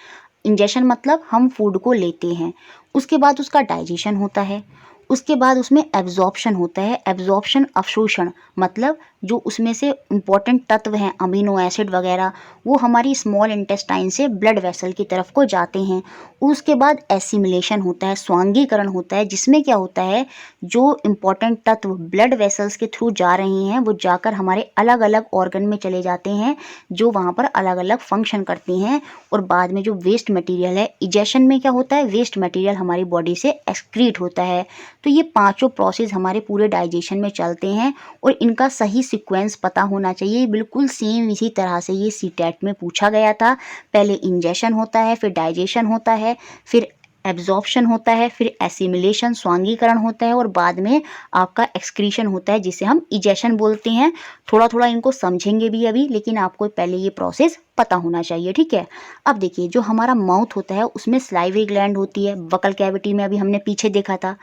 A: इंजेशन मतलब हम फूड को लेते हैं, उसके बाद उसका डाइजेशन होता है, उसके बाद उसमें एब्जॉर्प्शन होता है। एब्जॉर्प्शन, अवशोषण मतलब जो उसमें से इम्पॉर्टेंट तत्व हैं, अमीनो एसिड वगैरह, वो हमारी स्मॉल इंटेस्टाइन से ब्लड वेसल की तरफ को जाते हैं। उसके बाद एसिमिलेशन होता है, स्वांगीकरण होता है, जिसमें क्या होता है, जो इम्पॉर्टेंट तत्व ब्लड वेसल्स के थ्रू जा रहे हैं वो जाकर हमारे अलग अलग ऑर्गन में चले जाते हैं, जो वहाँ पर अलग अलग फंक्शन करते हैं। और बाद में जो वेस्ट मटेरियल है, इजेशन में क्या होता है, वेस्ट मटेरियल हमारी बॉडी से एक्सक्रीट होता है। तो ये पांचों प्रोसेस हमारे पूरे डाइजेशन में चलते हैं और इनका सही सीक्वेंस पता होना चाहिए। बिल्कुल सेम इसी तरह से ये सीटेट में पूछा गया था। पहले इंजेशन होता है, फिर डाइजेशन होता है, फिर एब्जॉर्प्शन होता है, फिर एसिमिलेशन, स्वांगीकरण होता है और बाद में आपका एक्सक्रीशन होता है जिसे हम इजेशन बोलते हैं। थोड़ा थोड़ा इनको समझेंगे भी अभी, लेकिन आपको पहले ये प्रोसेस पता होना चाहिए, ठीक है। अब देखिए जो हमारा माउथ होता है उसमें स्लाइवरी ग्लैंड होती है, बकल कैविटी में अभी हमने पीछे देखा था।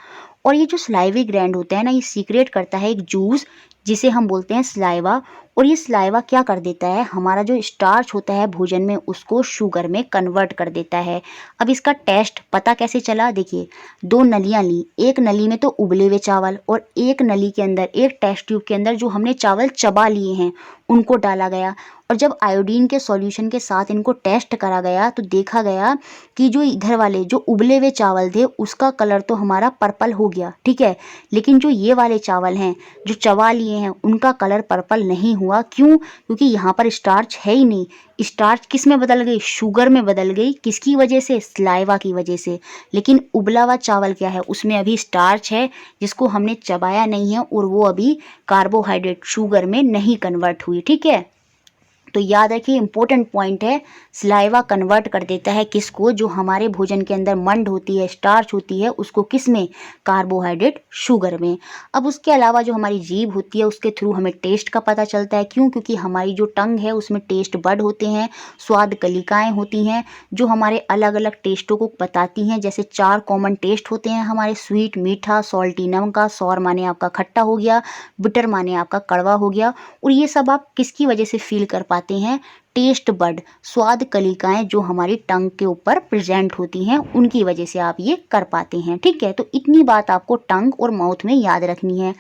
A: और ये जो स्लाइवरी ग्लैंड होता है ना, ये सीक्रेट करता है एक जूस जिसे हम बोलते हैं स्लाइवा। और ये स्लाइवा क्या कर देता है, हमारा जो स्टार्च होता है भोजन में उसको शुगर में कन्वर्ट कर देता है। अब इसका टेस्ट पता कैसे चला, देखिए 2 नलियां ली, एक नली में तो उबले हुए चावल और एक नली के अंदर, एक टेस्ट ट्यूब के अंदर जो हमने चावल चबा लिए हैं उनको डाला गया। और जब आयोडीन के सॉल्यूशन के साथ इनको टेस्ट करा गया तो देखा गया कि जो इधर वाले जो उबले हुए चावल थे उसका कलर तो हमारा पर्पल हो गया, ठीक है, लेकिन जो ये वाले चावल हैं जो चबा लिए हैं उनका कलर पर्पल नहीं हुआ। क्यों? क्योंकि यहाँ पर स्टार्च है ही नहीं। स्टार्च किस में बदल गई, शुगर में बदल गई। किसकी वजह से, स्लाइवा की वजह से। लेकिन उबला हुआ चावल क्या है, उसमें अभी स्टार्च है जिसको हमने चबाया नहीं है और वो अभी कार्बोहाइड्रेट शुगर में नहीं कन्वर्ट हुई, ठीक है। तो याद रखिए इंपॉर्टेंट पॉइंट है, स्लाइवा कन्वर्ट कर देता है किसको, जो हमारे भोजन के अंदर मंड होती है, स्टार्च होती है, उसको किस में, कार्बोहाइड्रेट शुगर में। अब उसके अलावा जो हमारी जीभ होती है उसके थ्रू हमें टेस्ट का पता चलता है। क्यों? क्योंकि हमारी जो टंग है उसमें टेस्ट बड होते हैं, स्वाद कलिकाएं होती हैं जो हमारे अलग अलग टेस्टों को बताती हैं। जैसे 4 कॉमन टेस्ट होते हैं हमारे, स्वीट, मीठा, सॉल्टी, नमक, सौर माने आपका खट्टा हो गया, बिटर माने आपका कड़वा हो गया। और ये सब आप किसकी वजह से फील कर पाते हैं, टेस्ट बड, स्वाद कलिकाएं जो हमारी टंग के ऊपर प्रेजेंट होती हैं उनकी वजह से आप ये कर पाते हैं, ठीक है। तो इतनी बात आपको टंग और माउथ में याद रखनी है।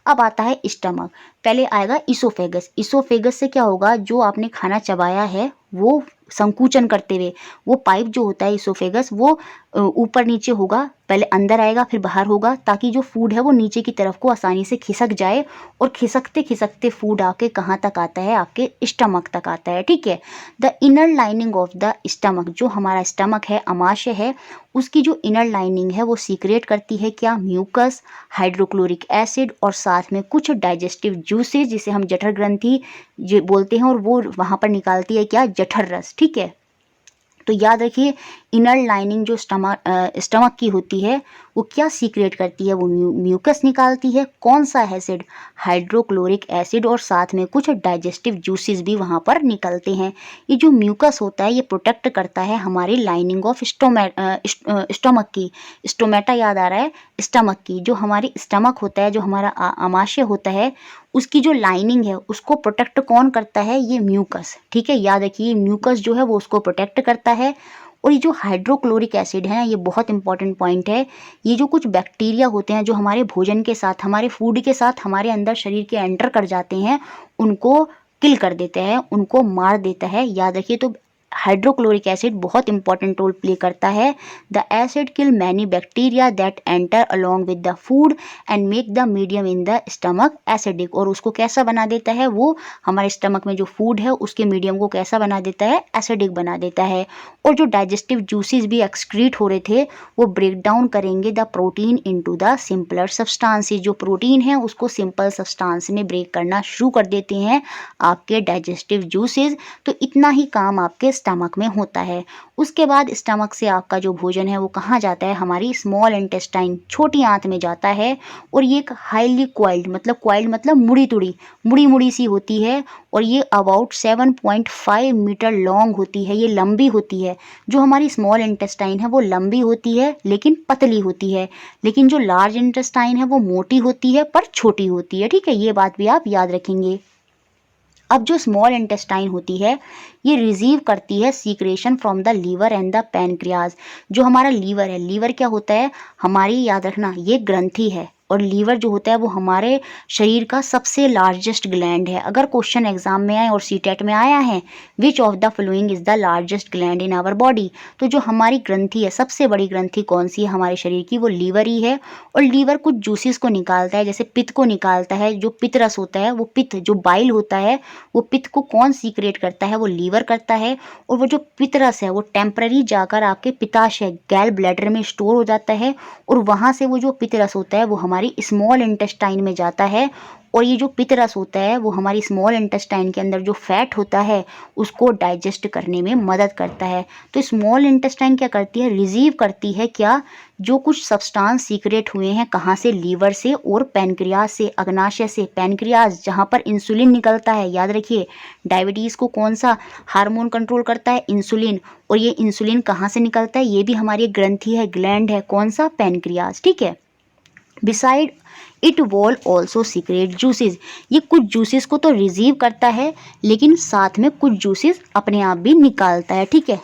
A: अब आता है स्टमक। पहले आएगा इसोफेगस। इसोफेगस से क्या होगा, जो आपने खाना चबाया है वो संकुचन करते हुए वो पाइप जो होता है इसोफेगस वो ऊपर नीचे होगा, पहले अंदर आएगा फिर बाहर होगा, ताकि जो फूड है वो नीचे की तरफ को आसानी से खिसक जाए। और खिसकते खिसकते फूड आके कहाँ तक आता है, आपके स्टमक तक आता है, ठीक है। The inner lining of the stomach, जो हमारा स्टमक है, अमाशय है, उसकी जो इनर लाइनिंग है वो सीक्रेट करती है क्या, म्यूकस, हाइड्रोक्लोरिक एसिड और साथ में कुछ डाइजेस्टिव जूसेस जिसे हम जठर ग्रंथि ये बोलते हैं, और वो वहाँ पर निकालती है क्या, जठर रस, ठीक है। तो याद रखिए इनर लाइनिंग जो स्टमक की होती है वो क्या सीक्रेट करती है, वो म्यूकस निकालती है। कौन सा एसिड, हाइड्रोक्लोरिक एसिड, और साथ में कुछ डाइजेस्टिव जूसेस भी वहाँ पर निकलते हैं। ये जो म्यूकस होता है ये प्रोटेक्ट करता है हमारी लाइनिंग ऑफ स्टमक की। स्टोमेटा याद आ रहा है, स्टमक की, जो हमारी स्टमक होता है, जो हमारा आमाशय होता है, उसकी जो लाइनिंग है उसको प्रोटेक्ट कौन करता है, ये म्यूकस, ठीक है। याद रखिए म्यूकस जो है वो उसको प्रोटेक्ट करता है। और ये जो हाइड्रोक्लोरिक एसिड है ये बहुत इंपॉर्टेंट पॉइंट है। ये जो कुछ बैक्टीरिया होते हैं जो हमारे भोजन के साथ, हमारे फूड के साथ हमारे अंदर शरीर के एंटर कर जाते हैं, उनको किल कर देते हैं, उनको मार देता है। याद रखिए तो हाइड्रोक्लोरिक एसिड बहुत इंपॉर्टेंट रोल प्ले करता है। The acid kill many bacteria that enter along with the food and make the medium in the stomach acidic. और उसको कैसा बना देता है, वो हमारे स्टमक में जो फूड है उसके मीडियम को कैसा बना देता है, एसिडिक बना देता है। और जो डाइजेस्टिव जूसेस भी एक्सक्रीट हो रहे थे वो ब्रेक डाउन करेंगे the protein into the simpler substances. जो प्रोटीन है उसको सिंपल सब्सटेंस में ब्रेक करना शुरू कर देते हैं आपके डाइजेस्टिव जूसेस। तो इतना ही काम आपके स्टमक में होता है। उसके बाद स्टमक से आपका जो भोजन है वो कहाँ जाता है, हमारी स्मॉल इंटेस्टाइन छोटी आंत में जाता है। और ये एक हाईली क्वाइल्ड मतलब मुड़ी मुड़ी सी होती है और ये अबाउट 7.5 मीटर लॉन्ग होती है, ये लंबी होती है। जो हमारी स्मॉल इंटेस्टाइन है वो लंबी होती है लेकिन पतली होती है, लेकिन जो लार्ज इंटेस्टाइन है वो मोटी होती है पर छोटी होती है। ठीक है, ये बात भी आप याद रखेंगे। अब जो स्मॉल इंटेस्टाइन होती है ये रिसीव करती है secretion from the liver and the pancreas. जो हमारा लीवर है, लीवर क्या होता है, हमारी याद रखना ये ग्रंथि है। और लीवर जो होता है वो हमारे शरीर का सबसे लार्जेस्ट ग्लैंड है। अगर क्वेश्चन एग्जाम में आए और सीटेट में आया है which of the following is the largest gland in our body, तो जो हमारी ग्रंथि है, सबसे बड़ी ग्रंथि कौन सी है हमारे शरीर की, वो लीवर ही है। और लीवर कुछ जूसेस को निकालता है, जैसे पित्त को निकालता है। जो पित्त रस होता है वो पित्त, जो बाइल होता है वो पित्त को कौन सीक्रेट करता है, वो लीवर करता है। और वो जो पित्त रस है वो टेम्पररी जाकर आपके पित्ताशय गैल ब्लैडर में स्टोर हो जाता है और वहाँ से वो जो पित्त रस होता है वो हमारी स्मॉल इंटेस्टाइन में जाता है। और ये जो पित्त रस होता है वो हमारी स्मॉल इंटेस्टाइन के अंदर जो फैट होता है उसको डाइजेस्ट करने में मदद करता है। तो स्मॉल इंटेस्टाइन क्या करती है, रिसीव करती है क्या, जो कुछ सब्सटेंस सीक्रेट हुए हैं, कहाँ से, लीवर से और पैनक्रियाज से, अग्नाशय से। पैनक्रियाज जहाँ पर इंसुलिन निकलता है, याद रखिए डायबिटीज़ को कौन सा हार्मोन कंट्रोल करता है, इंसुलिन। और ये इंसुलिन कहाँ से निकलता है, ये भी हमारी ग्रंथि है, ग्लैंड है, कौन सा, पैनक्रियाज। ठीक है, beside it wall also secret juices. ये कुछ जूसेस को तो रिसीव करता है लेकिन साथ में कुछ जूसेस अपने आप भी निकालता है। ठीक है,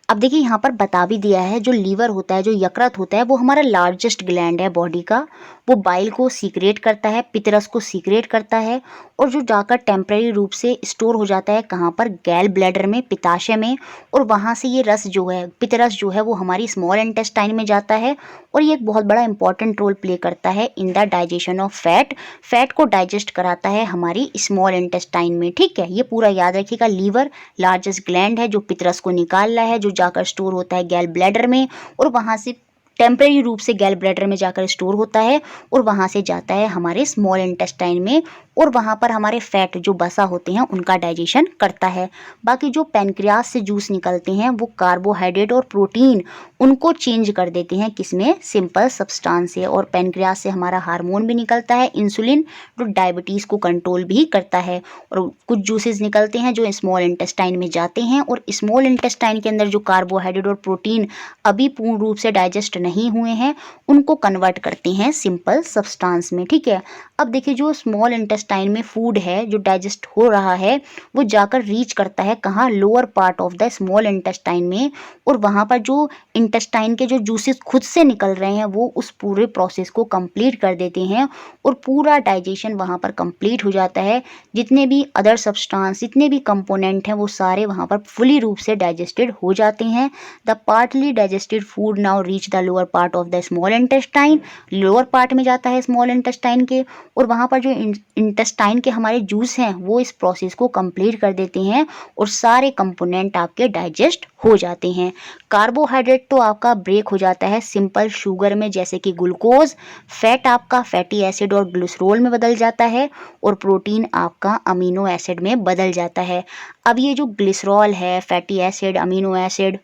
A: अब देखिए यहाँ पर बता भी दिया है, जो लीवर होता है, जो यकृत होता है, वो हमारा लार्जेस्ट ग्लैंड है बॉडी का। वो बाइल को सीक्रेट करता है, पित्तरस को सीक्रेट करता है और जो जाकर टेम्परेरी रूप से स्टोर हो जाता है कहाँ पर, गैल ब्लैडर में, पित्ताशय में। और वहाँ से ये रस जो है, पित्तरस जो है, वो हमारी स्मॉल इंटेस्टाइन में जाता है और ये एक बहुत बड़ा इंपॉर्टेंट रोल प्ले करता है in the digestion of fat. Fat को डाइजेस्ट कराता है हमारी स्मॉल इंटेस्टाइन में। ठीक है, ये पूरा याद रखिएगा। लीवर लार्जेस्ट ग्लैंड है जो पित्तरस को निकाल रहा है, जो जाकर स्टोर होता है गैल ब्लैडर में और वहाँ से टेम्परेरी रूप से गैल ब्लैडर में जाकर स्टोर होता है और वहाँ से जाता है हमारे स्मॉल इंटेस्टाइन में और वहाँ पर हमारे फैट जो बसा होते हैं उनका डाइजेशन करता है। बाकी जो पैनक्रियाज से जूस निकलते हैं वो कार्बोहाइड्रेट और प्रोटीन उनको चेंज कर देते हैं, किसमें, सिंपल सब्सटेंस से। और पैनक्रियाज से हमारा हार्मोन भी निकलता है, इंसुलिन, जो डायबिटीज़ को कंट्रोल भी करता है। और कुछ जूसेस निकलते हैं जो स्मॉल इंटेस्टाइन में जाते हैं और स्मॉल इंटेस्टाइन के अंदर जो कार्बोहाइड्रेट और प्रोटीन अभी पूर्ण रूप से डाइजेस्ट नहीं हुए हैं उनको कन्वर्ट करते हैं सिंपल सब्सटेंस में। ठीक है, अब देखिए जो स्मॉल इंटेस्टाइन में फूड है जो डाइजेस्ट हो रहा है वो जाकर रीच करता है कहाँ, lower part of the small intestine में। और वहाँ पर जो इंटेस्टाइन के जो जूसेस खुद से निकल रहे हैं वो उस पूरे प्रोसेस को कंप्लीट कर देते हैं और पूरा डाइजेशन वहाँ पर कंप्लीट हो जाता है। जितने भी अदर सब्सटेंस, जितने भी कंपोनेंट हैं वो सारे वहाँ पर फुली रूप से डाइजेस्टेड हो जाते हैं। The partly digested food now reach the lower part of the small intestine. Lower part में जाता है स्मॉल इंटेस्टाइन के और वहाँ पर जो इंटेस्टाइन के हमारे जूस हैं वो इस प्रोसेस को कंप्लीट कर देते हैं और सारे कंपोनेंट आपके डाइजेस्ट हो जाते हैं। कार्बोहाइड्रेट तो आपका ब्रेक हो जाता है सिंपल शुगर में, जैसे कि ग्लूकोज। फैट आपका फैटी एसिड और ग्लिसरॉल में बदल जाता है और प्रोटीन आपका अमीनो एसिड में बदल जाता है। अब ये जो ग्लिसरॉल है, फैटी एसिड, अमीनो एसिड,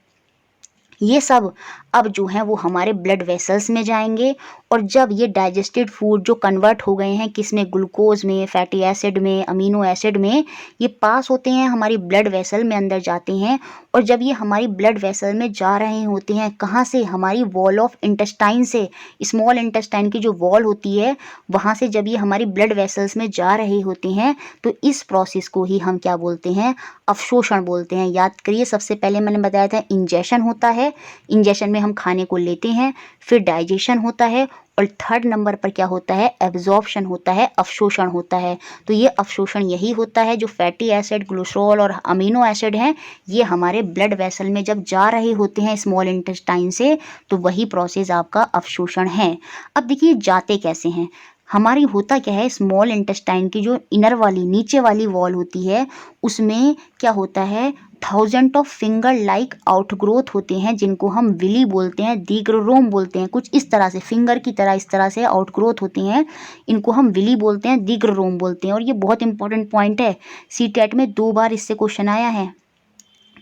A: ये सब अब जो है वो हमारे ब्लड वेसल्स में जाएंगे और जब ये डाइजेस्टेड फूड जो कन्वर्ट हो गए हैं किसमें, ग्लूकोज में, फैटी एसिड में, अमीनो एसिड में, ये पास होते हैं हमारी ब्लड वेसल में अंदर जाते हैं। और जब ये हमारी ब्लड वेसल में जा रहे होते हैं कहाँ से, हमारी वॉल ऑफ इंटेस्टाइन से, स्मॉल इंटेस्टाइन की जो वॉल होती है वहाँ से जब ये हमारी ब्लड वेसल्स में जा रहे होते हैं तो इस प्रोसेस को ही हम क्या बोलते हैं, अवशोषण बोलते हैं। याद करिए, सबसे पहले मैंने बताया था इंजेशन होता है, इंजेशन में हम खाने को लेते हैं, फिर डाइजेशन होता है और थर्ड नंबर पर क्या होता है, एब्जॉर्प्शन होता है, अवशोषण होता है। तो ये अवशोषण यही होता है, जो फैटी एसिड, ग्लिसरॉल और अमीनो एसिड हैं ये हमारे ब्लड वेसल में जब जा रहे होते हैं स्मॉल इंटेस्टाइन से तो वही प्रोसेस आपका अवशोषण है। अब देखिए जाते कैसे हैं, हमारी होता क्या है, स्मॉल इंटेस्टाइन की जो इनर वाली नीचे वाली वॉल होती है उसमें क्या होता है, 1000 ऑफ फिंगर लाइक आउटग्रोथ होते हैं जिनको हम विली बोलते हैं, दीर्घरोम बोलते हैं, कुछ इस तरह से फिंगर की तरह इस तरह से आउटग्रोथ होती हैं, इनको हम विली बोलते हैं, दीर्घरोम बोलते हैं। और ये बहुत इंपॉर्टेंट पॉइंट है, सीटेट में 2 बार इससे क्वेश्चन आया है।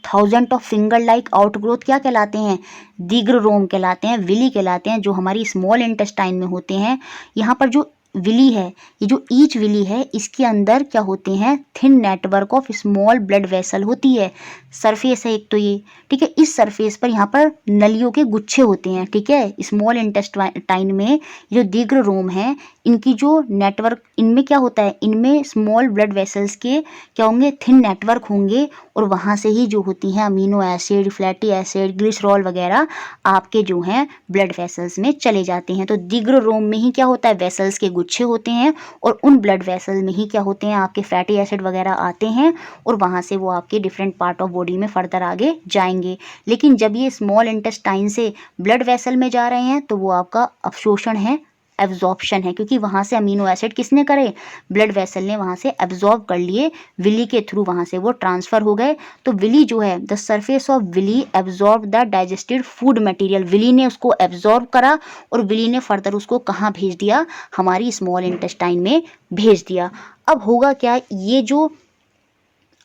A: Thousand of finger like outgrowth क्या कहलाते हैं? दीर्घरोम कहलाते हैं, विली कहलाते हैं, जो हमारी स्मॉल इंटेस्टाइन में होते हैं। यहाँ पर जो विली है, ये जो ईच विली है, इसके अंदर क्या होते हैं? Thin network of small blood vessel होती है। सरफेस है एक तो ये, ठीक है। इस सरफेस पर यहाँ पर नलियों के गुच्छे होते हैं, ठीक है। स्मॉल इंटेस्टाइन में जो दीर्घरोम है, इनकी जो नेटवर्क, इनमें क्या होता है? इनमें स्मॉल ब्लड वेसल्स के क्या होंगे? थिन नेटवर्क होंगे, और वहाँ से ही जो होती हैं amino acid, fatty acid, glycerol वगैरह आपके जो हैं ब्लड वेसल्स में चले जाते हैं। तो दीर्घरोम में ही क्या होता है? वेसल्स के गुच्छे होते हैं, और उन ब्लड वेसल में ही क्या होते हैं? आपके फैटी एसिड वगैरह आते हैं, और वहाँ से वो आपके डिफरेंट पार्ट ऑफ बॉडी में फर्दर आगे जाएंगे। लेकिन जब ये स्मॉल इंटेस्टाइन से ब्लड वेसल में जा रहे हैं, तो वो आपका अवशोषण है, एब्जॉर्प्शन है, क्योंकि वहाँ से अमीनो एसिड किसने करे? ब्लड वेसल ने वहाँ से एब्जॉर्ब कर लिए, विली के थ्रू वहाँ से वो ट्रांसफर हो गए। तो विली जो है, the surface of villi absorb the digested food material, villi ने उसको एब्जॉर्ब करा, और विली ने फर्दर उसको कहाँ भेज दिया? हमारी स्मॉल इंटेस्टाइन में भेज दिया। अब होगा क्या? ये जो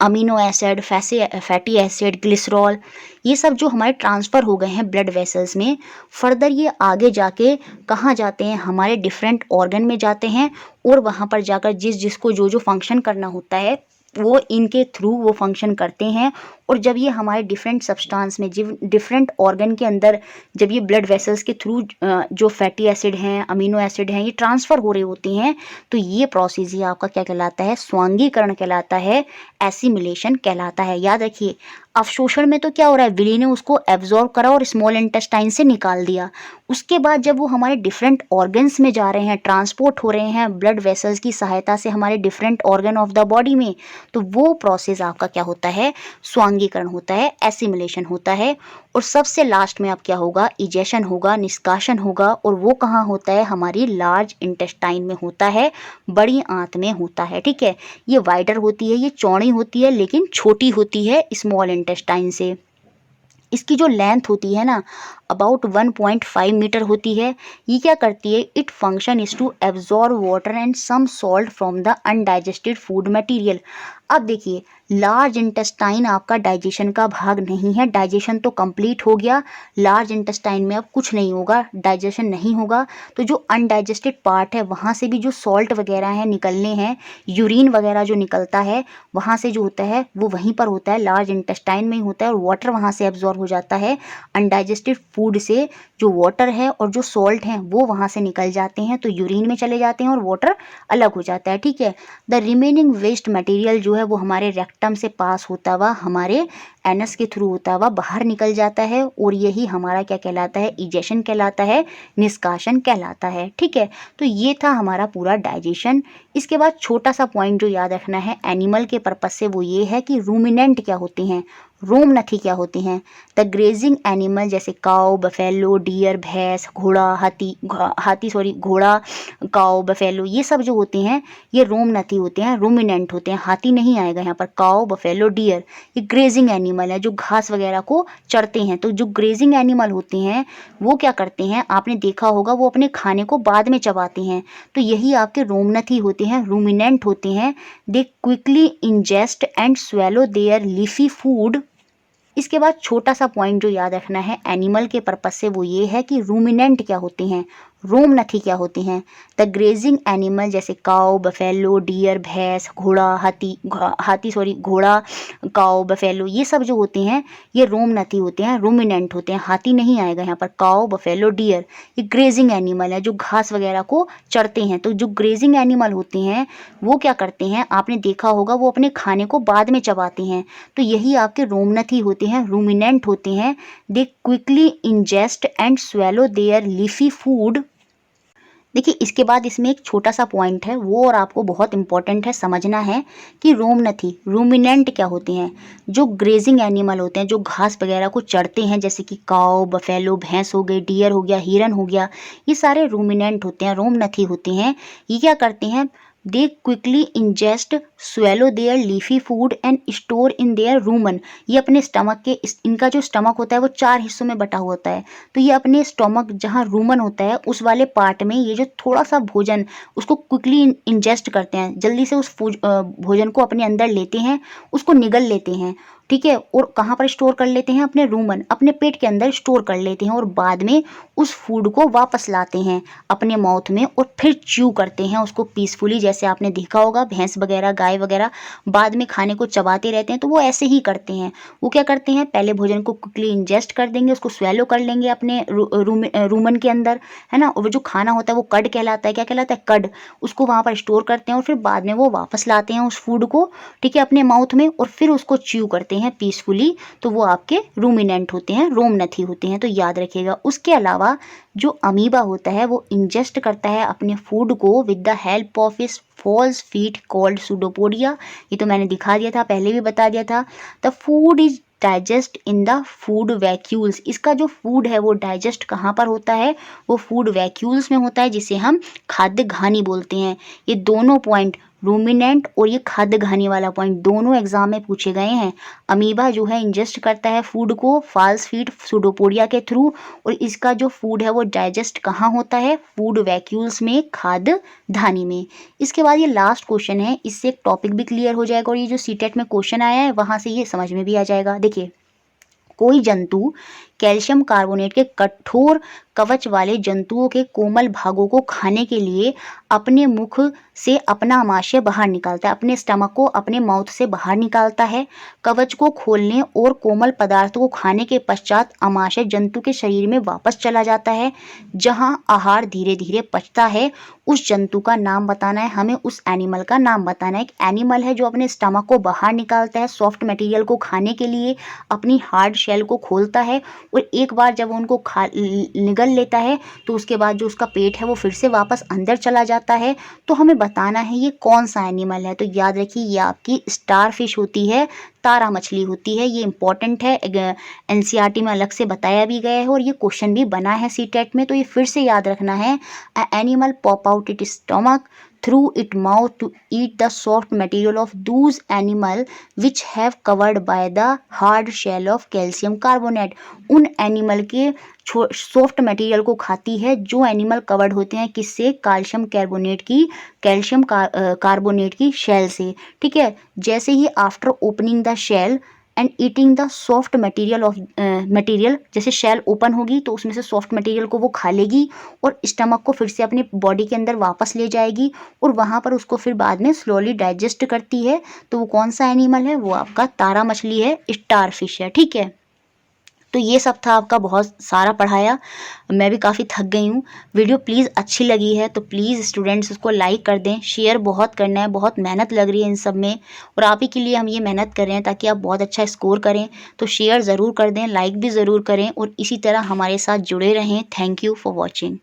A: amino acid, fatty acid, glycerol, ये सब जो हमारे ट्रांसफ़र हो गए हैं ब्लड वेसल्स में, फर्दर ये आगे जाके कहाँ जाते हैं? हमारे डिफरेंट ऑर्गन में जाते हैं, और वहाँ पर जाकर जिसको जो फंक्शन करना होता है, वो इनके थ्रू वो फंक्शन करते हैं। और जब ये हमारे डिफरेंट सब्सटेंस में, डिफरेंट ऑर्गन के अंदर जब ये ब्लड वेसल्स के थ्रू जो फैटी एसिड हैं, अमीनो एसिड हैं, ये ट्रांसफ़र हो रहे होते हैं, तो ये प्रोसेस ही आपका क्या कहलाता है? स्वांगीकरण कहलाता है, एसिमिलेशन कहलाता है। याद रखिए, अवशोषण में तो क्या हो रहा है? विली ने उसको एब्जॉर्ब करा और स्मॉल इंटेस्टाइन से निकाल दिया। उसके बाद जब वो हमारे डिफरेंट ऑर्गन्स में जा रहे हैं, ट्रांसपोर्ट हो रहे हैं ब्लड वेसल्स की सहायता से हमारे different organ of the body में, तो वो प्रोसेस आपका क्या होता है? स्वांगीकरण होता है, एसिमिलेशन होता है। और सबसे लास्ट में अब क्या होगा? इजेशन होगा, निष्कासन होगा, और वो कहाँ होता है? हमारी लार्ज इंटेस्टाइन में होता है, बड़ी आंत में होता है, ठीक है। ये वाइडर होती है, ये चौड़ी होती है, लेकिन छोटी होती है स्मॉल इंटेस्टाइन से। इसकी जो लेंथ होती है ना, अबाउट 1.5 मीटर होती है। ये क्या करती है? It function is to absorb water and some salt from the undigested food material. अब देखिए, लार्ज इंटेस्टाइन आपका डाइजेशन का भाग नहीं है, डाइजेशन तो कंप्लीट हो गया, लार्ज इंटेस्टाइन में अब कुछ नहीं होगा, डाइजेशन नहीं होगा। तो जो अनडाइजेस्टेड पार्ट है, वहाँ से भी जो सॉल्ट वगैरह है निकलने हैं, यूरिन वगैरह जो निकलता है, वहाँ से जो होता है वो वहीं पर होता है, लार्ज इंटेस्टाइन में ही होता है, और वाटर वहाँ से एब्जॉर्ब हो जाता है। अनडाइजेस्टेड फूड से जो वाटर है और जो सॉल्ट हैं वो वहाँ से निकल जाते हैं, तो यूरिन में चले जाते हैं और वाटर अलग हो जाता है, ठीक है। द रिमेनिंग वेस्ट मटेरियल जो है वो हमारे रेक्टम से पास होता हुआ हमारे एनस के थ्रू होता हुआ बाहर निकल जाता है, और यही हमारा क्या कहलाता है? इजेशन कहलाता है, निष्कासन कहलाता है, ठीक है। तो ये था हमारा पूरा डाइजेशन। इसके बाद छोटा सा पॉइंट जो याद रखना है एनिमल के पर्पज से, वो ये है कि रूमिनेंट क्या होते हैं, रोमनथी क्या होते हैं। द ग्रेजिंग एनिमल जैसे काऊ, बफेलो, डियर, भैंस, घोड़ा, घोड़ा, काऊ, बफेलो, ये सब जो होते हैं ये रोमनथी होते हैं, रूमिनेंट होते हैं। हाथी नहीं आएगा यहाँ पर, काऊ, बफेलो, डियर, ये ग्रेजिंग एनिमल है जो घास वगैरह को चरते हैं। तो जो ग्रेजिंग एनिमल होते हैं वो क्या करते हैं? आपने देखा होगा, वो अपने खाने को बाद में चबाते हैं, तो यही आपके रोमनथी होते हैं, रूमिनेंट होते हैं। They quickly ingest and swallow their leafy food. इसके बाद छोटा सा पॉइंट जो याद रखना है एनिमल के पर्पज से, वो ये है कि रूमिनेंट क्या होते हैं, रोमनथी क्या होते हैं। द ग्रेजिंग एनिमल जैसे काऊ, बफेलो, डियर, भैंस, घोड़ा, काऊ, बफेलो, ये सब जो होते हैं ये रोमनथी होते हैं, रूमिनेंट होते हैं। हाथी नहीं आएगा यहाँ पर, काऊ, बफेलो, डियर, ये ग्रेजिंग एनिमल है जो घास वगैरह को चरते हैं। तो जो ग्रेजिंग एनिमल होते हैं वो क्या करते हैं? आपने देखा होगा, वो अपने खाने को बाद में चबाते हैं, तो यही आपके रोमनथी होते हैं, रूमिनेंट होते हैं। They quickly ingest and swallow their leafy food. देखिए, इसके बाद इसमें एक छोटा सा पॉइंट है वो, और आपको बहुत इंपॉर्टेंट है, समझना है कि रोमनथी, रूमिनेंट क्या होते हैं। जो ग्रेजिंग एनिमल होते हैं जो घास वगैरह को चरते हैं, जैसे कि काऊ, बफेलो, भैंस हो गई, डियर हो गया, हिरन हो गया, ये सारे रूमिनेंट होते हैं, रोमनथी होते हैं। ये क्या करते हैं? They quickly ingest, swallow their leafy food and store in their rumen. ये अपने स्टमक के, इनका जो स्टमक होता है वो 4 हिस्सों में बटा हुआ होता है, तो ये अपने स्टमक जहाँ रूमन होता है उस वाले पार्ट में ये जो थोड़ा सा भोजन उसको क्विकली इंजेस्ट करते हैं, जल्दी से उस भोजन को अपने अंदर लेते हैं, उसको निगल लेते हैं। ठीक है, और कहाँ पर स्टोर कर लेते हैं, अपने रूमन, अपने पेट के अंदर स्टोर कर लेते हैं और बाद में उस फूड को वापस लाते हैं अपने माउथ में और फिर च्यू करते हैं उसको पीसफुली। जैसे आपने देखा होगा भैंस वगैरह, गाय वगैरह बाद में खाने को चबाते रहते हैं, तो वो ऐसे ही करते हैं। वो क्या करते हैं, पहले भोजन को क्विकली इंजेस्ट कर देंगे, उसको स्वेलो कर लेंगे अपने रूमन के अंदर, है ना। और वो जो खाना होता है वो कड कहलाता है। क्या कहलाता है, कड। उसको वहाँ पर स्टोर करते हैं और फिर बाद में वो वापस लाते हैं उस फूड को, ठीक है, अपने माउथ में, और फिर उसको च्यू करते हैं पीसफुली। तो वो आपके रूमिनेंट होते हैं, रोमनथी होते हैं, तो याद रखिएगा। उसके अलावा जो अमीबा होता है वो इंजेस्ट करता है अपने फूड को विद द हेल्प ऑफ इस फॉल्स फीट कॉल्ड सूडोपोडिया। ये तो मैंने दिखा दिया था, पहले भी बता दिया था। The food is digest in the food vacuoles. इसका जो फूड है वो डाइजेस्ट कहाँ पर होता है, वो फूड वैक्यूल्स में होता है, जिसे हम खाद्य घानी बोलते हैं। ये दोनों पॉइंट, रूमिनेंट और ये खाद्य घानी वाला पॉइंट, दोनों एग्जाम में पूछे गए हैं। अमीबा जो है इंजेस्ट करता है फूड को फॉल्स फीट सूडोपोडिया के थ्रू, और इसका जो फूड है वो डाइजेस्ट कहाँ होता है, फूड वैक्यूल्स में, खाद्य धानी में। इसके बाद ये लास्ट क्वेश्चन है, इससे एक टॉपिक भी क्लियर हो जाएगा और ये जो सीटेट में क्वेश्चन आया है वहाँ से ये समझ में भी आ जाएगा। देखिए, कोई जंतु कैल्शियम कार्बोनेट के कठोर कवच वाले जंतुओं के कोमल भागों को खाने के लिए अपने मुख से अपना आमाशय बाहर निकालता है, अपने स्टमक को अपने माउथ से बाहर निकालता है। कवच को खोलने और कोमल पदार्थों को खाने के पश्चात आमाशय जंतु के शरीर में वापस चला जाता है, जहां आहार धीरे धीरे पचता है। उस जंतु का नाम बताना है हमें, उस एनिमल का नाम बताना है। एक एनिमल है जो अपने स्टमक को बाहर निकालता है सॉफ्ट मटेरियल को खाने के लिए, अपनी हार्ड शेल को खोलता है, और एक बार जब उनको खा निगल लेता है तो उसके बाद जो उसका पेट है वो फिर से वापस अंदर चला जाता है। तो हमें बताना है ये कौन सा एनिमल है। तो याद रखिए ये आपकी स्टार फिश होती है, तारा मछली होती है। ये इंपॉर्टेंट है, एनसीईआरटी में अलग से बताया भी गया है और ये क्वेश्चन भी बना है सीटेट में, तो ये फिर से याद रखना है। अ animal pop out it stomach through its mouth to eat the soft material of those animal which have covered by the hard shell of calcium carbonate। उन एनिमल के सॉफ्ट मटेरियल को खाती है जो एनिमल कवर्ड होते हैं किससे, calcium carbonate की, कैल्शियम कार्बोनेट की शेल से। ठीक है, जैसे ही after opening the shell and eating the soft material of material, जैसे शेल ओपन होगी तो उसमें से सॉफ्ट मटेरियल को वो खा लेगी और स्टमक को फिर से अपनी बॉडी के अंदर वापस ले जाएगी और वहाँ पर उसको फिर बाद में स्लोली डाइजेस्ट करती है। तो वो कौन सा एनिमल है, वो आपका तारा मछली है, स्टार फिश है। ठीक है, तो ये सब था आपका, बहुत सारा पढ़ाया, मैं भी काफ़ी थक गई हूँ। वीडियो प्लीज़ अच्छी लगी है तो प्लीज़ स्टूडेंट्स उसको लाइक कर दें, शेयर बहुत करना है, बहुत मेहनत लग रही है इन सब में और आप ही के लिए हम ये मेहनत कर रहे हैं ताकि आप बहुत अच्छा स्कोर करें। तो शेयर ज़रूर कर दें, लाइक भी ज़रूर करें और इसी तरह हमारे साथ जुड़े रहें। Thank you for watching.